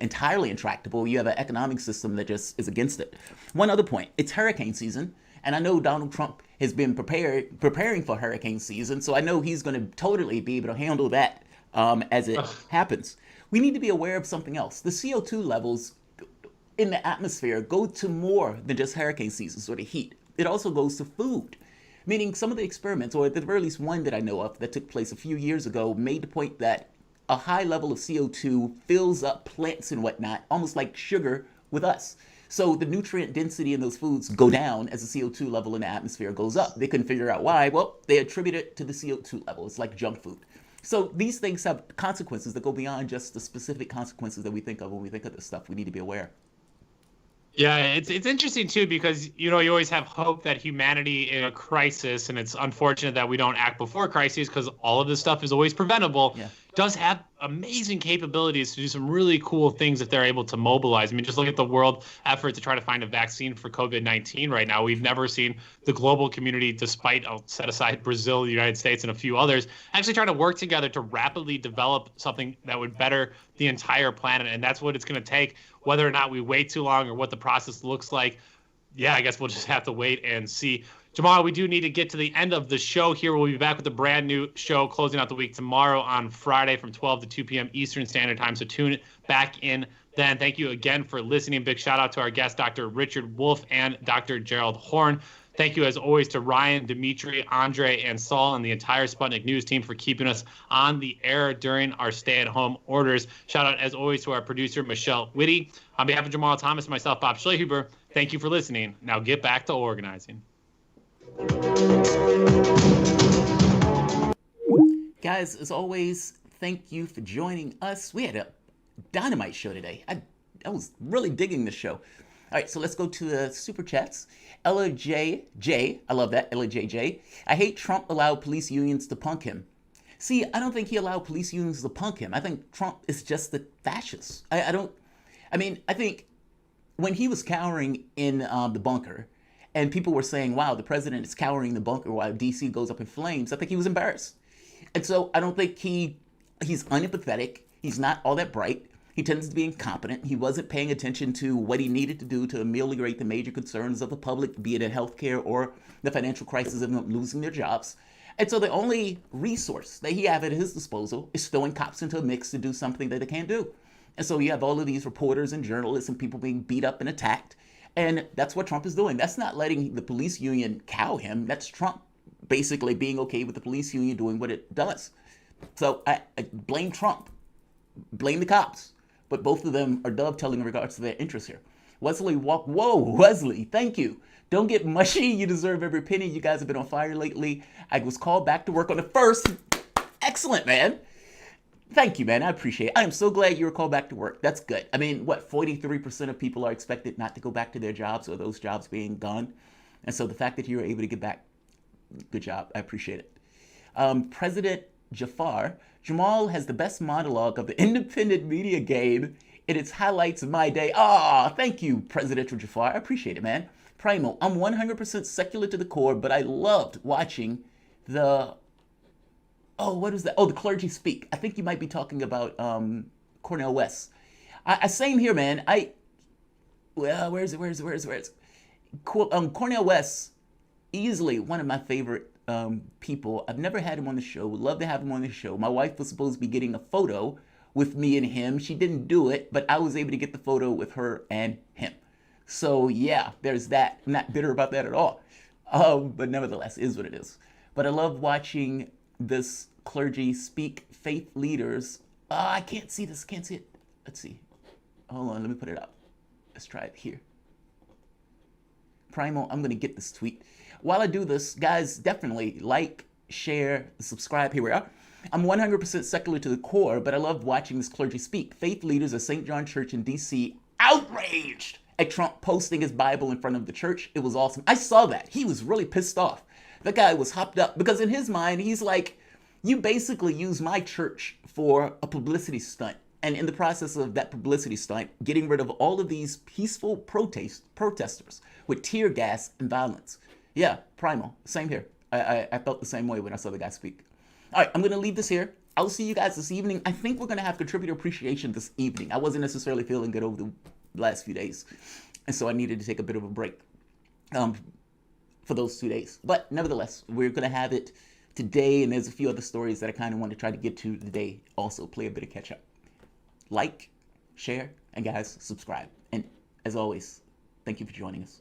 [SPEAKER 1] entirely intractable. You have an economic system that just is against it. One other point, it's hurricane season. And I know Donald Trump has been preparing for hurricane season. So I know he's going to totally be able to handle that as it happens. We need to be aware of something else. The CO2 levels in the atmosphere go to more than just hurricane season, so the heat. It also goes to food. Meaning some of the experiments, or at the very least one that I know of that took place a few years ago, made the point that a high level of CO2 fills up plants and whatnot, almost like sugar with us. So the nutrient density in those foods go down as the CO2 level in the atmosphere goes up. They couldn't figure out why. Well, they attribute it to the CO2 level. It's like junk food. So these things have consequences that go beyond just the specific consequences that we think of when we think of this stuff. We need to be aware.
[SPEAKER 3] Yeah, it's interesting too, because you always have hope that humanity in a crisis, and it's unfortunate that we don't act before crises because all of this stuff is always preventable. Yeah. does have amazing capabilities to do some really cool things if they're able to mobilize. I mean, just look at the world effort to try to find a vaccine for COVID-19 right now. We've never seen the global community, despite, I'll set aside Brazil, the United States, and a few others, actually trying to work together to rapidly develop something that would better the entire planet. And that's what it's going to take, whether or not we wait too long or what the process looks like. Yeah, I guess we'll just have to wait and see. Jamal, we do need to get to the end of the show here. We'll be back with a brand new show closing out the week tomorrow on Friday from 12 to 2 p.m. Eastern Standard Time. So tune back in then. Thank you again for listening. Big shout out to our guests, Dr. Richard Wolff and Dr. Gerald Horn. Thank you, as always, to Ryan, Dimitri, Andre, and Saul, and the entire Sputnik News team for keeping us on the air during our stay-at-home orders. Shout out, as always, to our producer, Michelle Whitty. On behalf of Jamal Thomas and myself, Bob Schlehuber, thank you for listening. Now get back to organizing.
[SPEAKER 1] Guys, as always, thank you for joining us. We had a dynamite show today. I was really digging the show. All right, so let's go to the super chats. Ella J, I love that, Ella JJ. I hate Trump allowed police unions to punk him. See, I don't think he allowed police unions to punk him. I think Trump is just the fascist. I think when he was cowering in the bunker, and people were saying, wow, the president is cowering in the bunker while D.C. goes up in flames, I think he was embarrassed. And so I don't think he's unempathetic. He's not all that bright. He tends to be incompetent. He wasn't paying attention to what he needed to do to ameliorate the major concerns of the public, be it in healthcare or the financial crisis of them losing their jobs. And so the only resource that he have at his disposal is throwing cops into a mix to do something that they can't do. And so you have all of these reporters and journalists and people being beat up and attacked. And that's what Trump is doing. That's not letting the police union cow him. That's Trump basically being okay with the police union doing what it does. So I blame Trump, blame the cops, but both of them are dovetailing in regards to their interests here. Wesley whoa, Wesley, thank you. Don't get mushy. You deserve every penny. You guys have been on fire lately. I was called back to work on the 1st. Excellent, man. Thank you, man. I appreciate it. I am so glad you were called back to work. That's good. I mean, 43% of people are expected not to go back to their jobs or those jobs being gone. And so the fact that you were able to get back, good job. I appreciate it. President Jafar, Jamal has the best monologue of the independent media game. It highlights my day. Thank you, Presidential Jafar. I appreciate it, man. Primo, I'm 100% secular to the core, but I loved watching the... what is that? The clergy speak. I think you might be talking about Cornel West. Same here, man. Where is it? Cornel West, easily one of my favorite people. I've never had him on the show. Would love to have him on the show. My wife was supposed to be getting a photo with me and him. She didn't do it, but I was able to get the photo with her and him. So yeah, there's that. I'm not bitter about that at all. But nevertheless, it is what it is. But I love watching this clergy speak, faith leaders. I can't see this. Can't see it. Let's see. Hold on. Let me put it up. Let's try it here. Primo, I'm going to get this tweet. While I do this, guys, definitely like, share, subscribe. Here we are. I'm 100% secular to the core, but I love watching this clergy speak. Faith leaders of St. John Church in D.C. outraged at Trump posting his Bible in front of the church. It was awesome. I saw that. He was really pissed off. The guy was hopped up because in his mind, he's like, you basically use my church for a publicity stunt. And in the process of that publicity stunt, getting rid of all of these peaceful protesters with tear gas and violence. Yeah, Primo, same here. I felt the same way when I saw the guy speak. All right, I'm going to leave this here. I'll see you guys this evening. I think we're going to have contributor appreciation this evening. I wasn't necessarily feeling good over the last few days. And so I needed to take a bit of a break for those 2 days. But nevertheless, we're going to have it today. And there's a few other stories that I kind of want to try to get to today. Also, play a bit of catch up. Like, share, and guys, subscribe. And as always, thank you for joining us.